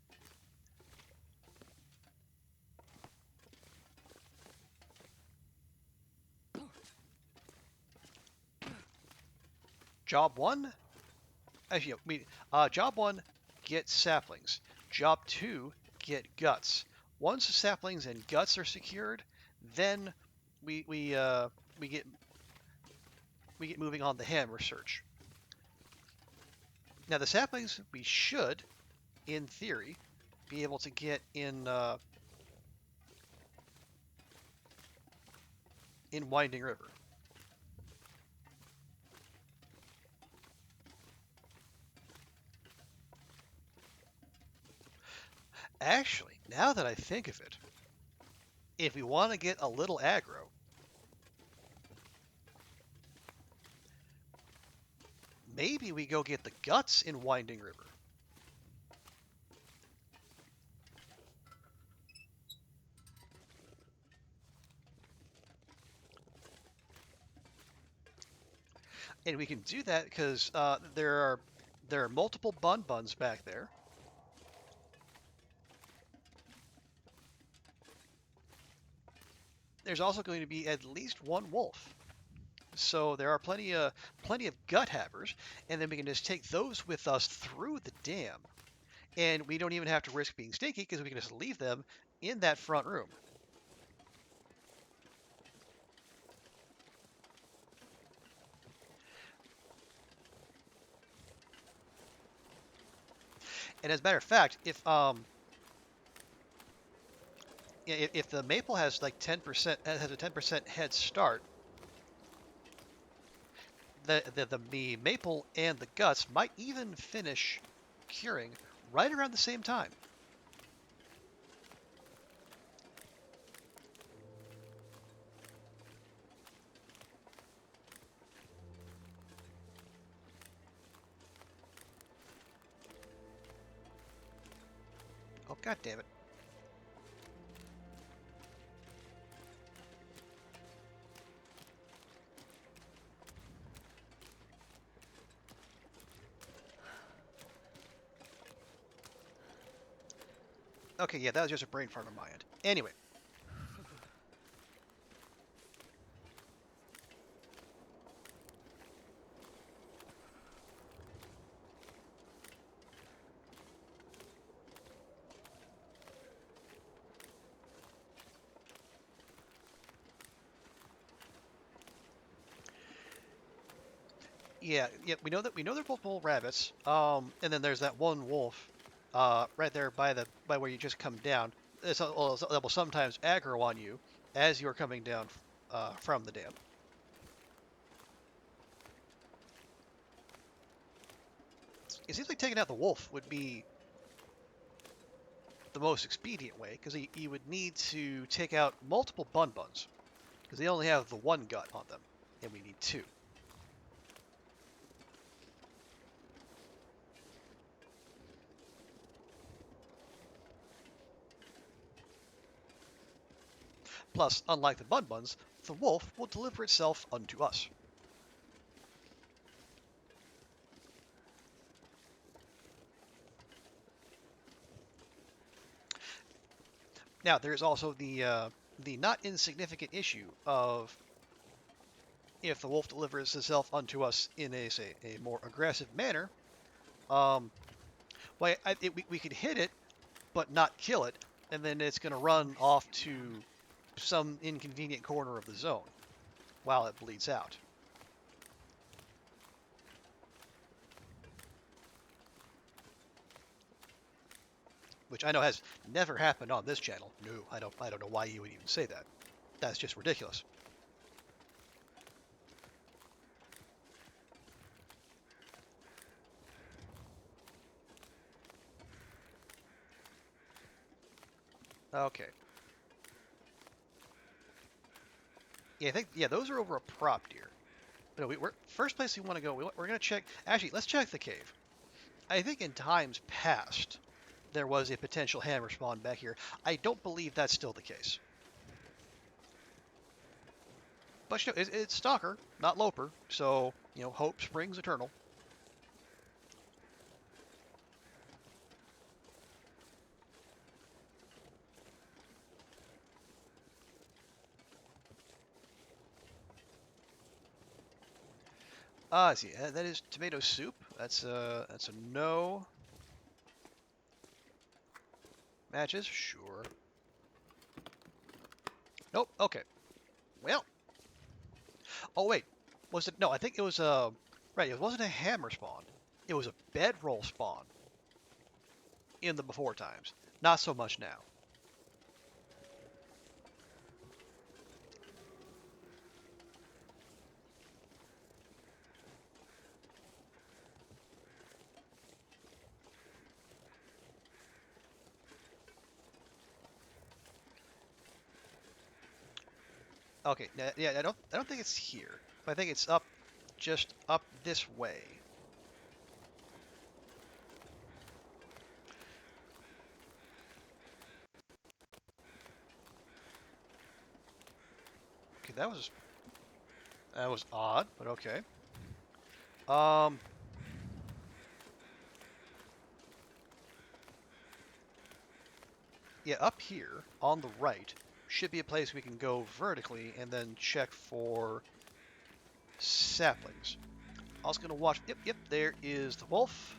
job one, actually, job one, get saplings. Job two, get guts. Once the saplings and guts are secured, then we get moving on the hammer search. Now the saplings we should, in theory, be able to get in Winding River. Actually, now that I think of it, if we want to get a little aggro, maybe we go get the guts in Winding River. And we can do that because there are multiple buns back there. There's also going to be at least one wolf. So there are plenty of gut havers, and then we can just take those with us through the dam. And we don't even have to risk being stinky because we can just leave them in that front room. And as a matter of fact, if the maple has like 10%, has a 10% head start, the maple and the guts might even finish curing right around the same time. Oh, god damn it. Okay, yeah, that was just a brain fart on my end. Anyway. Yeah, we know they're both bull rabbits. And then there's that one wolf, right there by where you just come down. That will sometimes aggro on you as you're coming down, from the dam. It seems like taking out the wolf would be the most expedient way, because you would need to take out multiple buns, because they only have the one gut on them, and we need two. Plus, unlike the buns, the wolf will deliver itself unto us. Now, there's also the not insignificant issue of if the wolf delivers itself unto us in a more aggressive manner, um, we could hit it but not kill it, and then it's going to run off to some inconvenient corner of the zone while it bleeds out. Which I know has never happened on this channel. No, I don't know why you would even say that. That's just ridiculous. Okay. Yeah, I think those are over a prop deer. But no, we're first place we want to go. We're going to check. Actually, let's check the cave. I think in times past there was a potential hammer spawn back here. I don't believe that's still the case. But you know, it's Stalker, not Loper, so hope springs eternal. Ah, I see. That is tomato soup. That's a no. Matches? Sure. Nope. Okay. Well. Oh wait. Was it? No, I think it was right. It wasn't a hammer spawn. It was a bedroll spawn in the before times. Not so much now. Okay. Yeah. I don't think it's here. But I think it's up, just up this way. Okay, that was odd, but okay. Um. Yeah, up here on the right should be a place we can go vertically and then check for saplings. I was gonna watch. Yep. There is the wolf.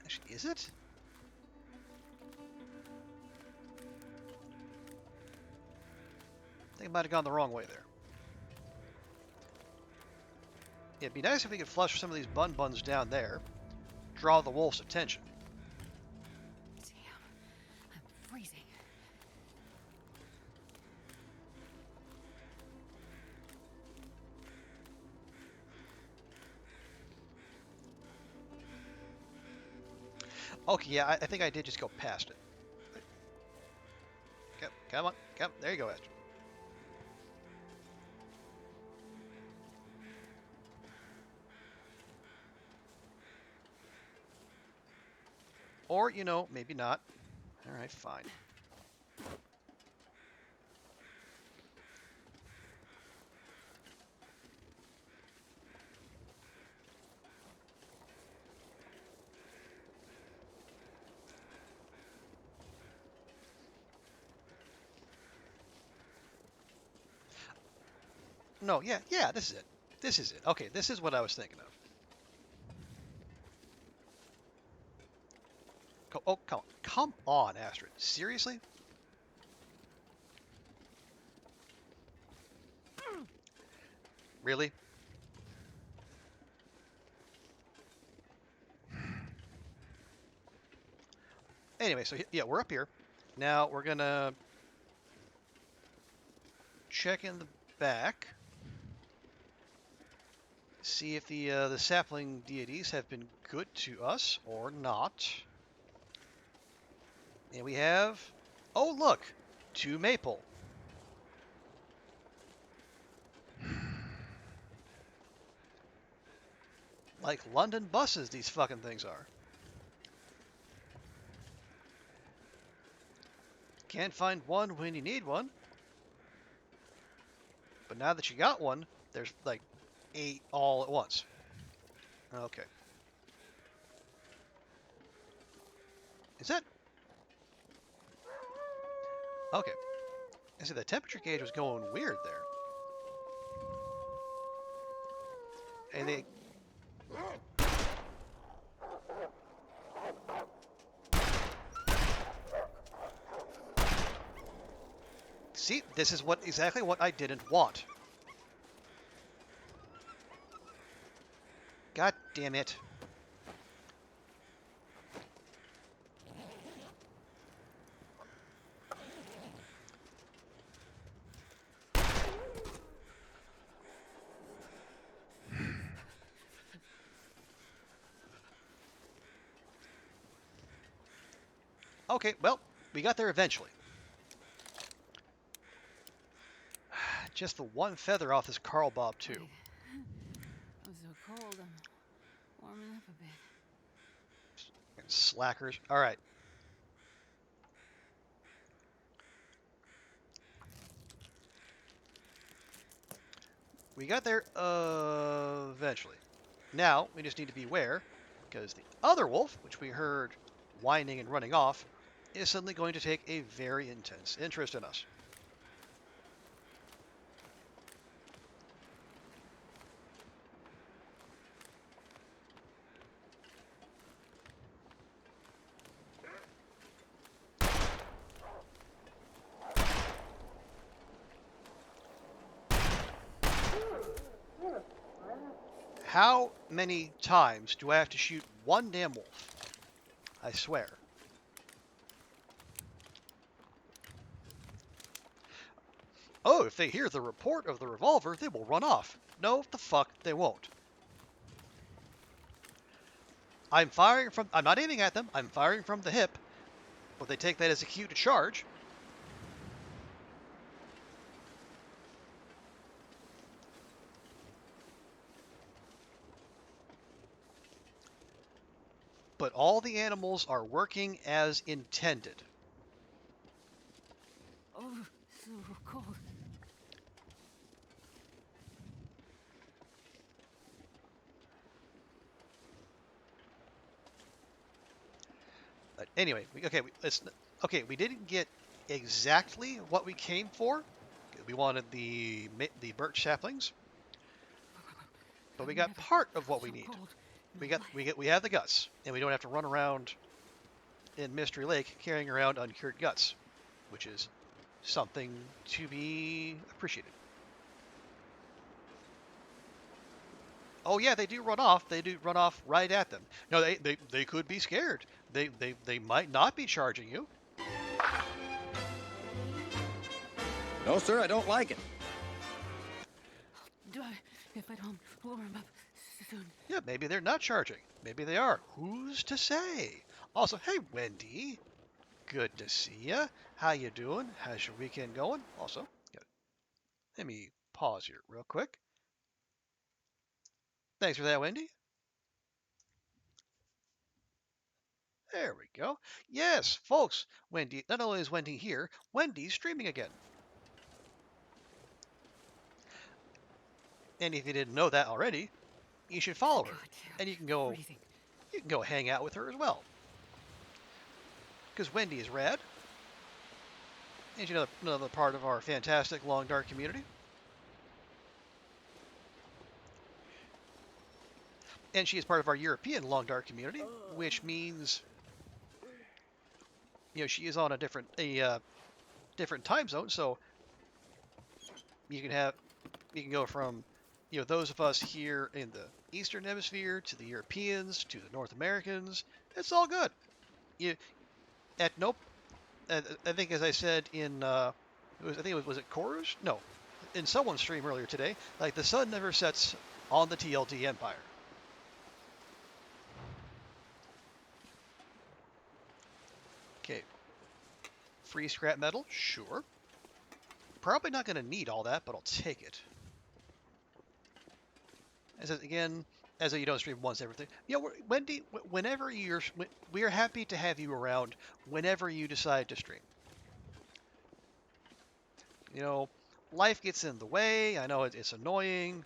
Actually, is it? I think I might have gone the wrong way there. Yeah, it'd be nice if we could flush some of these buns down there, draw the wolf's attention. Damn, I'm freezing. Okay, yeah, I think I did just go past it. Come on, come. There you go, Esther. Or, maybe not. All right, fine. no, yeah, this is it. This is it. Okay, this is what I was thinking of. Oh, come on, Astrid. Seriously? Really? Anyway, so yeah, we're up here. Now we're gonna check in the back, see if the sapling deities have been good to us or not. And we have, oh look, 2 maple. Like London buses, these fucking things are. Can't find one when you need one. But now that you got one, there's like 8 all at once. Okay. Is that? Okay. I see the temperature gauge was going weird there. And they... See, this is exactly what I didn't want. God damn it. Okay, well, we got there eventually. Just the one feather off this Carl Bob, too. I'm so cold. I'm warming up a bit. Slackers. All right. We got there eventually. Now, we just need to beware, because the other wolf, which we heard whining and running off, is suddenly going to take a very intense interest in us. How many times do I have to shoot one damn wolf? I swear. Oh, if they hear the report of the revolver, they will run off. No, the fuck, they won't. I'm not aiming at them, I'm firing from the hip, but they take that as a cue to charge. But all the animals are working as intended. Oh, so cold. But anyway, we didn't get exactly what we came for. We wanted the birch saplings, but we got part of what we need. We have the guts, and we don't have to run around in Mystery Lake carrying around uncured guts, which is something to be appreciated. Oh yeah, they do run off. They do run off right at them. No, they could be scared. They might not be charging you. No, sir, I don't like it. Do I, if I don't warm up soon? Yeah, maybe they're not charging. Maybe they are. Who's to say? Also, hey, Wendy. Good to see ya. How you doing? How's your weekend going? Also, let me pause here real quick. Thanks for that, Wendy. There we go. Yes, folks, Wendy, not only is Wendy here, Wendy's streaming again. And if you didn't know that already, you should follow her. And you can go hang out with her as well. Because Wendy is rad. And she's another part of our fantastic Long Dark community. And she is part of our European long dark community, which means, she is on a different time zone. So you can have you can go from, those of us here in the Eastern Hemisphere to the Europeans to the North Americans. It's all good. You at nope. I think as I said in I think was it Koru's? No, in someone's stream earlier today. Like the sun never sets on the TLD Empire. Okay, free scrap metal, sure. Probably not going to need all that, but I'll take it. As you don't stream once everything. Wendy, whenever we are happy to have you around whenever you decide to stream. Life gets in the way. I know it's annoying.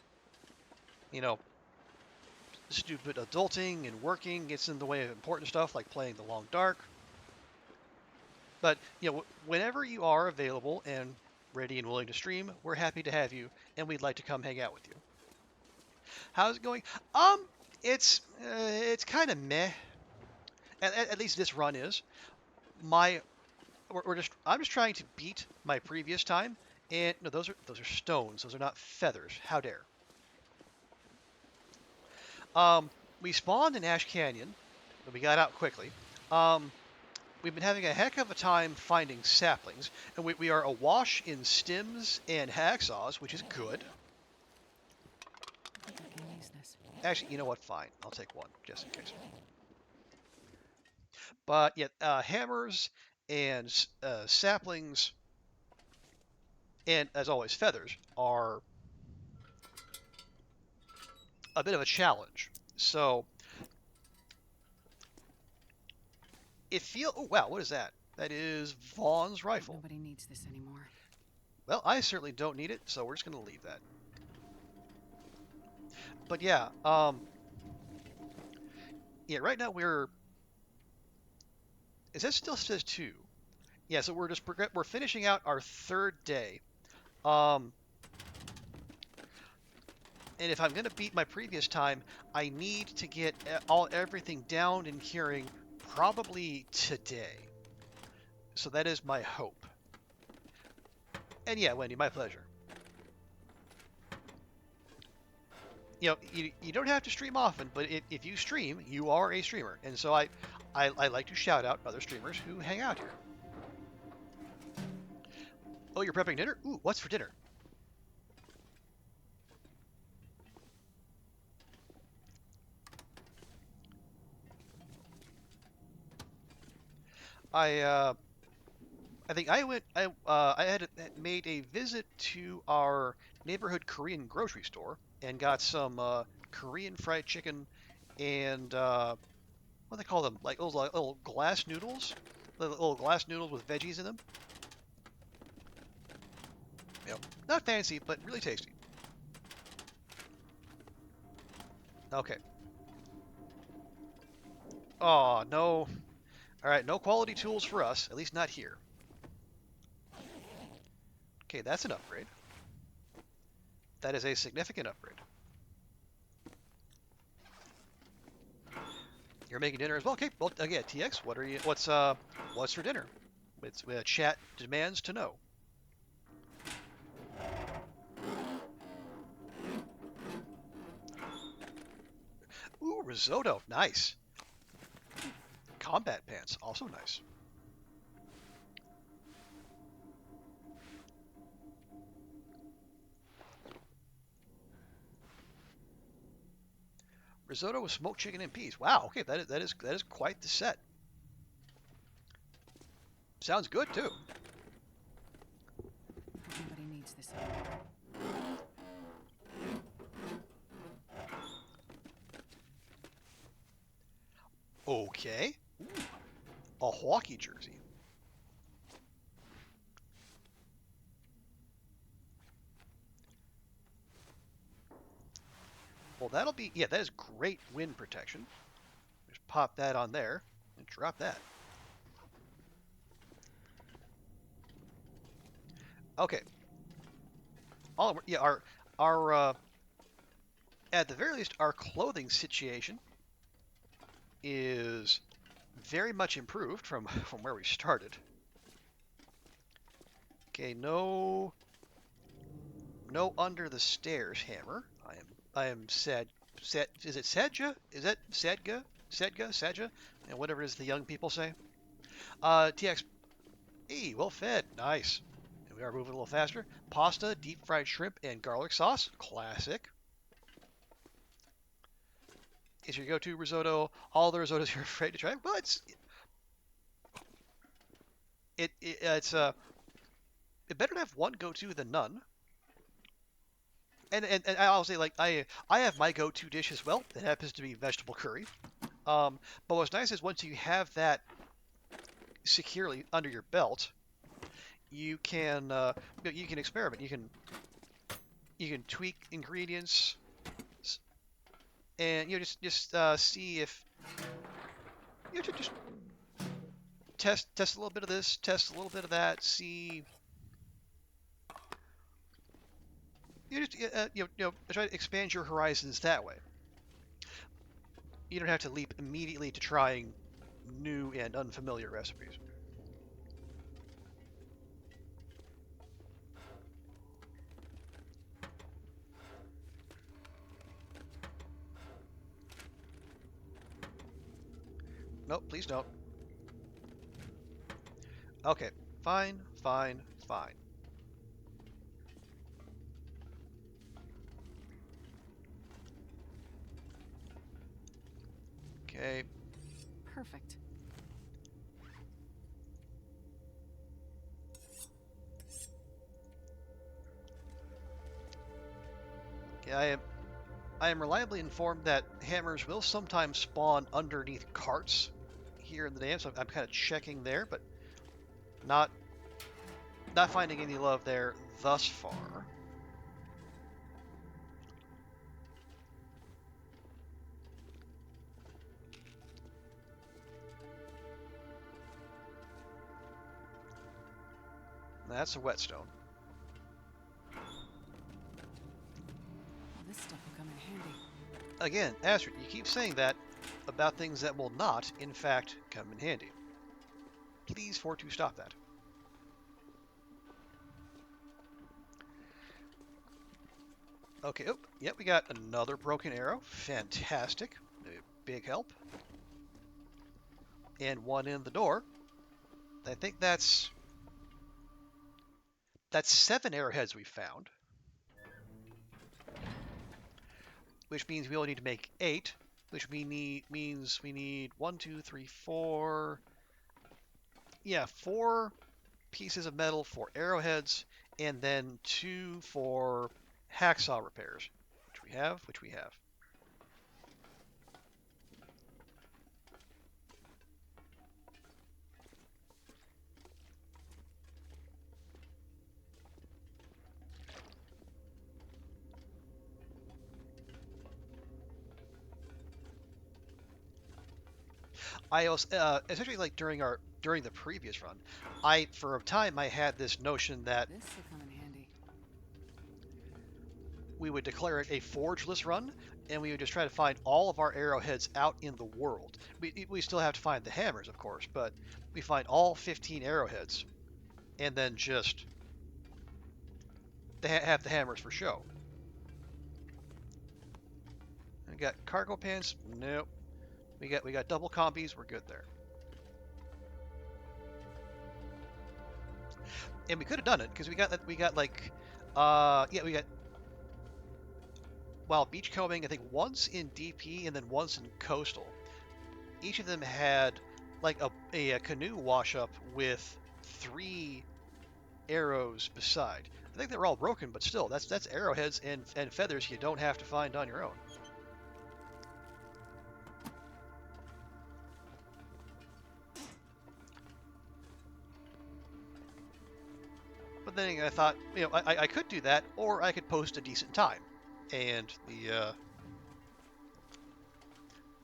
Stupid adulting and working gets in the way of important stuff like playing the Long Dark. But, whenever you are available and ready and willing to stream, we're happy to have you, and we'd like to come hang out with you. How's it going? It's kind of meh. At least this run is. I'm just trying to beat my previous time, and no, those are stones. Those are not feathers. How dare? We spawned in Ash Canyon, but we got out quickly. We've been having a heck of a time finding saplings, and we are awash in stims and hacksaws, which is good. Actually, you know what? Fine. I'll take one, just in case. But yeah, hammers and saplings, and as always, feathers are a bit of a challenge. So oh wow, what is that? That is Vaughn's rifle. Nobody needs this anymore. Well, I certainly don't need it, so we're just going to leave that. But yeah, right now is that still says 2? Yeah, so we're finishing out our 3rd day. And if I'm going to beat my previous time, I need to get everything down and curing probably today. So that is my hope. And yeah, Wendy, my pleasure. You don't have to stream often, but if you stream, you are a streamer. And so I like to shout out other streamers who hang out here. Oh, you're prepping dinner? Ooh, what's for dinner? I think I had made a visit to our neighborhood Korean grocery store and got some Korean fried chicken and what do they call them? Like those little glass noodles, little glass noodles with veggies in them. Not fancy, but really tasty. Okay. Oh no. All right, no quality tools for us, at least not here. Okay, that's an upgrade. That is a significant upgrade. You're making dinner as well. Okay, well, again, TX, what's for dinner? It's chat demands to know. Ooh, risotto, nice. Combat pants, also nice. Risotto with smoked chicken and peas. Wow, okay, that is quite the set. Sounds good too. Nobody needs this anymore. Okay. Ooh, a hockey jersey. Well, that is great wind protection. Just pop that on there and drop that. Okay. Our at the very least, our clothing situation is very much improved from where we started. Okay, no under the stairs hammer. I am sad. Is it Sadja? Is that Sadga? Sadja? And whatever it is the young people say. TX. Hey, well fed. Nice. And we are moving a little faster. Pasta, deep fried shrimp, and garlic sauce. Classic. Is your go-to risotto all the risottos you're afraid to try? Well, it's better to have one go-to than none. And I'll say, like, I have my go-to dish as well. It happens to be vegetable curry. But what's nice is once you have that securely under your belt, you can experiment. You can tweak ingredients, and just see if just test a little bit of this, test a little bit of that, see. Try to expand your horizons that way. You don't have to leap immediately to trying new and unfamiliar recipes. Nope, please don't. Okay, fine. Okay. Perfect. Okay, I am reliably informed that hammers will sometimes spawn underneath carts here in the dam, so I'm kind of checking there, but not finding any love there thus far. That's a whetstone. Well, this stuff will come in handy. Again, Astrid, you keep saying that about things that will not, in fact, come in handy. Please for to stop that. Okay, oh, yep, we got another broken arrow. Fantastic. A big help. And one in the door. I think that's 7 arrowheads we found. Which means we only need to make 8, which means we need 1, 2, 3, 4. Yeah, 4 pieces of metal for arrowheads, and then 2 for hacksaw repairs, which we have. I also, especially like during the previous run, for a time I had this notion that This will come in handy. we would declare it a forgeless run, and we would just try to find all of our arrowheads out in the world. We still have to find the hammers, of course, but we find all 15 arrowheads, and then just have the hammers for show. We got cargo pants. Nope. We got double combies. We're good there. And we could have done it because we got like we got beachcombing, I think once in DP and then once in coastal. Each of them had like a canoe wash up with 3 arrows beside. I think they were all broken, but still, that's arrowheads and feathers you don't have to find on your own. But then I thought, I could do that, or I could post a decent time. And the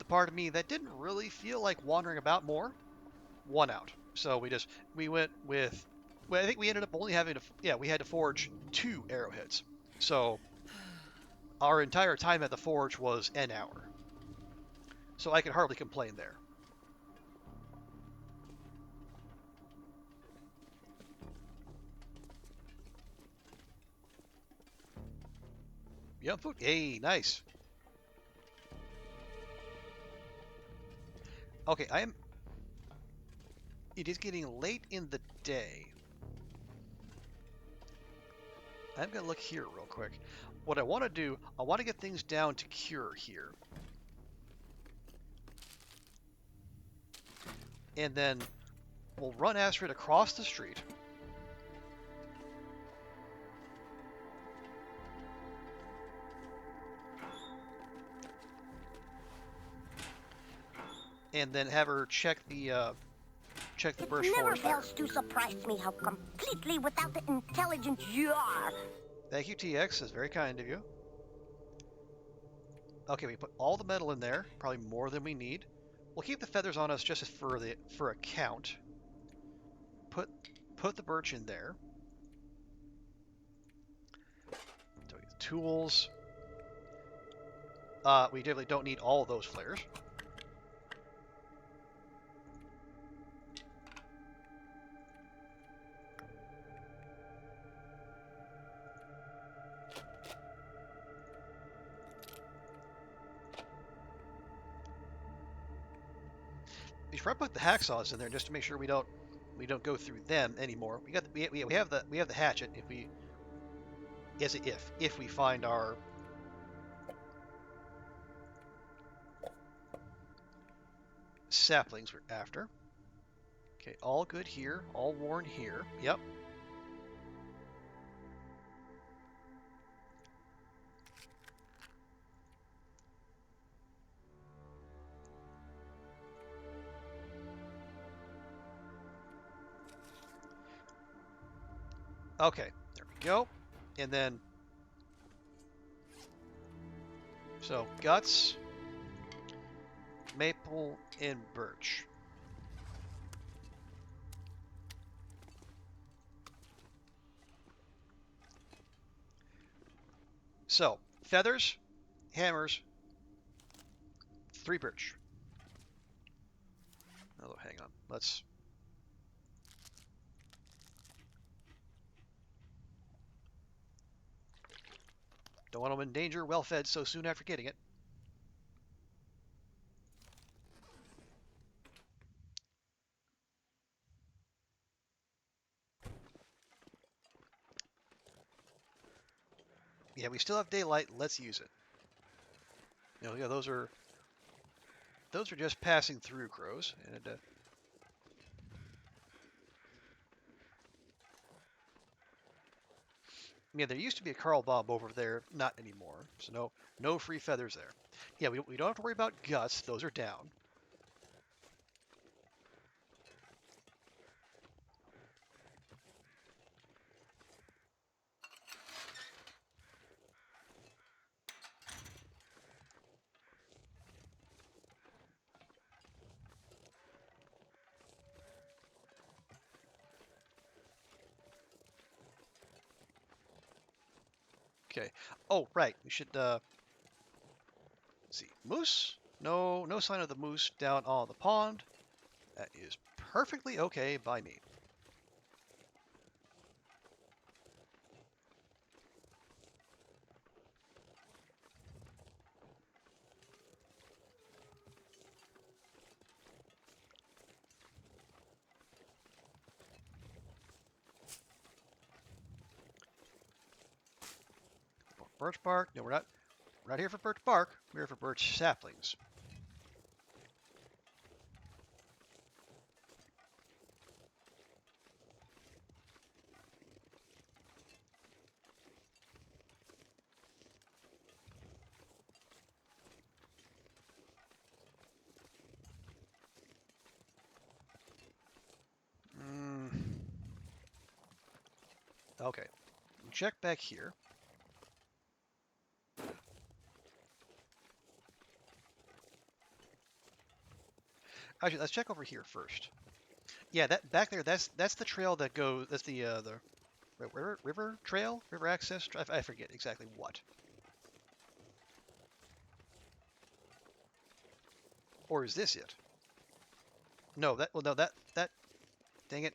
part of me that didn't really feel like wandering about more won out. So we went with. Well, I think we ended up only having we had to forge 2 arrowheads. So our entire time at the forge was an hour. So I can hardly complain there. Yep, food. Hey, nice. Okay, it is getting late in the day. I'm going to look here real quick. What I want to do, I want to get things down to cure here. And then we'll run Astrid across the street. And then have her check the birch It never forest fire. fails to surprise me how completely without the intelligence you are. Thank you, TX. That's very kind of you. Okay, we put all the metal in there, probably more than we need. We'll keep the feathers on us just for a count. Put the birch in there. So we get the tools. We definitely don't need all of those flares. We should probably put the hacksaws in there just to make sure we don't go through them anymore. We have the hatchet if we find our saplings we're after. Okay, all good here, all worn here. Yep. Okay, there we go. And then, so guts, maple, and birch. So, feathers, hammers, 3 birch. Oh, hang on. Let's... Don't want them in danger, well fed so soon after getting it. Yeah, we still have daylight. Let's use it. Yeah, those are just passing through crows, and yeah, there used to be a Carl Bob over there, not anymore. So no free feathers there. Yeah, we don't have to worry about guts; those are down. Okay. Oh, right. We should let's see. Moose? No sign of the moose down on the pond. That is perfectly okay by me. Birch bark? No, we're not here for birch bark. We're here for birch saplings. Okay. Check back here. Actually, let's check over here first. Yeah, that back there, that's the trail that goes. That's the river trail, river access. I forget exactly what. Or is this it? No, that, dang it.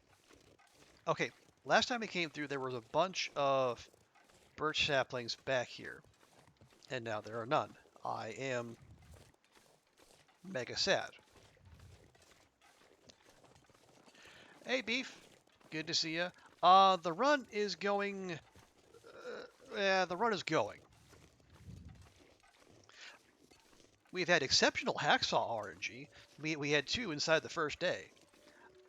Okay, last time we came through, there was a bunch of birch saplings back here, and now there are none. I am mega sad. Hey, Beef. Good to see you. The run is going... yeah, the run is going. We've had exceptional hacksaw RNG. We had 2 inside the first day.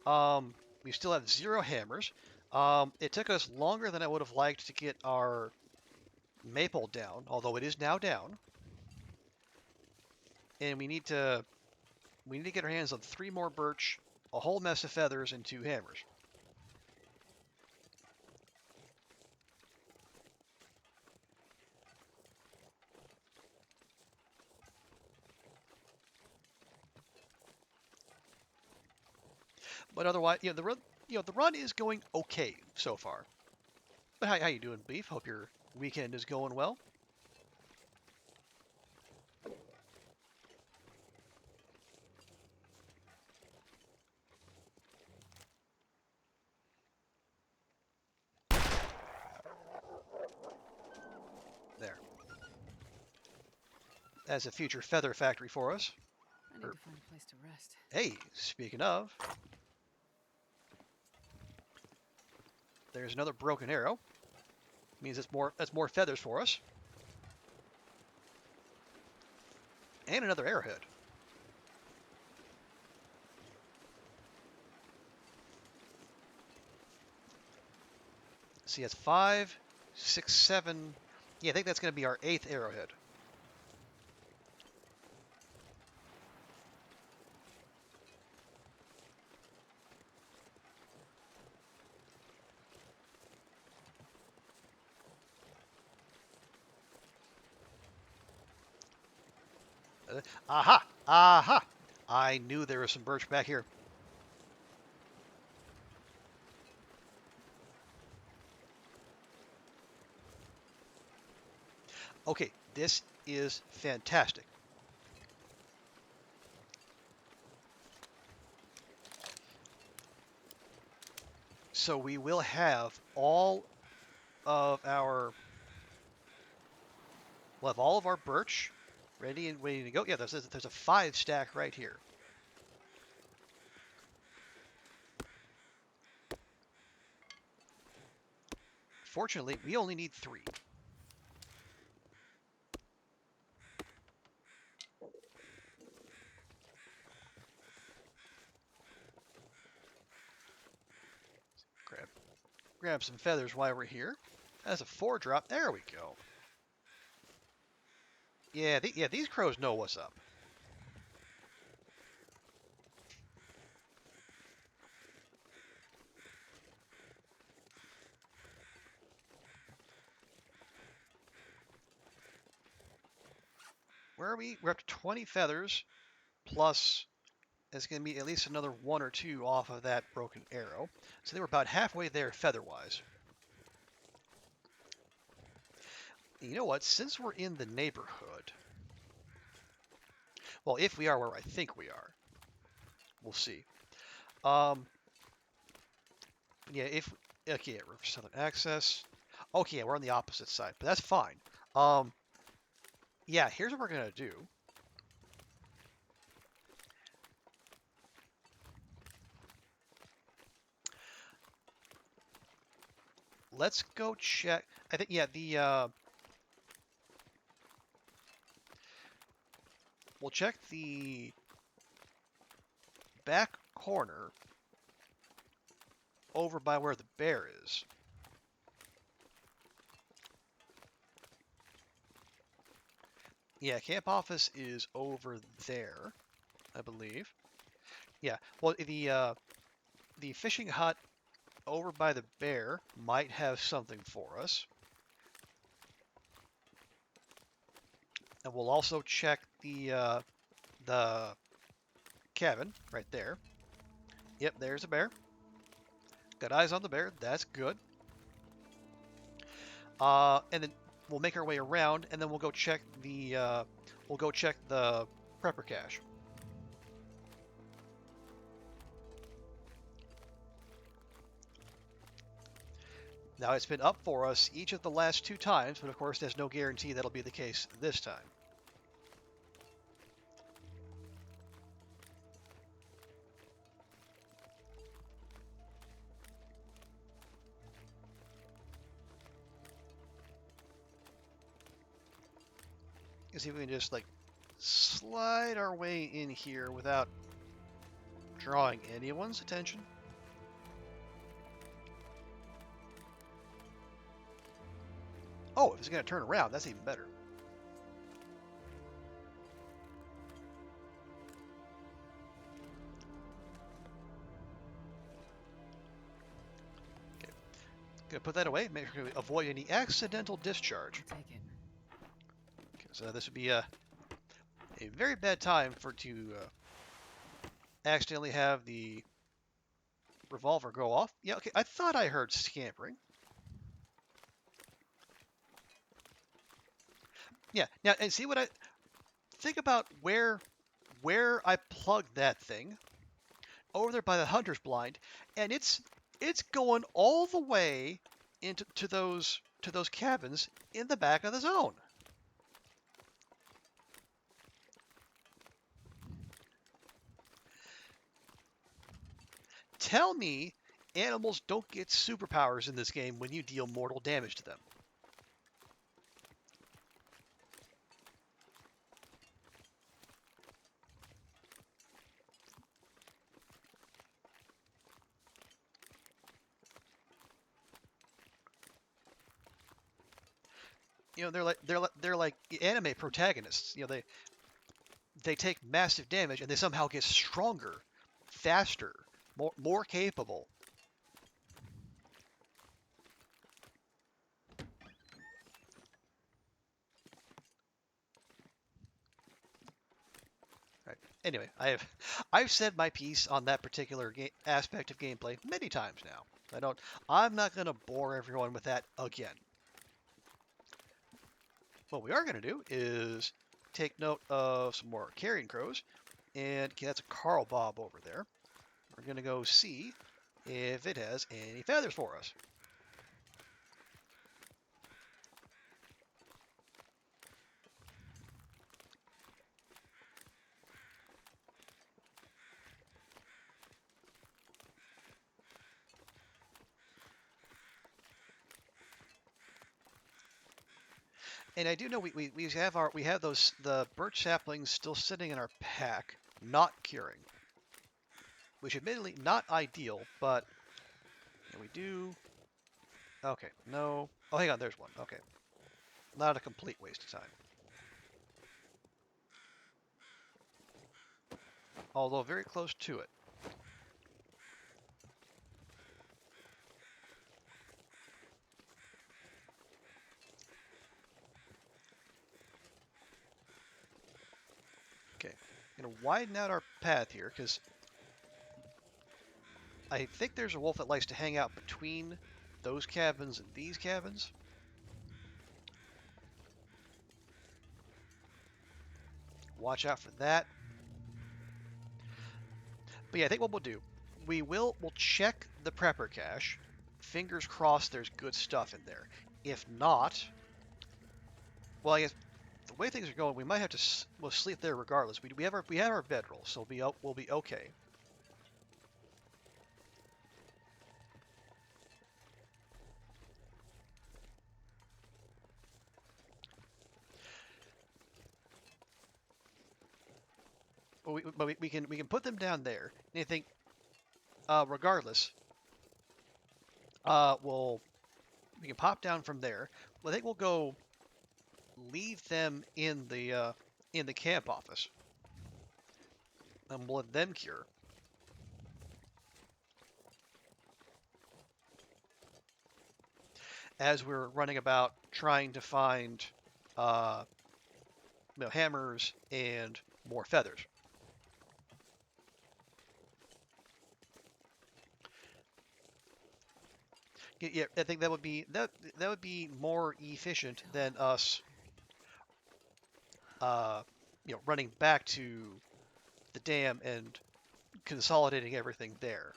We still have 0 hammers. It took us longer than I would have liked to get our maple down, although it is now down. And we need to get our hands on 3 more birch, a whole mess of feathers, and 2 hammers. But otherwise, the run is going okay so far. But how you doing, Beef? Hope your weekend is going well. There. That's a future feather factory for us. I need to find a place to rest. Hey, speaking of, there's another broken arrow. Means that's more feathers for us. And another arrowhead. See, that's 5, 6, 7. Yeah, I think that's going to be our 8th arrowhead. Aha! Aha! I knew there was some birch back here. Okay, this is fantastic. So we will have all of our birch ready and waiting to go. Yeah, there's a 5 stack right here. Fortunately, we only need 3. Grab some feathers while we're here. That's a 4 drop. There we go. Yeah, these crows know what's up. Where are we? We're up to 20 feathers, plus it's going to be at least another 1 or 2 off of that broken arrow. So they were about halfway there feather-wise. You know what? Since we're in the neighborhood, well, if we are where I think we are, we'll see. Yeah, okay, we're southern access. Okay, we're on the opposite side, but that's fine. Yeah, here's what we're gonna do. Let's go check. I think, yeah, we'll check the back corner over by where the bear is. Yeah, camp office is over there, I believe. Yeah, well, the fishing hut over by the bear might have something for us. And we'll also check the cabin right there. Yep, there's a bear. Got eyes on the bear. That's good. And then we'll make our way around, and then we'll go check the prepper cache. Now, it's been up for us each of the last 2 times, but of course, there's no guarantee that'll be the case this time. Let's see if we can just, like, slide our way in here without drawing anyone's attention. Oh, if it's going to turn around, that's even better. Okay. Gonna put that away, make sure we avoid any accidental discharge. I'll take it. Okay, so this would be a very bad time to accidentally have the revolver go off. Yeah, okay, I thought I heard scampering. Yeah, now, and see what I think about where I plugged that thing over there by the hunter's blind, and it's going all the way into those cabins in the back of the zone. Tell me animals don't get superpowers in this game when you deal mortal damage to them. You know, they're like anime protagonists. You know, they take massive damage and they somehow get stronger, faster, more capable. Right. Anyway, I've said my piece on that particular aspect of gameplay many times now. I'm not going to bore everyone with that again. What we are going to do is take note of some more carrion crows, and okay, that's a Carl Bob over there. We're going to go see if it has any feathers for us. And I do know we have the birch saplings still sitting in our pack, not curing, which admittedly not ideal, but we do. Okay, no. Oh, hang on, there's one. Okay, not a complete waste of time. Although very close to it. Okay, gonna widen out our path here because I think there's a wolf that likes to hang out between those cabins and these cabins. Watch out for that. But yeah, I think what we'll do, we'll check the prepper cache. Fingers crossed there's good stuff in there. If not, well, I guess the way things are going, we might have to we'll sleep there regardless. We have our bedroll, so we'll be okay. But we can put them down there. And I think, regardless, we can pop down from there. Well, I think we'll go leave them in the camp office, and we'll let them cure. As we're running about trying to find, hammers and more feathers. Yeah, I think that would be more efficient than us, running back to the dam and consolidating everything there.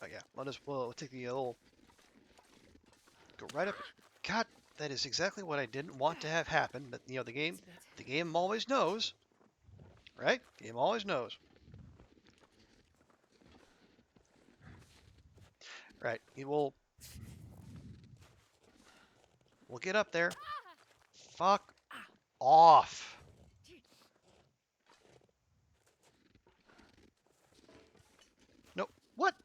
Oh yeah, we'll take the little, go right up. God, that is exactly what I didn't want to have happen. But you know, the game always knows, right? The game always knows. Right, we'll get up there. Fuck off. Nope. What?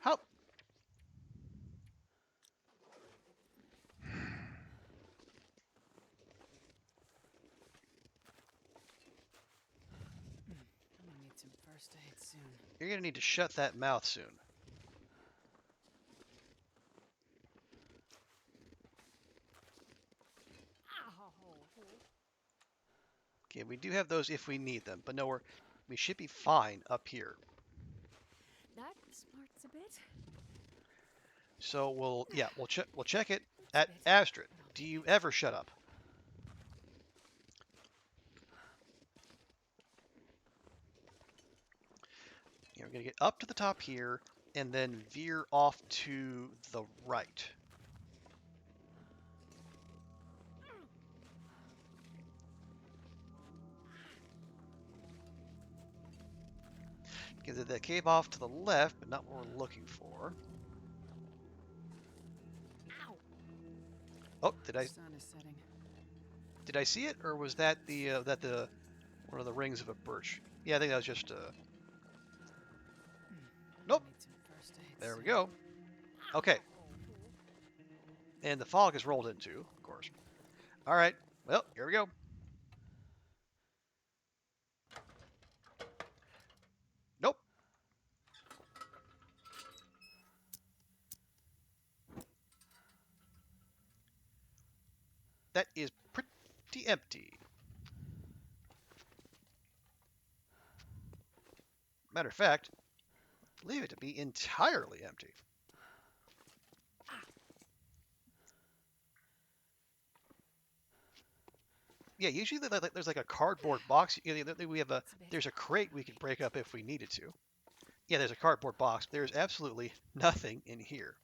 How? I'm gonna need some first aid soon. You're gonna need to shut that mouth soon. Okay, we do have those if we need them, but no, we should be fine up here. That smarts a bit. So we'll check it at Astrid. Do you ever shut up? We're gonna get up to the top here and then veer off to the right. Get the cave off to the left, but not what we're looking for. Ow. Oh, did I Sun is setting. see it, or was that the one of the rings of a birch? Yeah, I think that was just Nope. Need some first aid There we soon. go. Okay. And the fog is rolled in too, of course. All right. Well, here we go. Nope. That is pretty empty. Matter of fact, leave it to be entirely empty. Yeah, usually there's like a cardboard box. We have there's a crate we can break up if we needed to. Yeah, there's a cardboard box. There's absolutely nothing in here.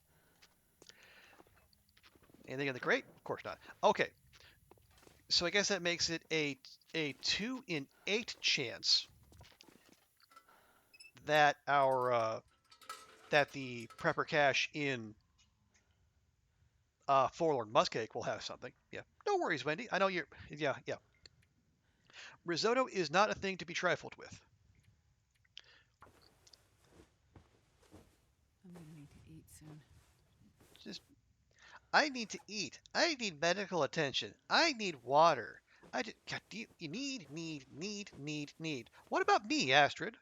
Anything in the crate? Of course not. Okay, so I guess that makes it a 2 in 8 chance that that the prepper cache in Forlorn Muskeg will have something. Yeah, no worries, Wendy. I know you're. Yeah. Risotto is not a thing to be trifled with. I'm gonna need to eat soon. Just, I need to eat. I need medical attention. I need water. God, you need. What about me, Astrid?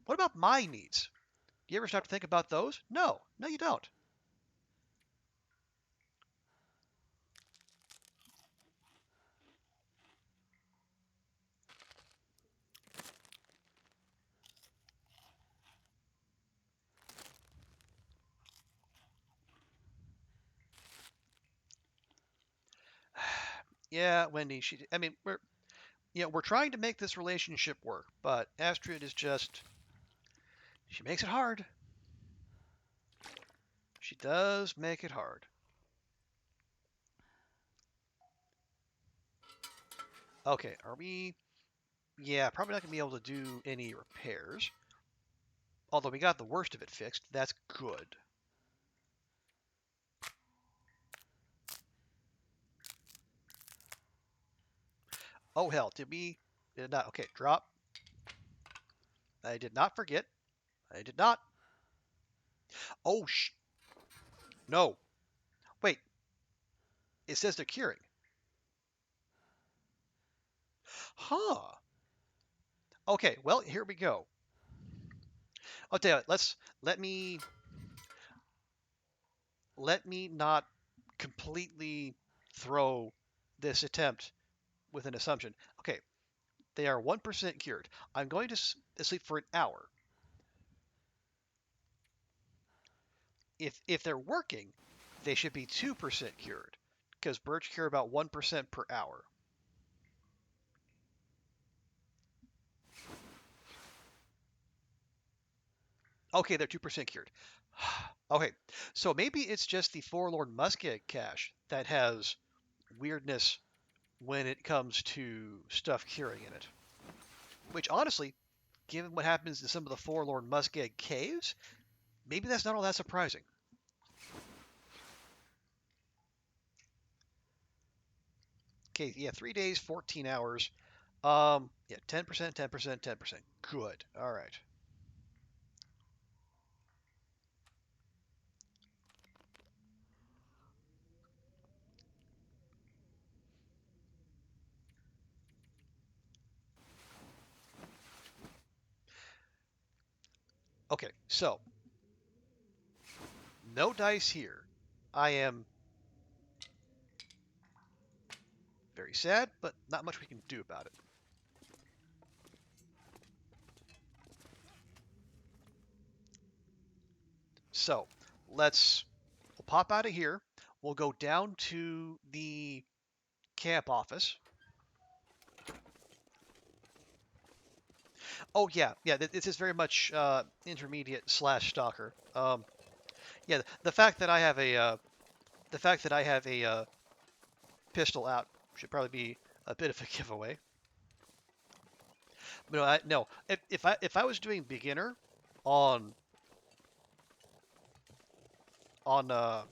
What about my needs? Do you ever stop to think about those? No, you don't. Yeah, Wendy. I mean, we're trying to make this relationship work, but Astrid is just. She makes it hard. She does make it hard. Okay, are we? Yeah, probably not going to be able to do any repairs. Although we got the worst of it fixed. That's good. Oh, hell. Did not. Okay, drop. I did not forget. I did not. Oh, no. Wait. It says they're curing. Huh. Okay, well, here we go. I'll tell you what, let me not completely throw this attempt with an assumption. Okay, they are 1% cured. I'm going to sleep for an hour. If they're working, they should be 2% cured, because birch cure about 1% per hour. Okay, they're 2% cured. Okay, so maybe it's just the Forlorn Musket cache that has weirdness when it comes to stuff curing in it. Which honestly, given what happens to some of the Forlorn Musket caves, maybe that's not all that surprising. Okay, yeah, 3 days, 14 hours. Yeah, 10%, 10%, 10%. Good. All right. Okay, so no dice here. I am very sad, but not much we can do about it. So we'll pop out of here. We'll go down to the camp office. Oh yeah, yeah. This is very much intermediate slash stalker. Yeah, the fact that I have a pistol out should probably be a bit of a giveaway. But no. If I was doing beginner on on uh,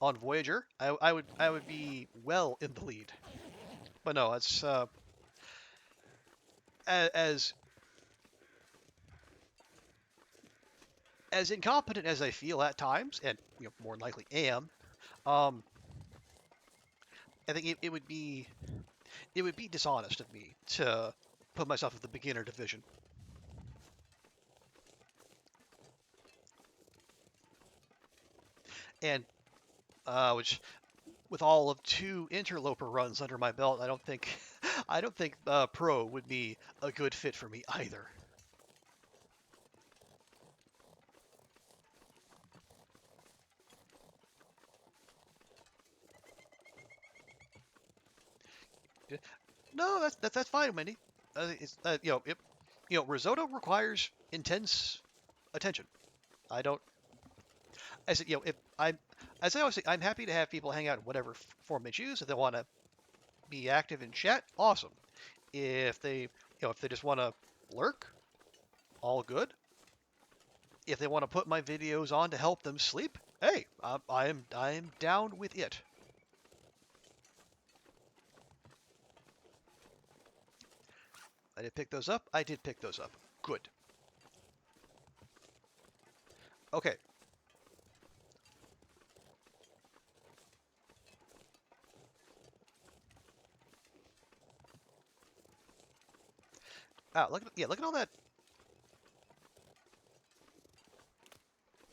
on Voyager, I would be well in the lead. But no, it's as as incompetent as I feel at times, and more than likely am. Um, I think it would be dishonest of me to put myself in the beginner division. And which with all of 2 interloper runs under my belt, I don't think pro would be a good fit for me either. No, that's fine, Wendy. It's risotto requires intense attention. I don't. I said, if I'm, as I always say, I'm happy to have people hang out in whatever form they choose. If they want to be active in chat, awesome. If they just want to lurk, all good. If they want to put my videos on to help them sleep, hey, I'm down with it. I did pick those up. I did pick those up. Good. Okay. Look at all that.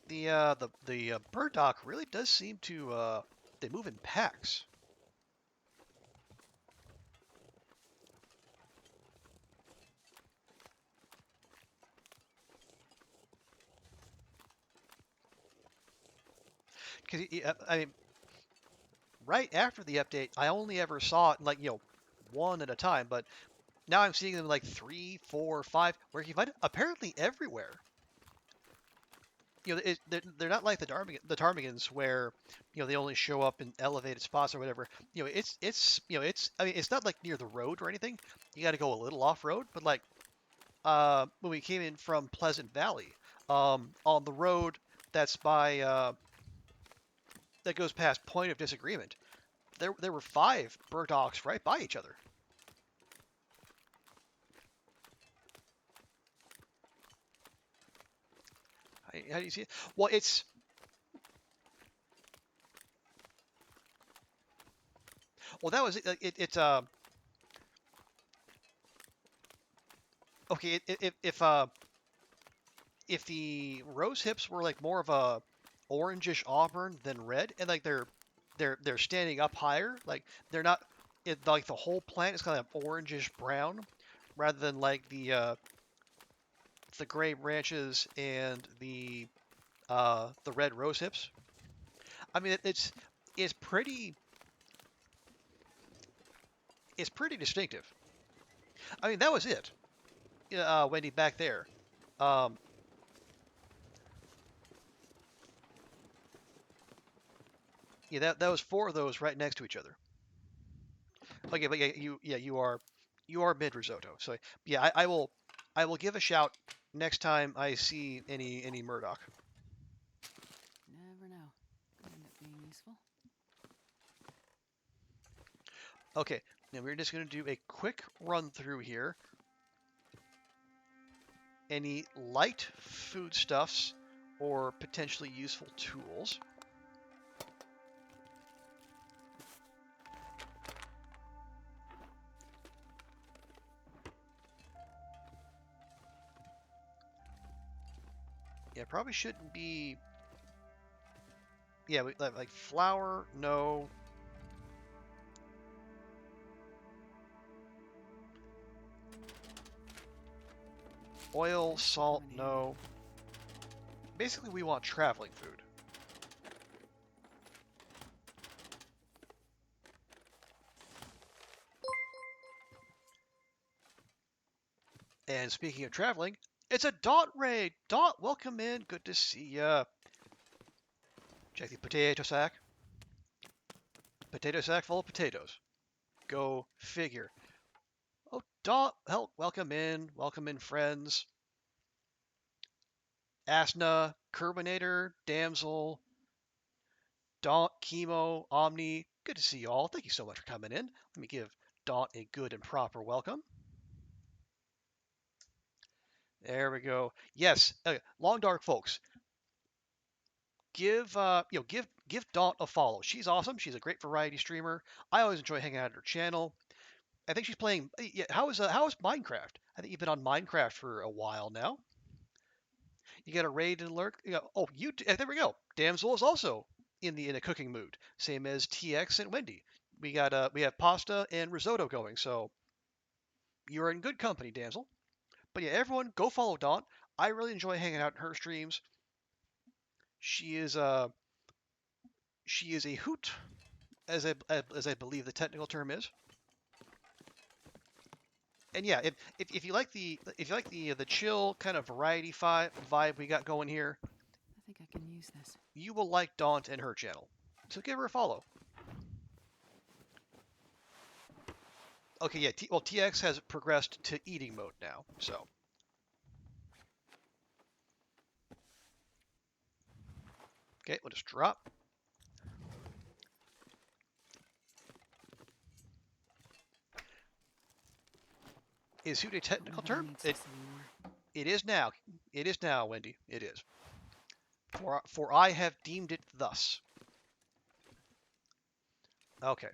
The bird dock really does seem to they move in packs. Because I mean, right after the update, I only ever saw it like one at a time, but now I'm seeing them like 3, 4, 5. Where you find it apparently everywhere. They're not like the ptarmigans where they only show up in elevated spots or whatever. It's I mean it's not like near the road or anything. You got to go a little off road, but like when we came in from Pleasant Valley, on the road that's by that goes past Point of Disagreement, there were 5 burdocks right by each other. How do you see it? Well, that was okay. If the rose hips were like more of a orangish auburn than red, and like they're standing up higher, like they're not like the whole plant is kind of orangish brown, rather than like the gray branches and the red rose hips. I mean, it's pretty it's pretty distinctive. I mean, that was it, Wendy, back there. Um, Yeah, that was 4 of those right next to each other. Okay, but you are mid risotto. So yeah, I will give a shout next time I see any Murdoch. Never know. Could end up being useful. Okay, now we're just going to do a quick run through here. Any light foodstuffs or potentially useful tools. Yeah, probably shouldn't be. Yeah, like flour, no. Oil, salt, no. Basically, we want traveling food. And speaking of traveling, it's a Dot raid. Dot, welcome in. Good to see ya. Check the potato sack. Potato sack full of potatoes. Go figure. Oh, Dot, help, welcome in. Welcome in, friends. Asna, Curbinator, Damsel, Daunt, Chemo, Omni. Good to see you all. Thank you so much for coming in. Let me give Daunt a good and proper welcome. There we go. Yes, Long Dark folks. Give give Daunt a follow. She's awesome. She's a great variety streamer. I always enjoy hanging out at her channel. I think she's playing. Yeah, how is Minecraft? I think you've been on Minecraft for a while now. You got a raid and lurk. Oh, there we go. Damsel is also in a cooking mood, same as TX and Wendy. We have pasta and risotto going, so you're in good company, Damsel. But yeah, everyone go follow Daunt. I really enjoy hanging out in her streams. She is a hoot, as I believe the technical term is. And yeah, if you like the chill kind of variety vibe we got going here, I think I can use this. you will like Daunt and her channel. So give her a follow. Okay, yeah. Well, TX has progressed to eating mode now, so. Okay, we'll just drop. Is hoot a technical term? It is now. It is now, Wendy. It is. For I have deemed it thus. Okay.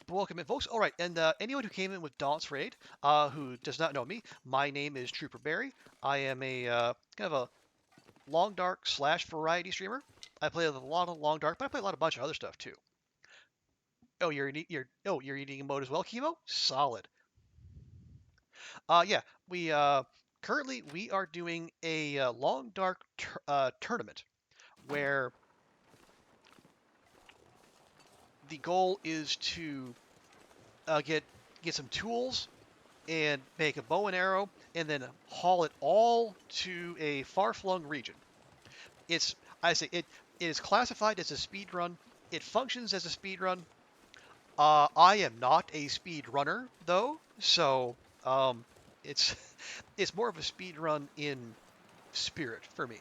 Welcome in, folks. All right, and anyone who came in with Daunt's raid, who does not know me, my name is Trooper Barry. I am a kind of a long dark / variety streamer. I play a lot of long dark, but I play a bunch of other stuff too. Oh, you're eating mode as well, Chemo? Solid. Yeah, we currently we are doing a long dark tournament where the goal is to get some tools and make a bow and arrow and then haul it all to a far-flung region. It is classified as a speed run. It functions as a speed run. I am not a speed runner though, so it's it's more of a speed run in spirit for me.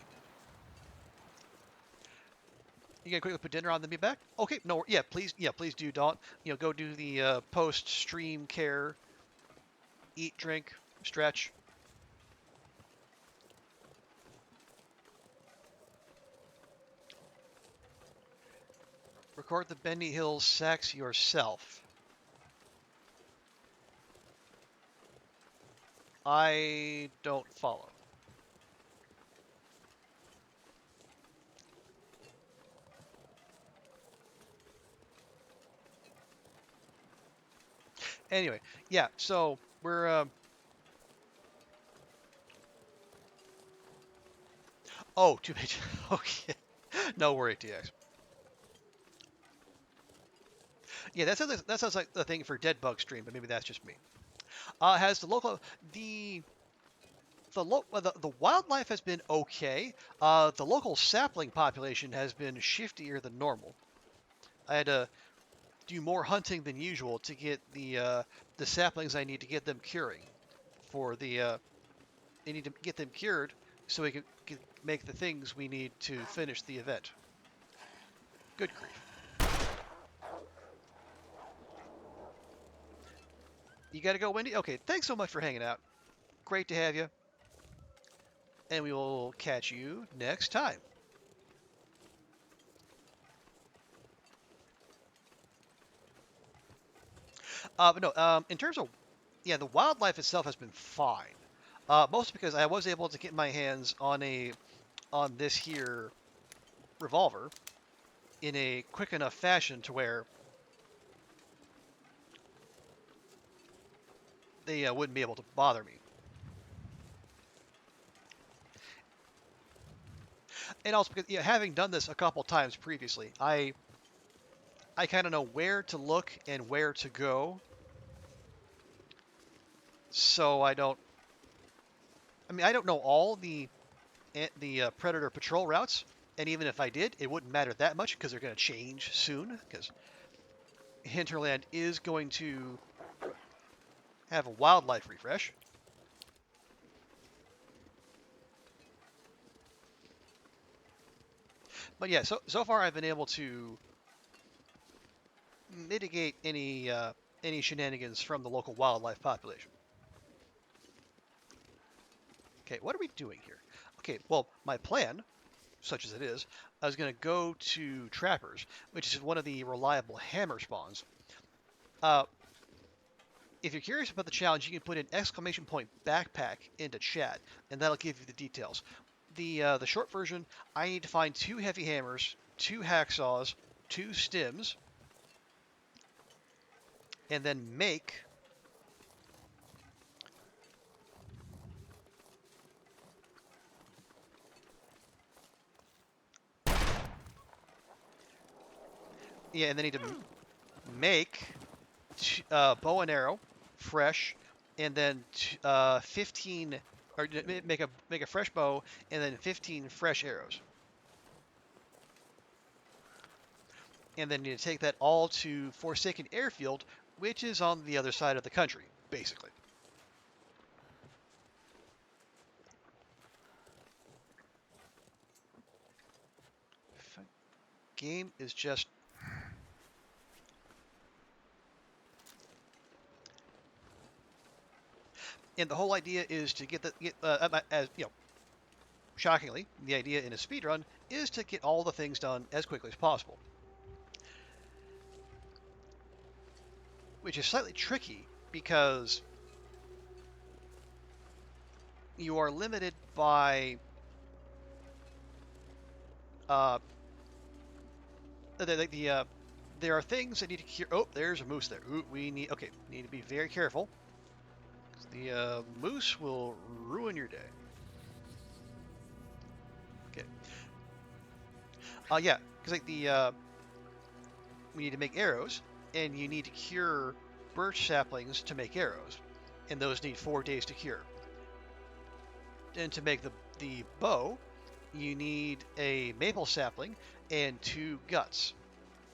You gonna quickly put dinner on, then be back? Okay, no, yeah, please do, Daunt. Go do the post-stream care, eat, drink, stretch. Record the Benny Hill sex yourself. I don't follow. Anyway, yeah, so we're oh, too bad. Okay. No worry, TX. Yeah, that sounds like the thing for Dead Bug stream, but maybe that's just me. Has the local the wildlife has been okay. The local sapling population has been shiftier than normal. I had to do more hunting than usual to get the saplings I need to get them curing. For the I need to get them cured so we can make the things we need to finish the event. Good grief. You gotta go, Wendy? Okay, thanks so much for hanging out. Great to have you. And we will catch you next time. But no, in terms of, yeah, the wildlife itself has been fine. Mostly because I was able to get my hands on this here revolver in a quick enough fashion to where they wouldn't be able to bother me. And also because having done this a couple times previously, I kind of know where to look and where to go, so I don't. I mean, I don't know all the predator patrol routes, and even if I did, it wouldn't matter that much because they're going to change soon. Because Hinterland is going to have a wildlife refresh. But yeah, so far I've been able to mitigate any shenanigans from the local wildlife population. Okay, what are we doing here? Okay, well, my plan, such as it is, I was going to go to Trappers, which is one of the reliable hammer spawns. If you're curious about the challenge, you can put an exclamation point backpack into chat, and that'll give you the details. The short version, I need to find 2 heavy hammers, 2 hacksaws, 2 stims, and then make and then need to make bow and arrow fresh, and then 15 or make a fresh bow and then 15 fresh arrows. And then you need to take that all to Forsaken Airfield, which is on the other side of the country, basically. Game is just... And the whole idea is to as you know, shockingly, the idea in a speedrun is to get all the things done as quickly as possible. Which is slightly tricky because you are limited by there are things that need to cure. Oh, there's a moose there. Ooh, need to be very careful. The moose will ruin your day. Okay. Yeah, because we need to make arrows, and you need to cure birch saplings to make arrows, and those need 4 days to cure. And to make the bow, you need a maple sapling and 2 guts,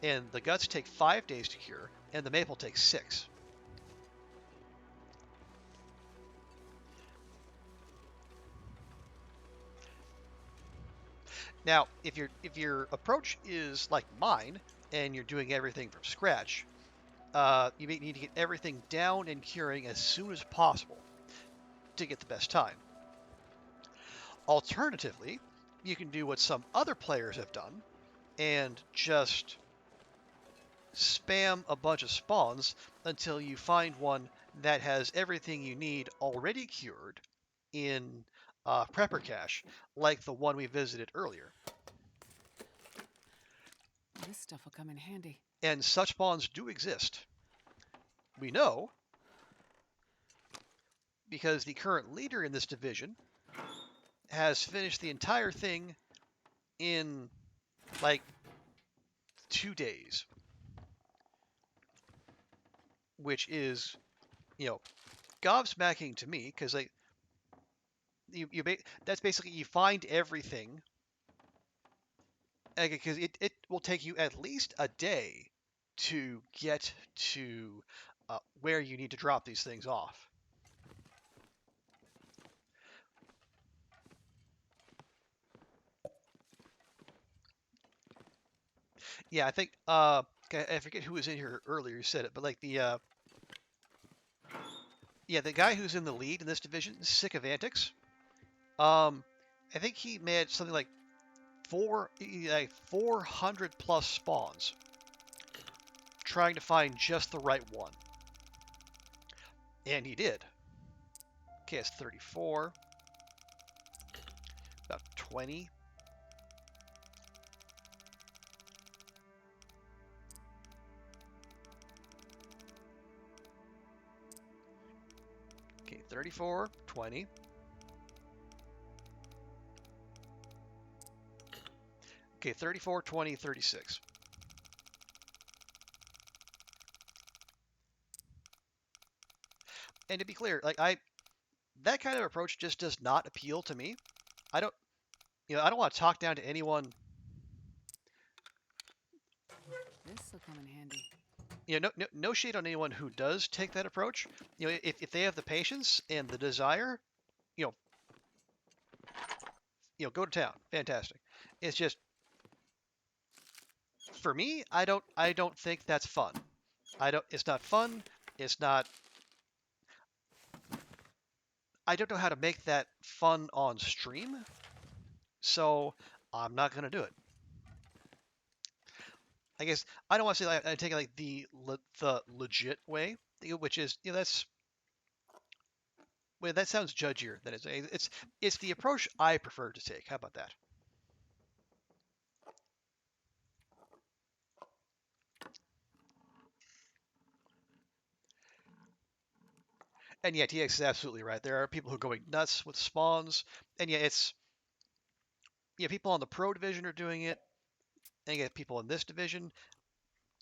and the guts take 5 days to cure, and the maple takes 6. Now, if your approach is like mine and you're doing everything from scratch, you may need to get everything down and curing as soon as possible to get the best time. Alternatively, you can do what some other players have done and just spam a bunch of spawns until you find one that has everything you need already cured in prepper cache, like the one we visited earlier. This stuff will come in handy. And such spawns do exist. We know because the current leader in this division has finished the entire thing in like 2 days, which is, gobsmacking to me because that's basically you find everything, because it will take you at least a day to get to where you need to drop these things off. Yeah, I think I forget who was in here earlier who said it, but like the guy who's in the lead in this division, Sick of Antics. I think he made something like 400 plus spawns trying to find just the right one. And he did. Okay, it's 34. About 20. Okay, 34, 20. Okay, 34, 20, 36. And to be clear, like that kind of approach just does not appeal to me. I don't want to talk down to anyone. This'll come in handy. No shade on anyone who does take that approach. If they have the patience and the desire, go to town. Fantastic. It's just for me, I don't think that's fun. It's not fun. It's not. I don't know how to make that fun on stream, so I'm not gonna do it. I guess I don't want to say I take it like the legit way, which is that sounds judgier than it's the approach I prefer to take. How about that? And yeah, TX is absolutely right. There are people who are going nuts with spawns, and people on the pro division are doing it, and you get people in this division.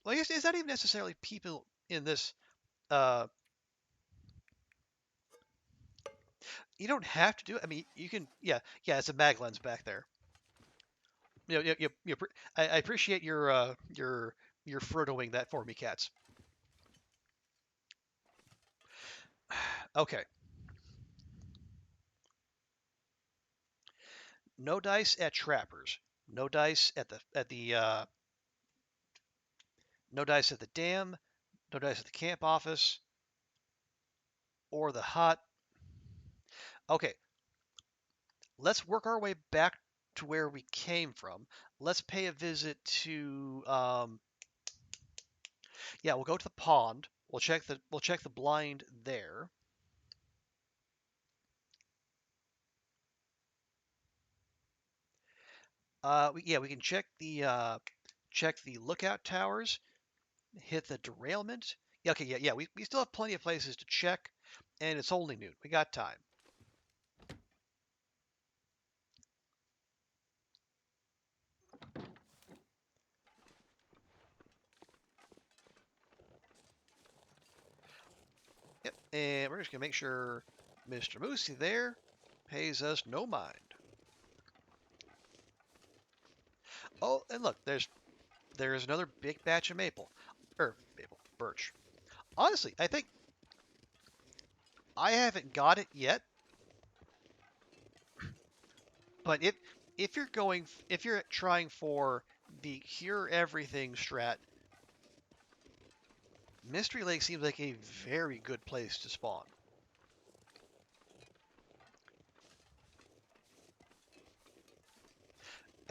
Well, I guess it's not even necessarily people in this. You don't have to do it. I mean, you can. Yeah. It's a mag lens back there. I appreciate your Frodoing that for me, cats. Okay. No dice at trappers. No dice at the no dice at the dam. No dice at the camp office or the hut. Okay. Let's work our way back to where we came from. Let's pay a visit to we'll go to the pond. We'll check the blind there. We can check the lookout towers, hit the derailment. Yeah, okay, we still have plenty of places to check, and it's only noon. We got time. Yep, and we're just gonna make sure Mr. Moosey there pays us no mind. Oh, and look, there's another big batch of birch. Honestly, I think I haven't got it yet, but if you're trying for the cure everything strat, Mystery Lake seems like a very good place to spawn.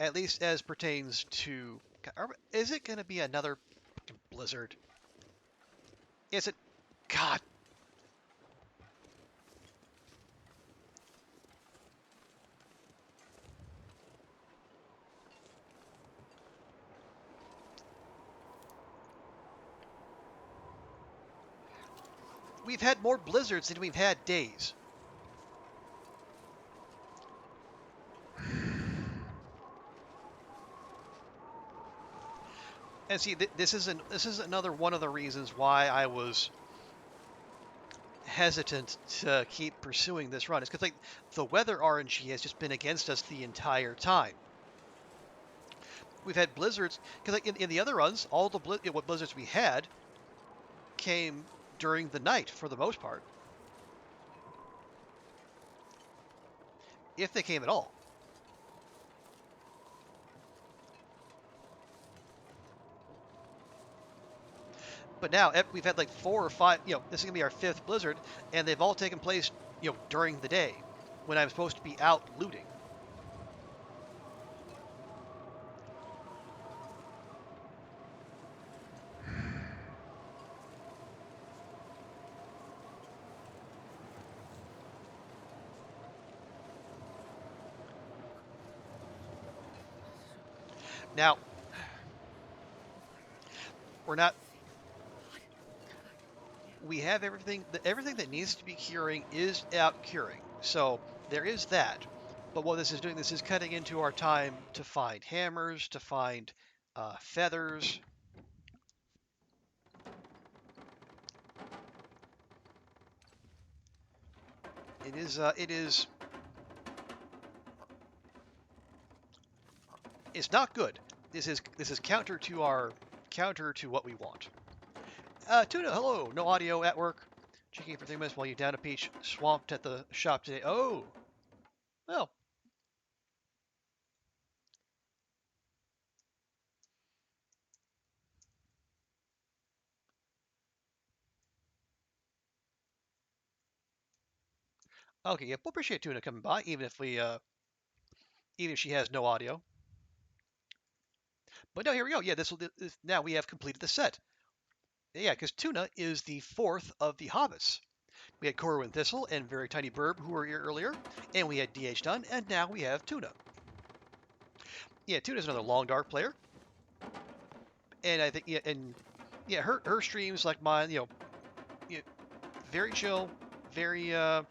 At least as pertains to... Is it going to be another blizzard? Is it? God. We've had more blizzards than we've had days. And see, this is another one of the reasons why I was hesitant to keep pursuing this run is because like the weather RNG has just been against us the entire time. We've had blizzards because like in the other runs, all the what blizzards we had came during the night for the most part, if they came at all. But now we've had like 4 or 5, this is gonna be our 5th blizzard, and they've all taken place, during the day when I'm supposed to be out looting. Now, we have everything that needs to be curing is out curing. So there is that. But what this is doing, this is cutting into our time to find hammers, to find feathers. It's not good. This is counter to what we want. Tuna, hello. No audio at work. Checking for 3 minutes while you down a peach. Swamped at the shop today. Oh. Well. Okay, yeah, we'll appreciate Tuna coming by, even if she has no audio. But no, here we go. Yeah, now we have completed the set. Yeah, because Tuna is the 4th of the Hobbits. We had Corwin Thistle and Very Tiny Burb who were here earlier, and we had DH Dunn, and now we have Tuna. Yeah, Tuna's another Long Dark player, and I think her streams like mine, very chill, very a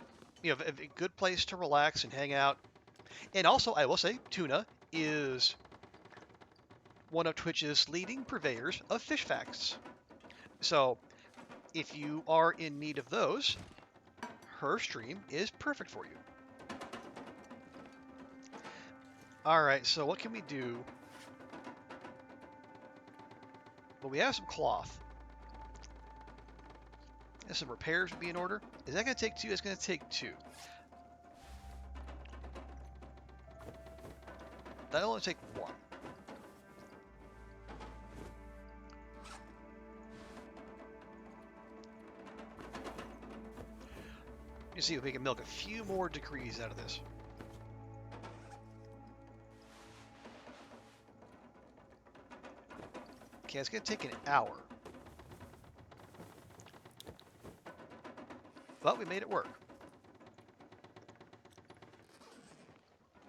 good place to relax and hang out. And also, I will say, Tuna is one of Twitch's leading purveyors of fish facts. So, if you are in need of those, her stream is perfect for you. Alright, so what can we do? Well, we have some cloth. And some repairs would be in order. Is that going to take 2? It's going to take 2. That'll only take 1. You see if we can milk a few more degrees out of this. Okay, it's going to take an hour. But we made it work.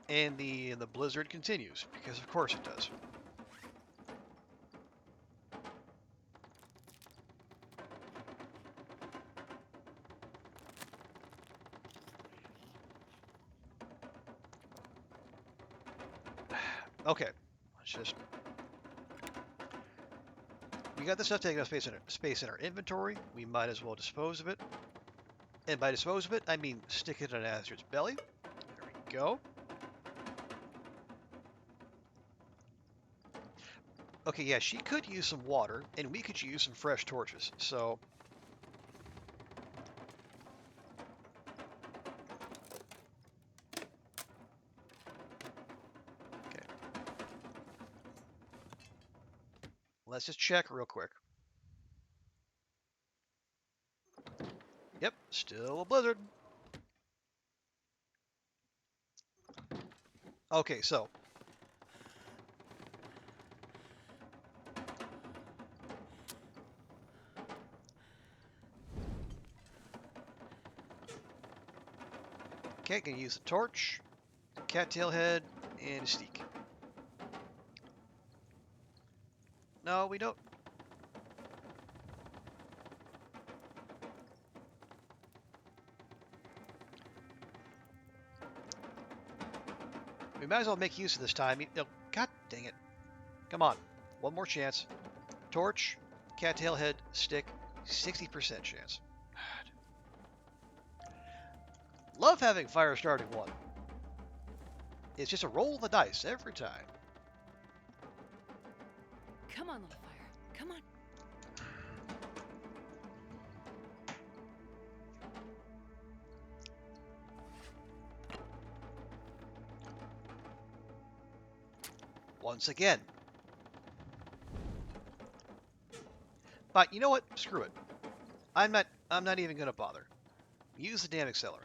And the blizzard continues, because of course it does. Okay, let's just... We got this stuff taking up space in our inventory. We might as well dispose of it. And by dispose of it, I mean stick it in Azur's belly. There we go. Okay, yeah, she could use some water, and we could use some fresh torches, so... Okay. Let's just check real quick. Yep, still a blizzard. Okay, so... Okay, gonna use the torch, cattail head, and a steak. No, we don't. We might as well make use of this time. Oh, God dang it. Come on. One more chance. Torch, cattail head, stick, 60% chance. Love having fire starting one. It's just a roll of the dice every time. Come on, little fire. Come on. Once again. But you know what? Screw it. I'm not even gonna bother. Use the damn accelerant.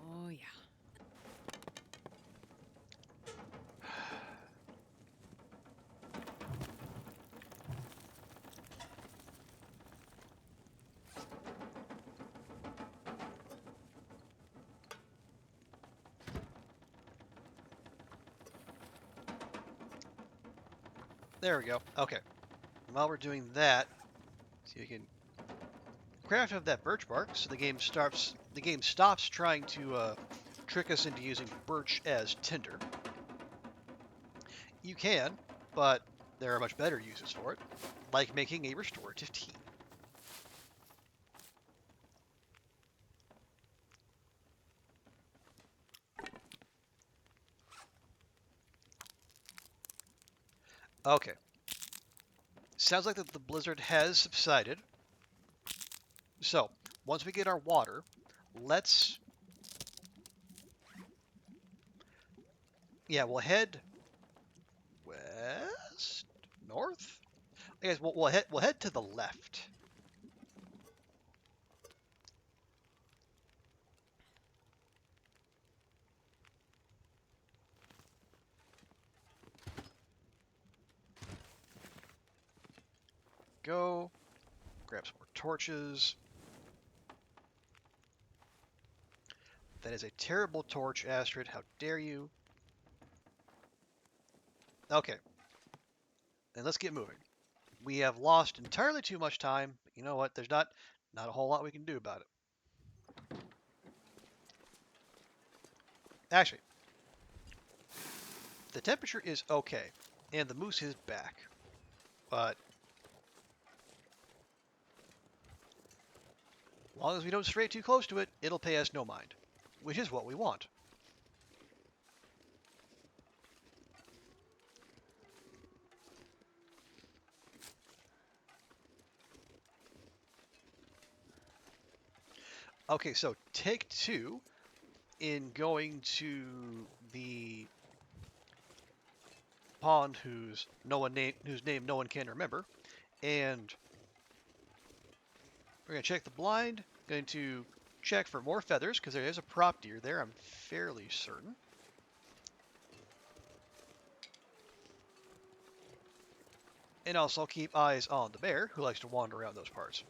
Oh, yeah. There we go. Okay. While we're doing that, see if we can craft up that birch bark so the game stops trying to trick us into using birch as tinder. You can, but there are much better uses for it, like making a restorative tea. Okay. Sounds like the blizzard has subsided. So, once we get our water, let's... Yeah, we'll head west? North? I guess we'll head to the left. Go. Grab some more torches. That is a terrible torch, Astrid. How dare you? Okay. And let's get moving. We have lost entirely too much time. But you know what? There's not a whole lot we can do about it. Actually, the temperature is okay, and the moose is back. But as long as we don't stray too close to it, it'll pay us no mind, which is what we want. Okay, so take two in going to the pond whose name no one can remember, and we're gonna check the blind. Going to check for more feathers because there is a prop deer there. I'm fairly certain. And also keep eyes on the bear, who likes to wander around those parts.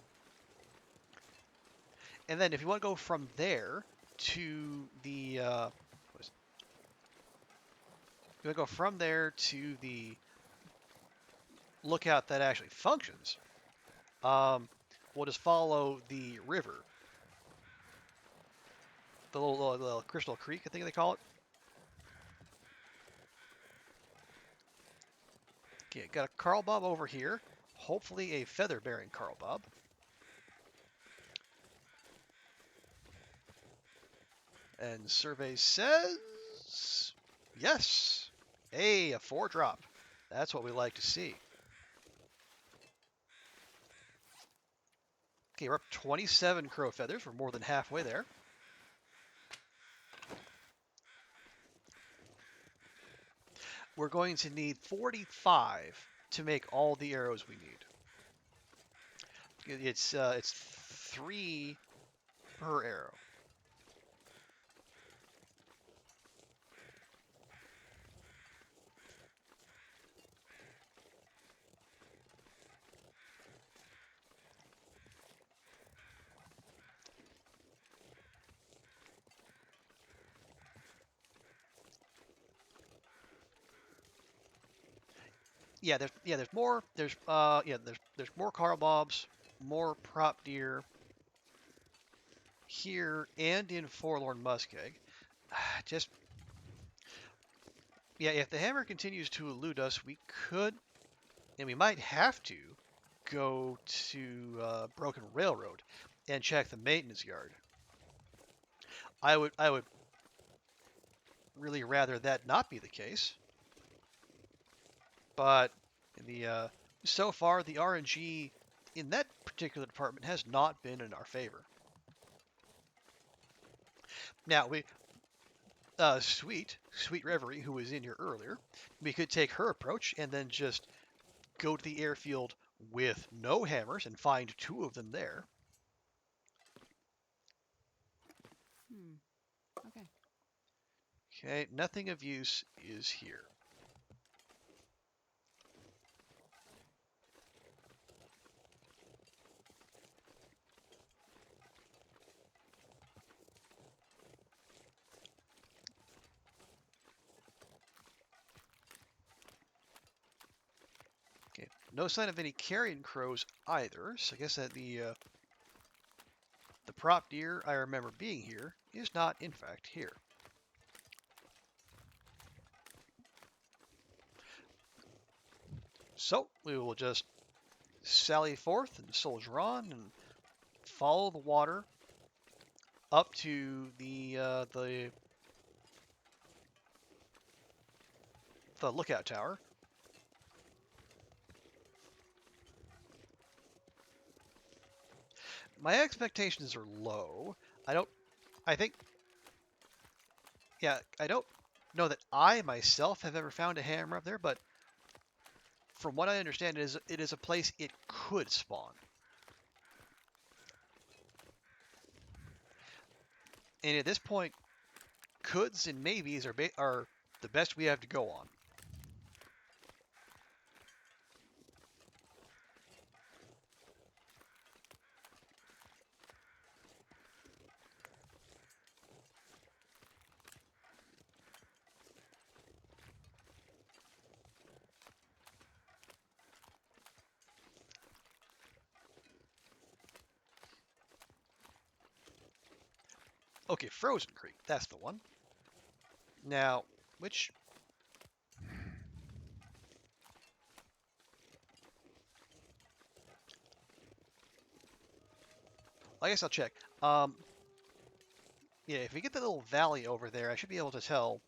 And then if you want to go from there to the lookout that actually functions, we'll just follow the river. The little Crystal Creek, I think they call it. Okay, got a Carl Bob over here. Hopefully a feather-bearing Carl Bob. And survey says... Yes! Hey, a 4-drop. That's what we like to see. Okay, we're up 27 crow feathers. We're more than halfway there. We're going to need 45 to make all the arrows we need. It's 3 per arrow. There's more. There's more Carl Bobs, more prop deer here and in Forlorn Muskeg. Just if the hammer continues to elude us, we could, and we might have to, go to Broken Railroad. and check the maintenance yard. I would really rather that not be the case, but so far the RNG in that particular department has not been in our favor. Now Sweet Reverie, who was in here earlier, we could take her approach and then just go to the airfield with no hammers and find 2 of them there. Okay. Okay, nothing of use is here. Okay, no sign of any carrion crows either, so I guess that the prop deer I remember being here is not in fact here. So we will just sally forth and soldier on and follow the water up to the lookout tower. My expectations are low. I think, yeah, I don't know that I myself have ever found a hammer up there, but from what I understand, it is a place it could spawn. And at this point, coulds and maybes are the best we have to go on. Okay, Frozen Creek, that's the one. Now, which... I guess I'll check. Yeah, if we get the little valley over there, I should be able to tell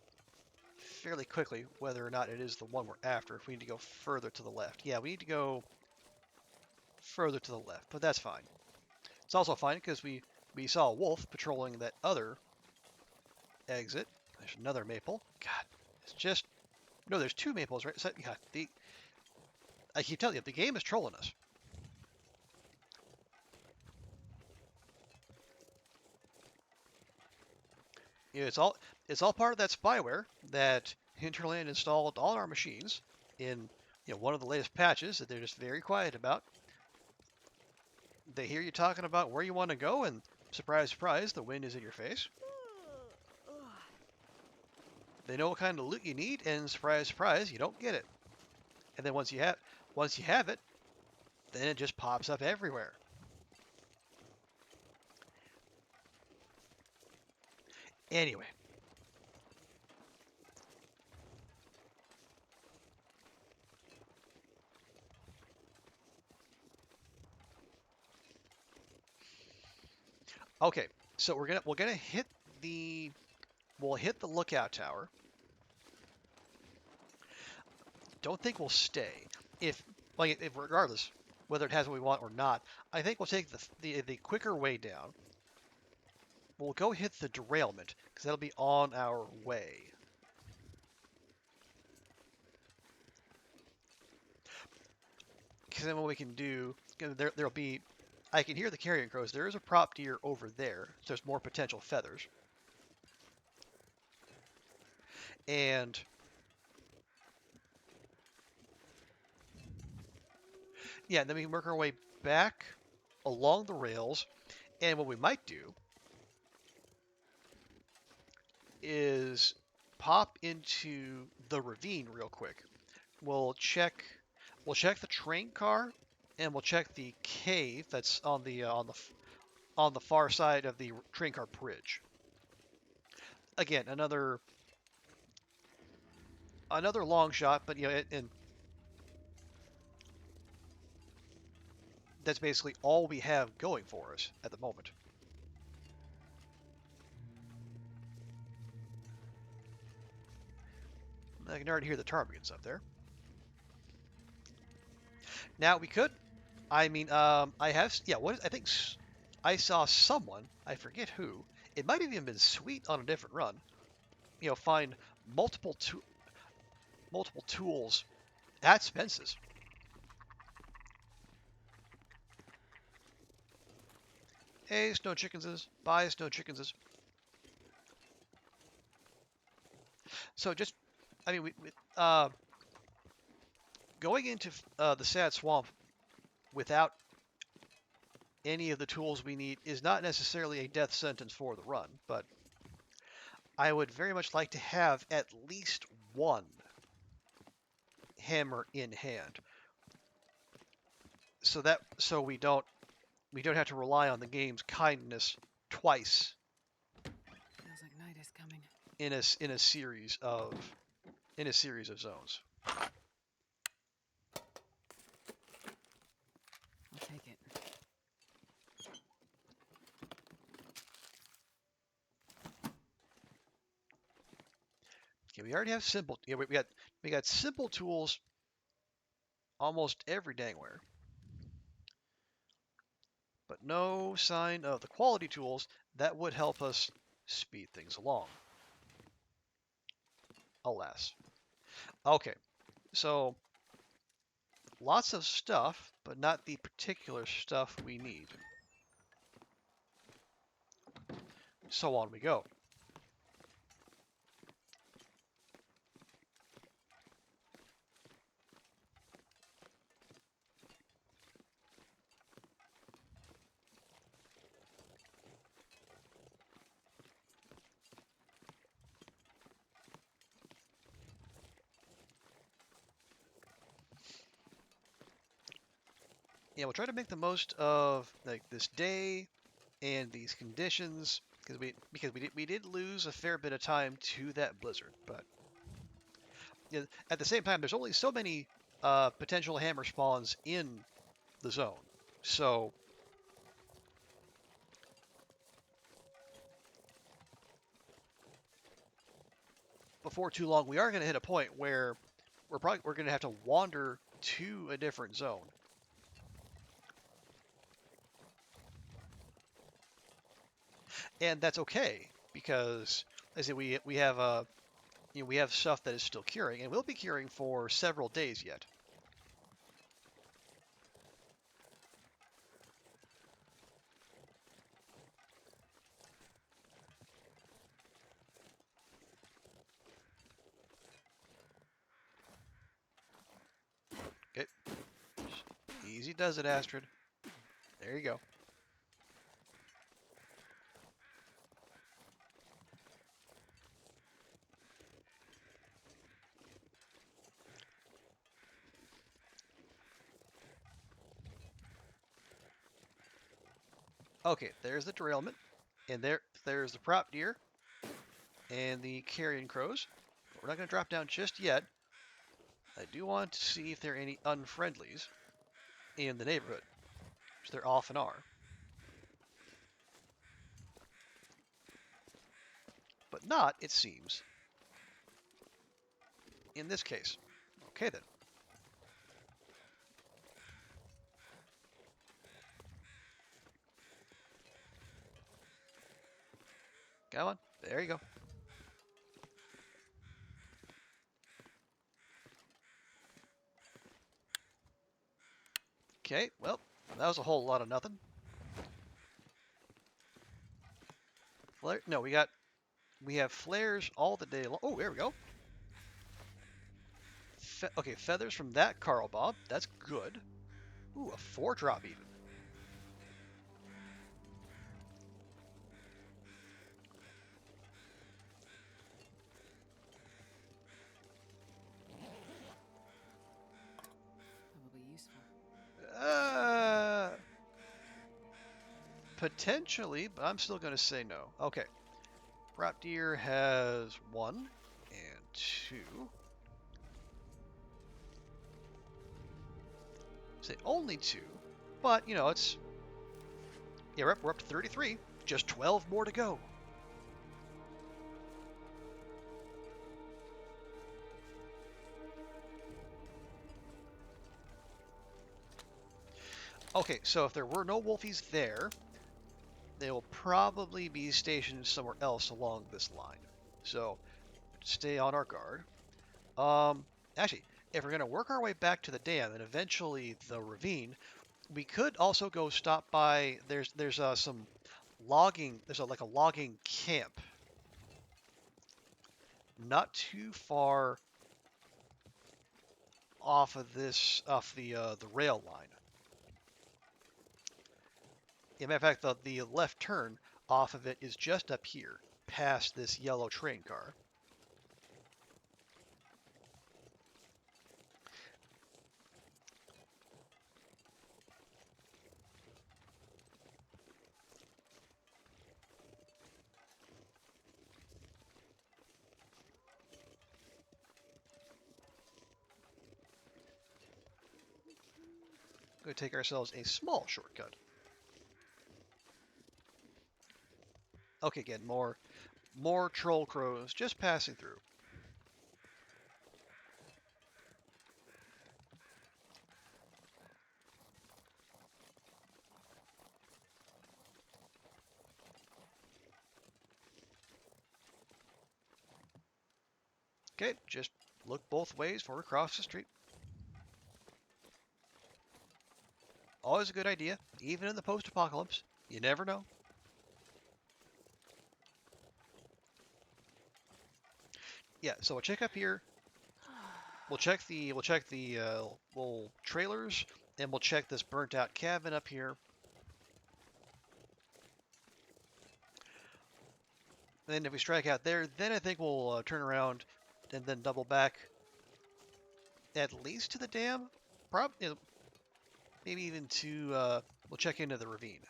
fairly quickly whether or not it is the one we're after, if we need to go further to the left. Yeah, we need to go further to the left, but that's fine. It's also fine because we saw a wolf patrolling that other exit. There's another maple. God, it's just... No, there's 2 maples, right? So, yeah, I keep telling you, the game is trolling us. You know, it's all part of that spyware that Hinterland installed on our machines in one of the latest patches that they're just very quiet about. They hear you talking about where you want to go, and surprise, surprise, the wind is in your face. They know what kind of loot you need, and surprise, surprise, you don't get it. And then once you have it, then it just pops up everywhere. Anyway. Okay, so we're gonna hit we'll hit the lookout tower. Don't think we'll stay. If regardless whether it has what we want or not, I think we'll take the quicker way down. We'll go hit the derailment because that'll be on our way. Because then what we can do, there'll be, I can hear the carrion crows. There is a prop deer over there. So there's more potential feathers. And yeah, then we can work our way back along the rails. And what we might do is pop into the ravine real quick. We'll check the train car, and we'll check the cave that's on the far side of the train car bridge. Again, another long shot, but and that's basically all we have going for us at the moment. I can already hear the ptarmigans up there. Now we could, I mean, I have, yeah, I think I saw someone, I forget who, it might have even been Sweet on a different run, find multiple tools at Spence's. Hey, Snow Chickenses, bye, Snow Chickenses. So just, I mean, going into the Sad Swamp without any of the tools we need is not necessarily a death sentence for the run, but I would very much like to have at least one hammer in hand, so we don't have to rely on the game's kindness twice Feels like night is coming. in a series of zones. I'll take it. Okay, we already have simple. Yeah, we got simple tools almost every dang where, but no sign of the quality tools that would help us speed things along. Alas. Okay, so lots of stuff, but not the particular stuff we need. So on we go. Yeah, we'll try to make the most of like this day and these conditions because we did lose a fair bit of time to that blizzard, but yeah, at the same time, there's only so many potential hammer spawns in the zone, so before too long, we are going to hit a point where we're going to have to wander to a different zone. And that's okay because, as I said, we have we have stuff that is still curing, and we'll be curing for several days yet. Okay, easy does it, Astrid. There you go. Okay, there's the derailment, and there's the prop deer and the carrion crows. We're not going to drop down just yet. I do want to see if there are any unfriendlies in the neighborhood, which there often are. But not, it seems, in this case. Okay then. Come on, there you go. Okay, well, that was a whole lot of nothing. Flare, no, we have flares all the day long. Oh, there we go. Okay, feathers from that Carl Bob. That's good. Ooh, a 4-drop even. Probably useful. Potentially, but I'm still going to say no. Okay. Prop deer has 1 and 2. Say only 2. But, you know, it's... Yeah, we're up to 33. Just 12 more to go. Okay, so if there were no wolfies there, they will probably be stationed somewhere else along this line. So, stay on our guard. Actually, if we're going to work our way back to the dam and eventually the ravine, we could also go stop by. There's some logging. There's like a logging camp, not too far off of the rail line. As a matter of fact, the left turn off of it is just up here, past this yellow train car. Going to take ourselves a small shortcut. Okay, again, more troll crows just passing through. Okay, just look both ways before we cross the street. Always a good idea, even in the post-apocalypse. You never know. Yeah, so we'll check up here. We'll check the little trailers, and we'll check this burnt-out cabin up here. And then if we strike out there, then I think we'll turn around and then double back at least to the dam. Probably, maybe even to we'll check into the ravine.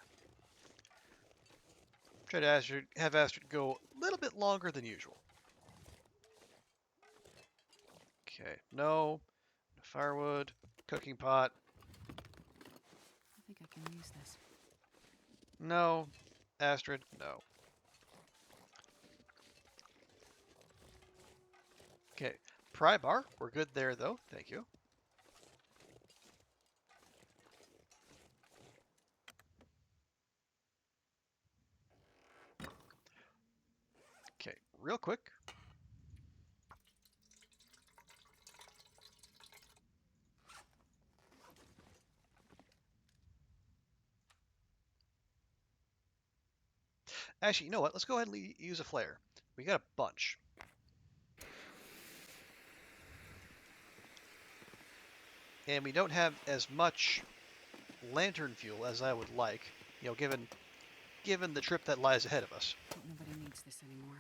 Try to have Astrid go a little bit longer than usual. Okay, no firewood, cooking pot. I think I can use this. No, Astrid, no. Okay, pry bar, we're good there though, thank you. Okay, real quick. Actually, you know what? Let's go ahead and use a flare. We got a bunch. And we don't have as much lantern fuel as I would like, you know, given the trip that lies ahead of us. Hope nobody needs this anymore.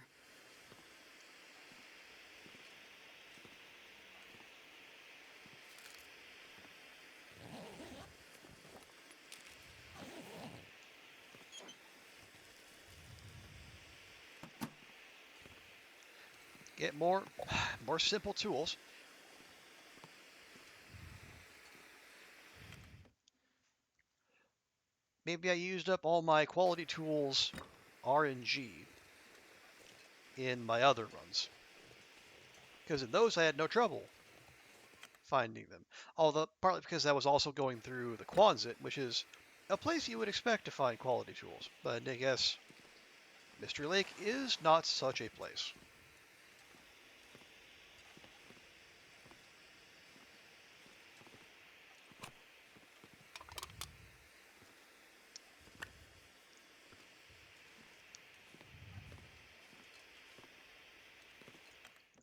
Get more simple tools. Maybe I used up all my quality tools RNG in my other runs. Because in those I had no trouble finding them. Although partly because I was also going through the Quonset, which is a place you would expect to find quality tools. But I guess Mystery Lake is not such a place.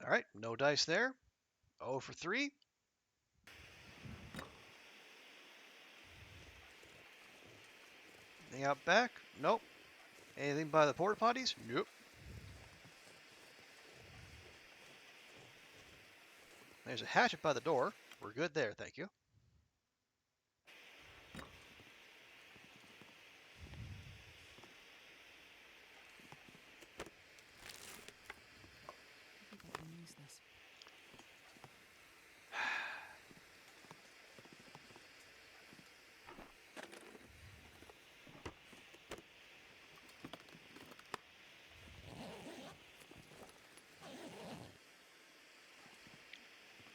All right, no dice there. 0 for 3. Anything out back? Nope. Anything by the porta potties? Nope. There's a hatchet by the door. We're good there, thank you. I think I can use this.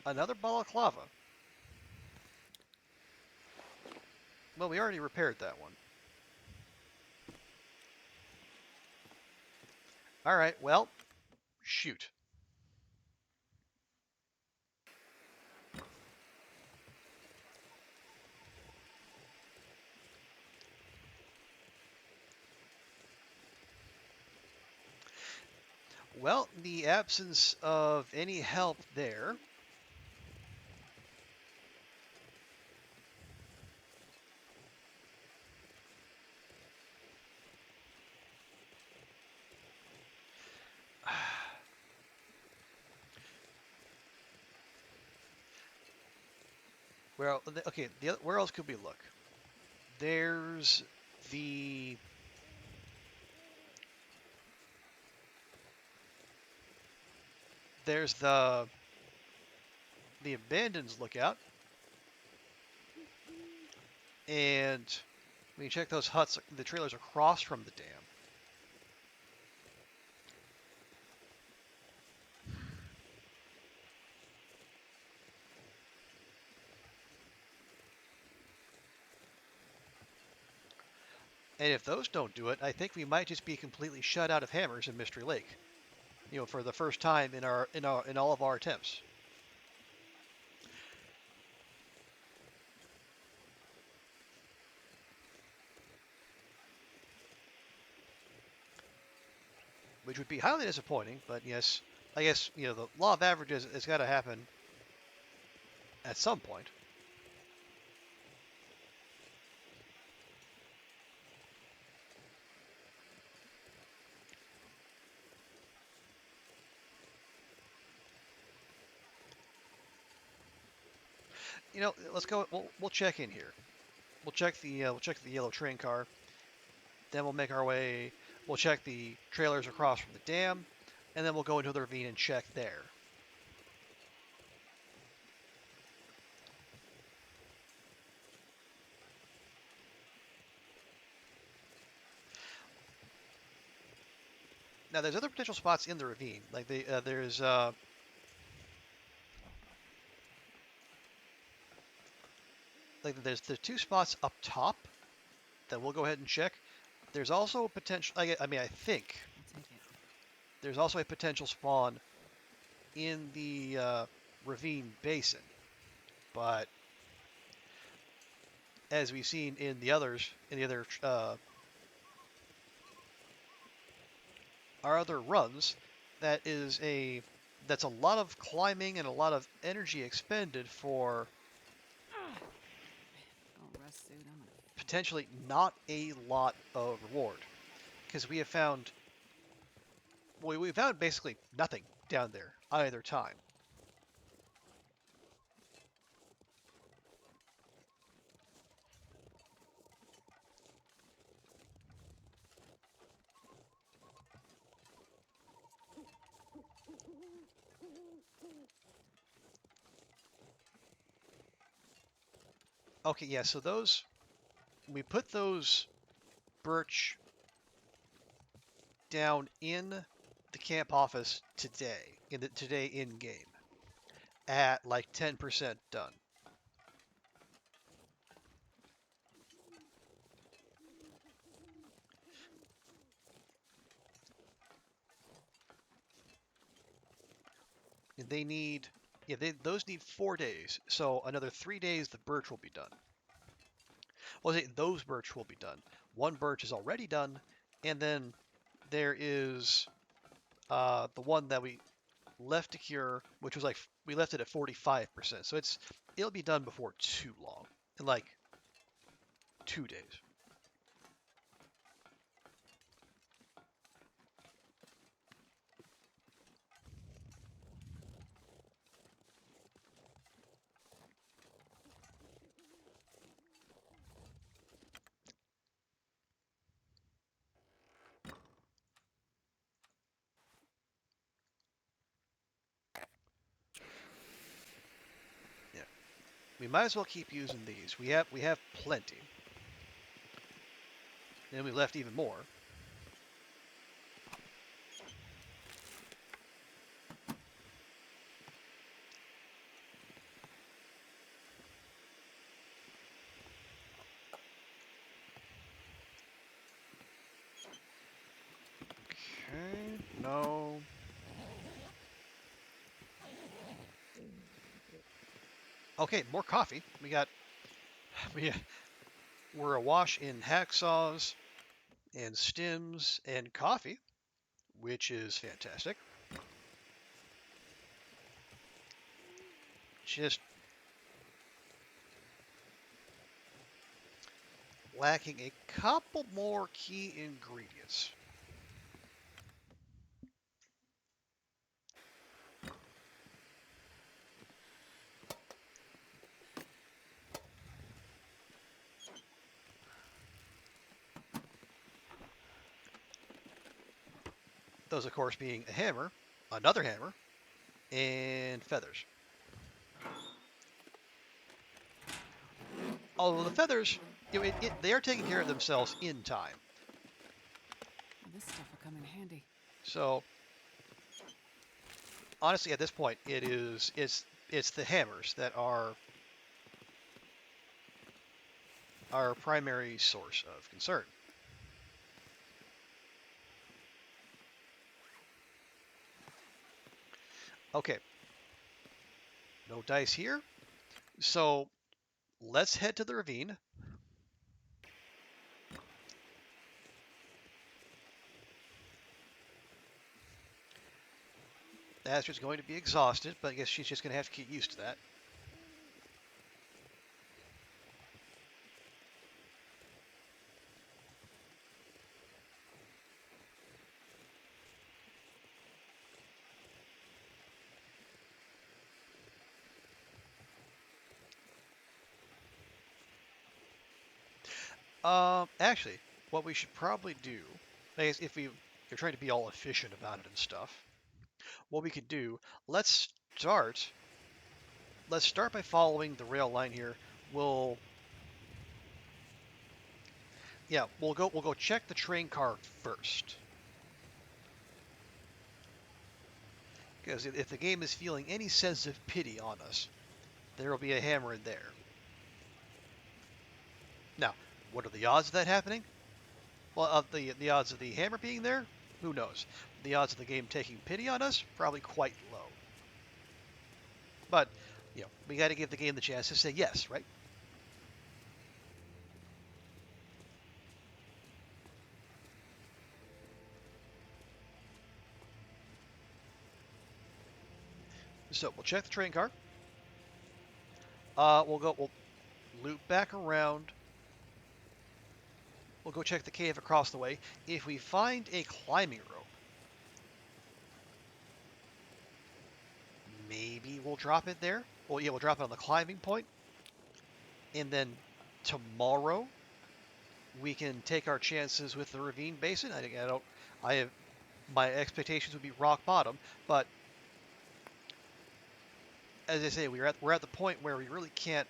Another balaclava. Well, we already repaired that one. All right, well, shoot. Well, in the absence of any help there, well, okay, where else could we look? There's the there's the abandoned lookout, and we can check those huts, the trailers across from the dam. And if those don't do it, I think we might just be completely shut out of hammers in Mystery Lake. You know, for the first time in all of our attempts. Which would be highly disappointing, but yes, I guess, you know, the law of averages has got to happen at some point. You know, let's go. We'll check in here. We'll check the yellow train car. Then we'll make our way. We'll check the trailers across from the dam, and then we'll go into the ravine and check there. Now, there's other potential spots in the ravine. Like there's the two spots up top that we'll go ahead and check. There's also a potential. I mean, I think I'll take it. there's also a potential spawn in the ravine basin, but as we've seen in the other our other runs, that's a lot of climbing and a lot of energy expended for Oh, rest suit. I'm gonna. potentially not a lot of reward, because we found basically nothing down there either time. Okay, yeah, so we put those birch down in the camp office today in game at like 10% done. And those need 4 days. So another 3 days, the birch will be done. Well, those birch will be done. One birch is already done, and then there is the one that we left to cure, which was like we left it at 45%. So it'll be done before too long, in like 2 days. Yeah, we might as well keep using these. We have plenty, and we left even more. no. Okay, more coffee. We, we're awash in hacksaws and stims and coffee, which is fantastic. Just lacking a couple more key ingredients. Those, of course, being a hammer, another hammer, and feathers. Although the feathers, they are taking care of themselves in time. This stuff will come in handy. So honestly, at this point, it's the hammers that are our primary source of concern. Okay, no dice here. So let's head to the ravine. Astrid's going to be exhausted, but I guess she's just going to have to get used to that. Actually, what we should probably do, I guess if you're trying to be all efficient about it and stuff, what we could do, let's start. Let's start by following the rail line here. We'll go check the train car first. Because if the game is feeling any sense of pity on us, there will be a hammer in there. Now, what are the odds of that happening? Well, the odds of the hammer being there, who knows? The odds of the game taking pity on us, probably quite low. But, we got to give the game the chance to say yes, right? So we'll check the train car. We'll loop back around. We'll go check the cave across the way. If we find a climbing rope, maybe we'll drop it there. Well, yeah, we'll drop it on the climbing point. And then tomorrow we can take our chances with the ravine basin. My expectations would be rock bottom, but as I say, we're at the point where we really can't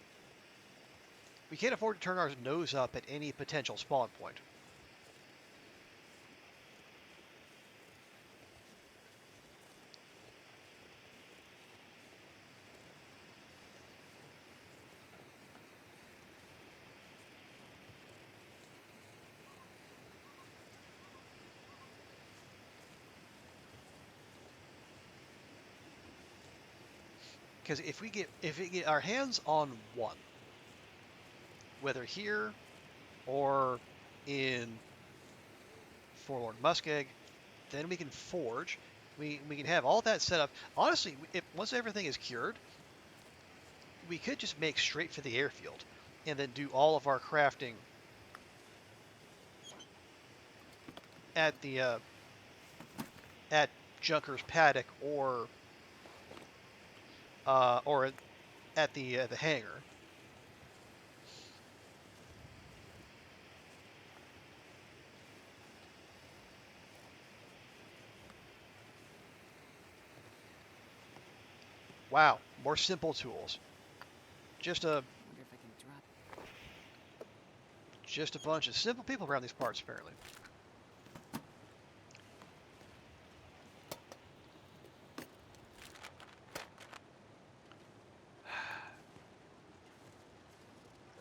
afford to turn our nose up at any potential spawn point. Because if we get our hands on one, whether here or in Forlorn Muskeg, then we can forge. We can have all that set up. Honestly, once everything is cured, we could just make straight for the airfield and then do all of our crafting at the at Junker's paddock or at the hangar. Wow, more simple tools. Just a Wonder if I can drop. just a bunch of simple people around these parts, apparently.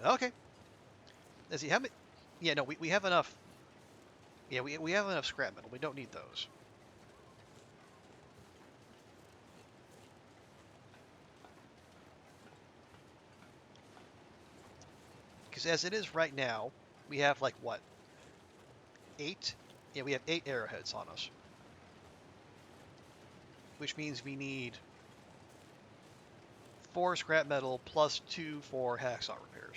Okay. Let's see how many. Yeah, no, we have enough. Yeah, we have enough scrap metal. We don't need those. Because as it is right now, we have like what? 8? Yeah, we have 8 arrowheads on us. Which means we need 4 scrap metal plus 2 for hacksaw repairs.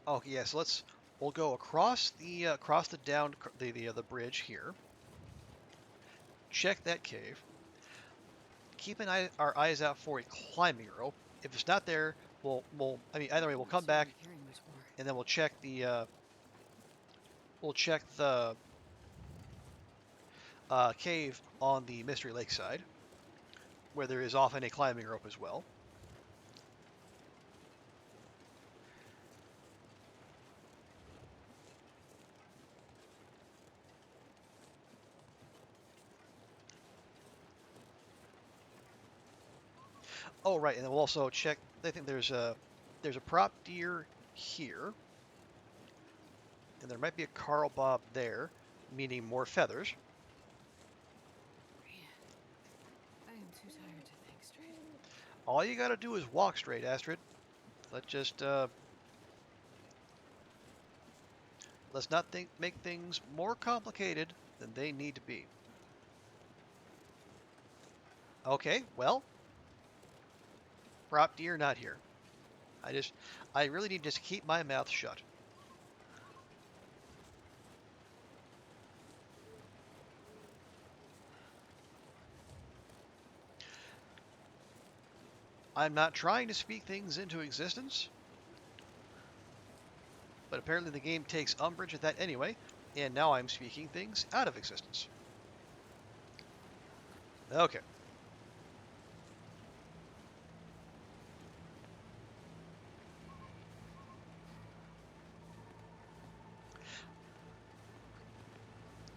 Oh yeah, so we'll go across the bridge here. Check that cave. Keep our eyes out for a climbing rope. If it's not there, I mean either way we'll come back and then we'll check the cave on the Mystery Lake side, where there is often a climbing rope as well. Oh right, and then we'll also check. I think there's a prop deer here, and there might be a Carl Bob there, meaning more feathers. I am too tired to think straight. All you gotta do is walk straight, Astrid. Let's not make things more complicated than they need to be. Okay, well, prop deer not here. I really need to just keep my mouth shut. I'm not trying to speak things into existence, but apparently the game takes umbrage at that anyway, and now I'm speaking things out of existence. Okay.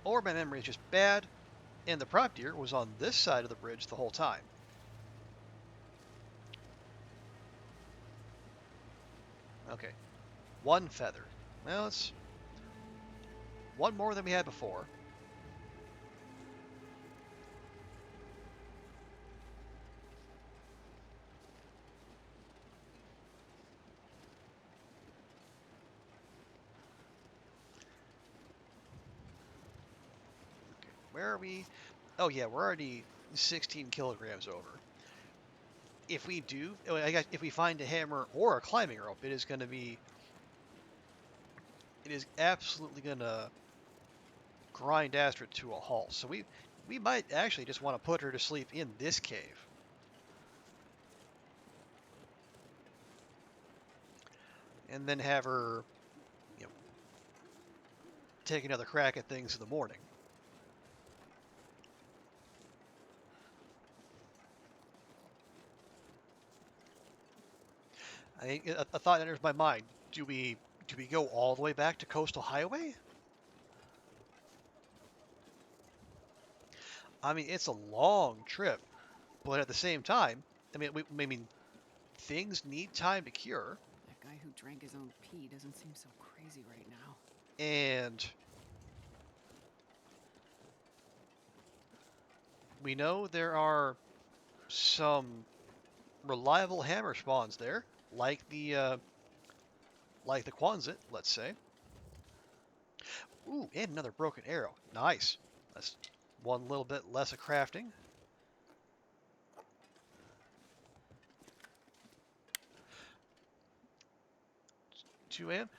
Or my memory is just bad, and the prop deer was on this side of the bridge the whole time. Okay. 1 feather. Well, it's 1 more than we had before. Okay, where are we? Oh yeah, we're already 16 kilograms over. If we do, if we find a hammer or a climbing rope, it is absolutely gonna grind Astrid to a halt. So we might actually just want to put her to sleep in this cave. And then have her, take another crack at things in the morning. A thought enters my mind. Do we go all the way back to Coastal Highway? I mean, it's a long trip, but at the same time, I mean, things need time to cure. That guy who drank his own pee doesn't seem so crazy right now. And we know there are some reliable hammer spawns there, like the Quonset, let's say. Ooh, and another broken arrow. Nice. That's 1 little bit less of crafting. It's 2 a.m.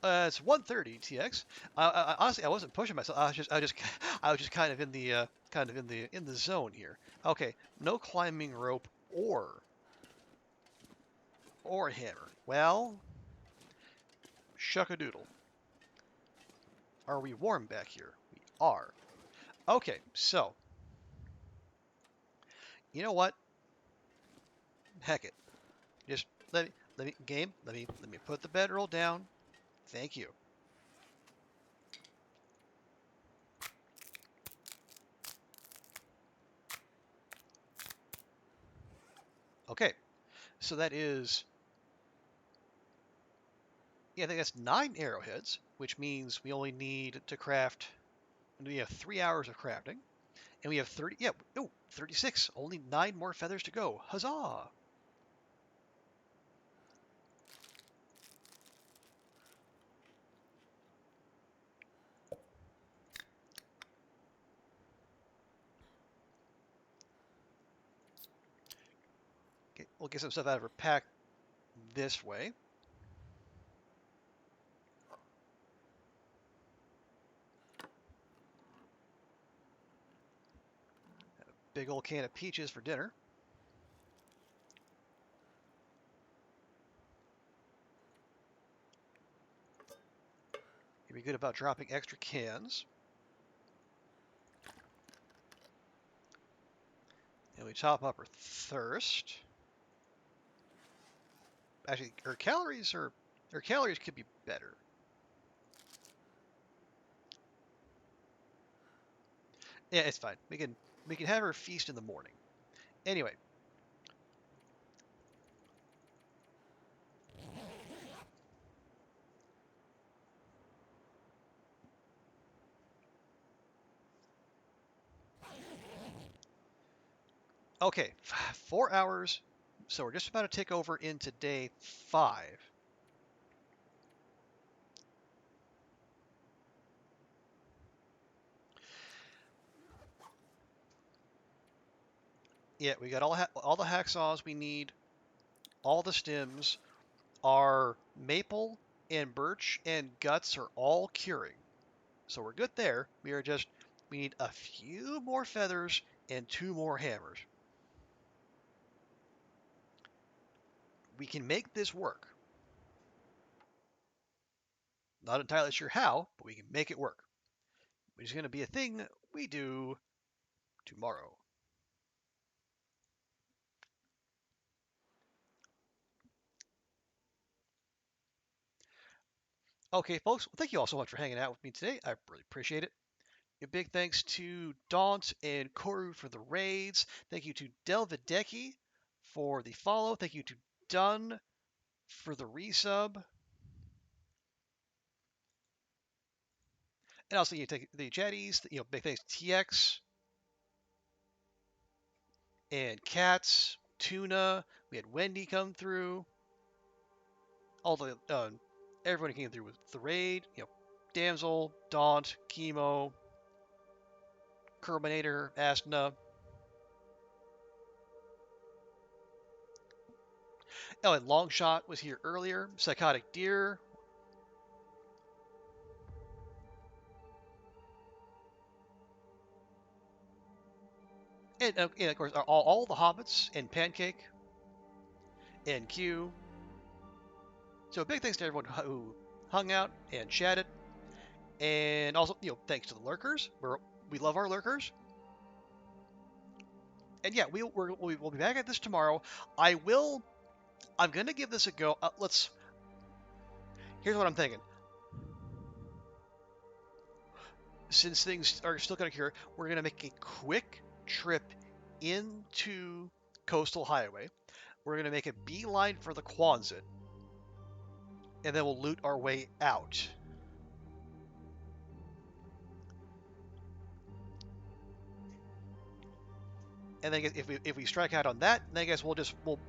It's 1:30 TX. Honestly, I wasn't pushing myself. I was just kind of in the zone here. Okay, no climbing rope or hammer. Well, shuck-a-doodle. Are we warm back here? We are. Okay, so you know what? Heck it. Just let me put the bedroll down. Thank you. Okay, so that is, yeah, I think that's 9 arrowheads, which means we only need to craft. We have 3 hours of crafting, and we have 30. Yeah, no, 36. Only 9 more feathers to go. Huzzah! Okay, we'll get some stuff out of our pack this way. Big old can of peaches for dinner. You'd be good about dropping extra cans. And we top up our thirst. Actually, our calories could be better. Yeah, it's fine. We can have our feast in the morning. Anyway. Okay, 4 hours. So we're just about to tick over into day 5. Yeah, we got all the hacksaws we need, all the stims. Our maple and birch and guts are all curing. So we're good there. We need a few more feathers and 2 more hammers. We can make this work. Not entirely sure how, but we can make it work. Which is going to be a thing we do tomorrow. Okay, folks, well, thank you all so much for hanging out with me today. I really appreciate it. A big thanks to Daunt and Koru for the raids. Thank you to Delvideki for the follow. Thank you to Dunn for the resub. And also, you take the chatties. Big thanks to TX and Cats, Tuna. We had Wendy come through. All the everyone came through with the raid. Damsel, Daunt, Chemo, Kerbinator, Astna. Oh, and Longshot was here earlier. Psychotic Deer. And of course, all the Hobbits and Pancake and Q. So big thanks to everyone who hung out and chatted. And also, thanks to the lurkers. We love our lurkers. And yeah, we'll be back at this tomorrow. I'm gonna give this a go. Here's what I'm thinking. Since things are still kind of here, we're gonna make a quick trip into Coastal Highway. We're gonna make a beeline for the Quonset, and then we'll loot our way out. And then if we strike out on that, then I guess we'll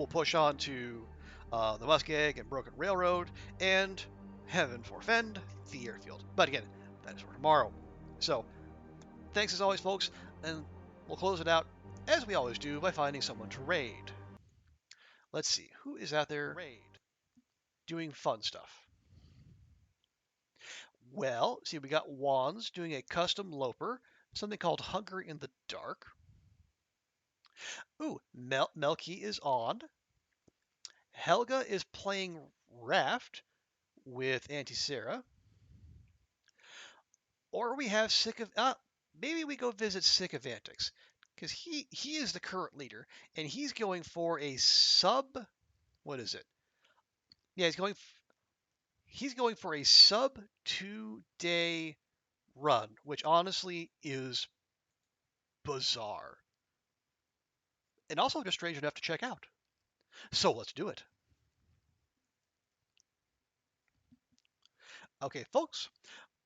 push on to the Muskeg and Broken Railroad and heaven forfend the airfield. But again, that is for tomorrow. So thanks as always, folks, and we'll close it out as we always do by finding someone to raid. Let's see who is out there doing fun stuff. Well, see, we got Wands doing a custom loper, something called Hunger in the Dark. Ooh, Melky is on. Helga is playing Raft with Auntie Sarah. Or we have maybe we go visit Sick of Antics, because he is the current leader, and he's going for a what is it? Yeah, he's going for a sub 2-day run, which honestly is bizarre. And also just strange enough to check out. So let's do it. Okay, folks,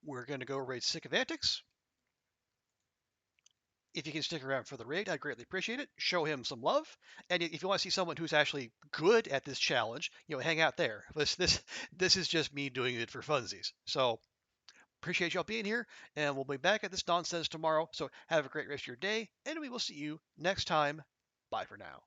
we're going to go raid Sick of Antics. If you can stick around for the raid, I'd greatly appreciate it. Show him some love. And if you want to see someone who's actually good at this challenge, hang out there. This is just me doing it for funsies. So appreciate y'all being here, and we'll be back at this nonsense tomorrow. So have a great rest of your day, and we will see you next time. Bye for now.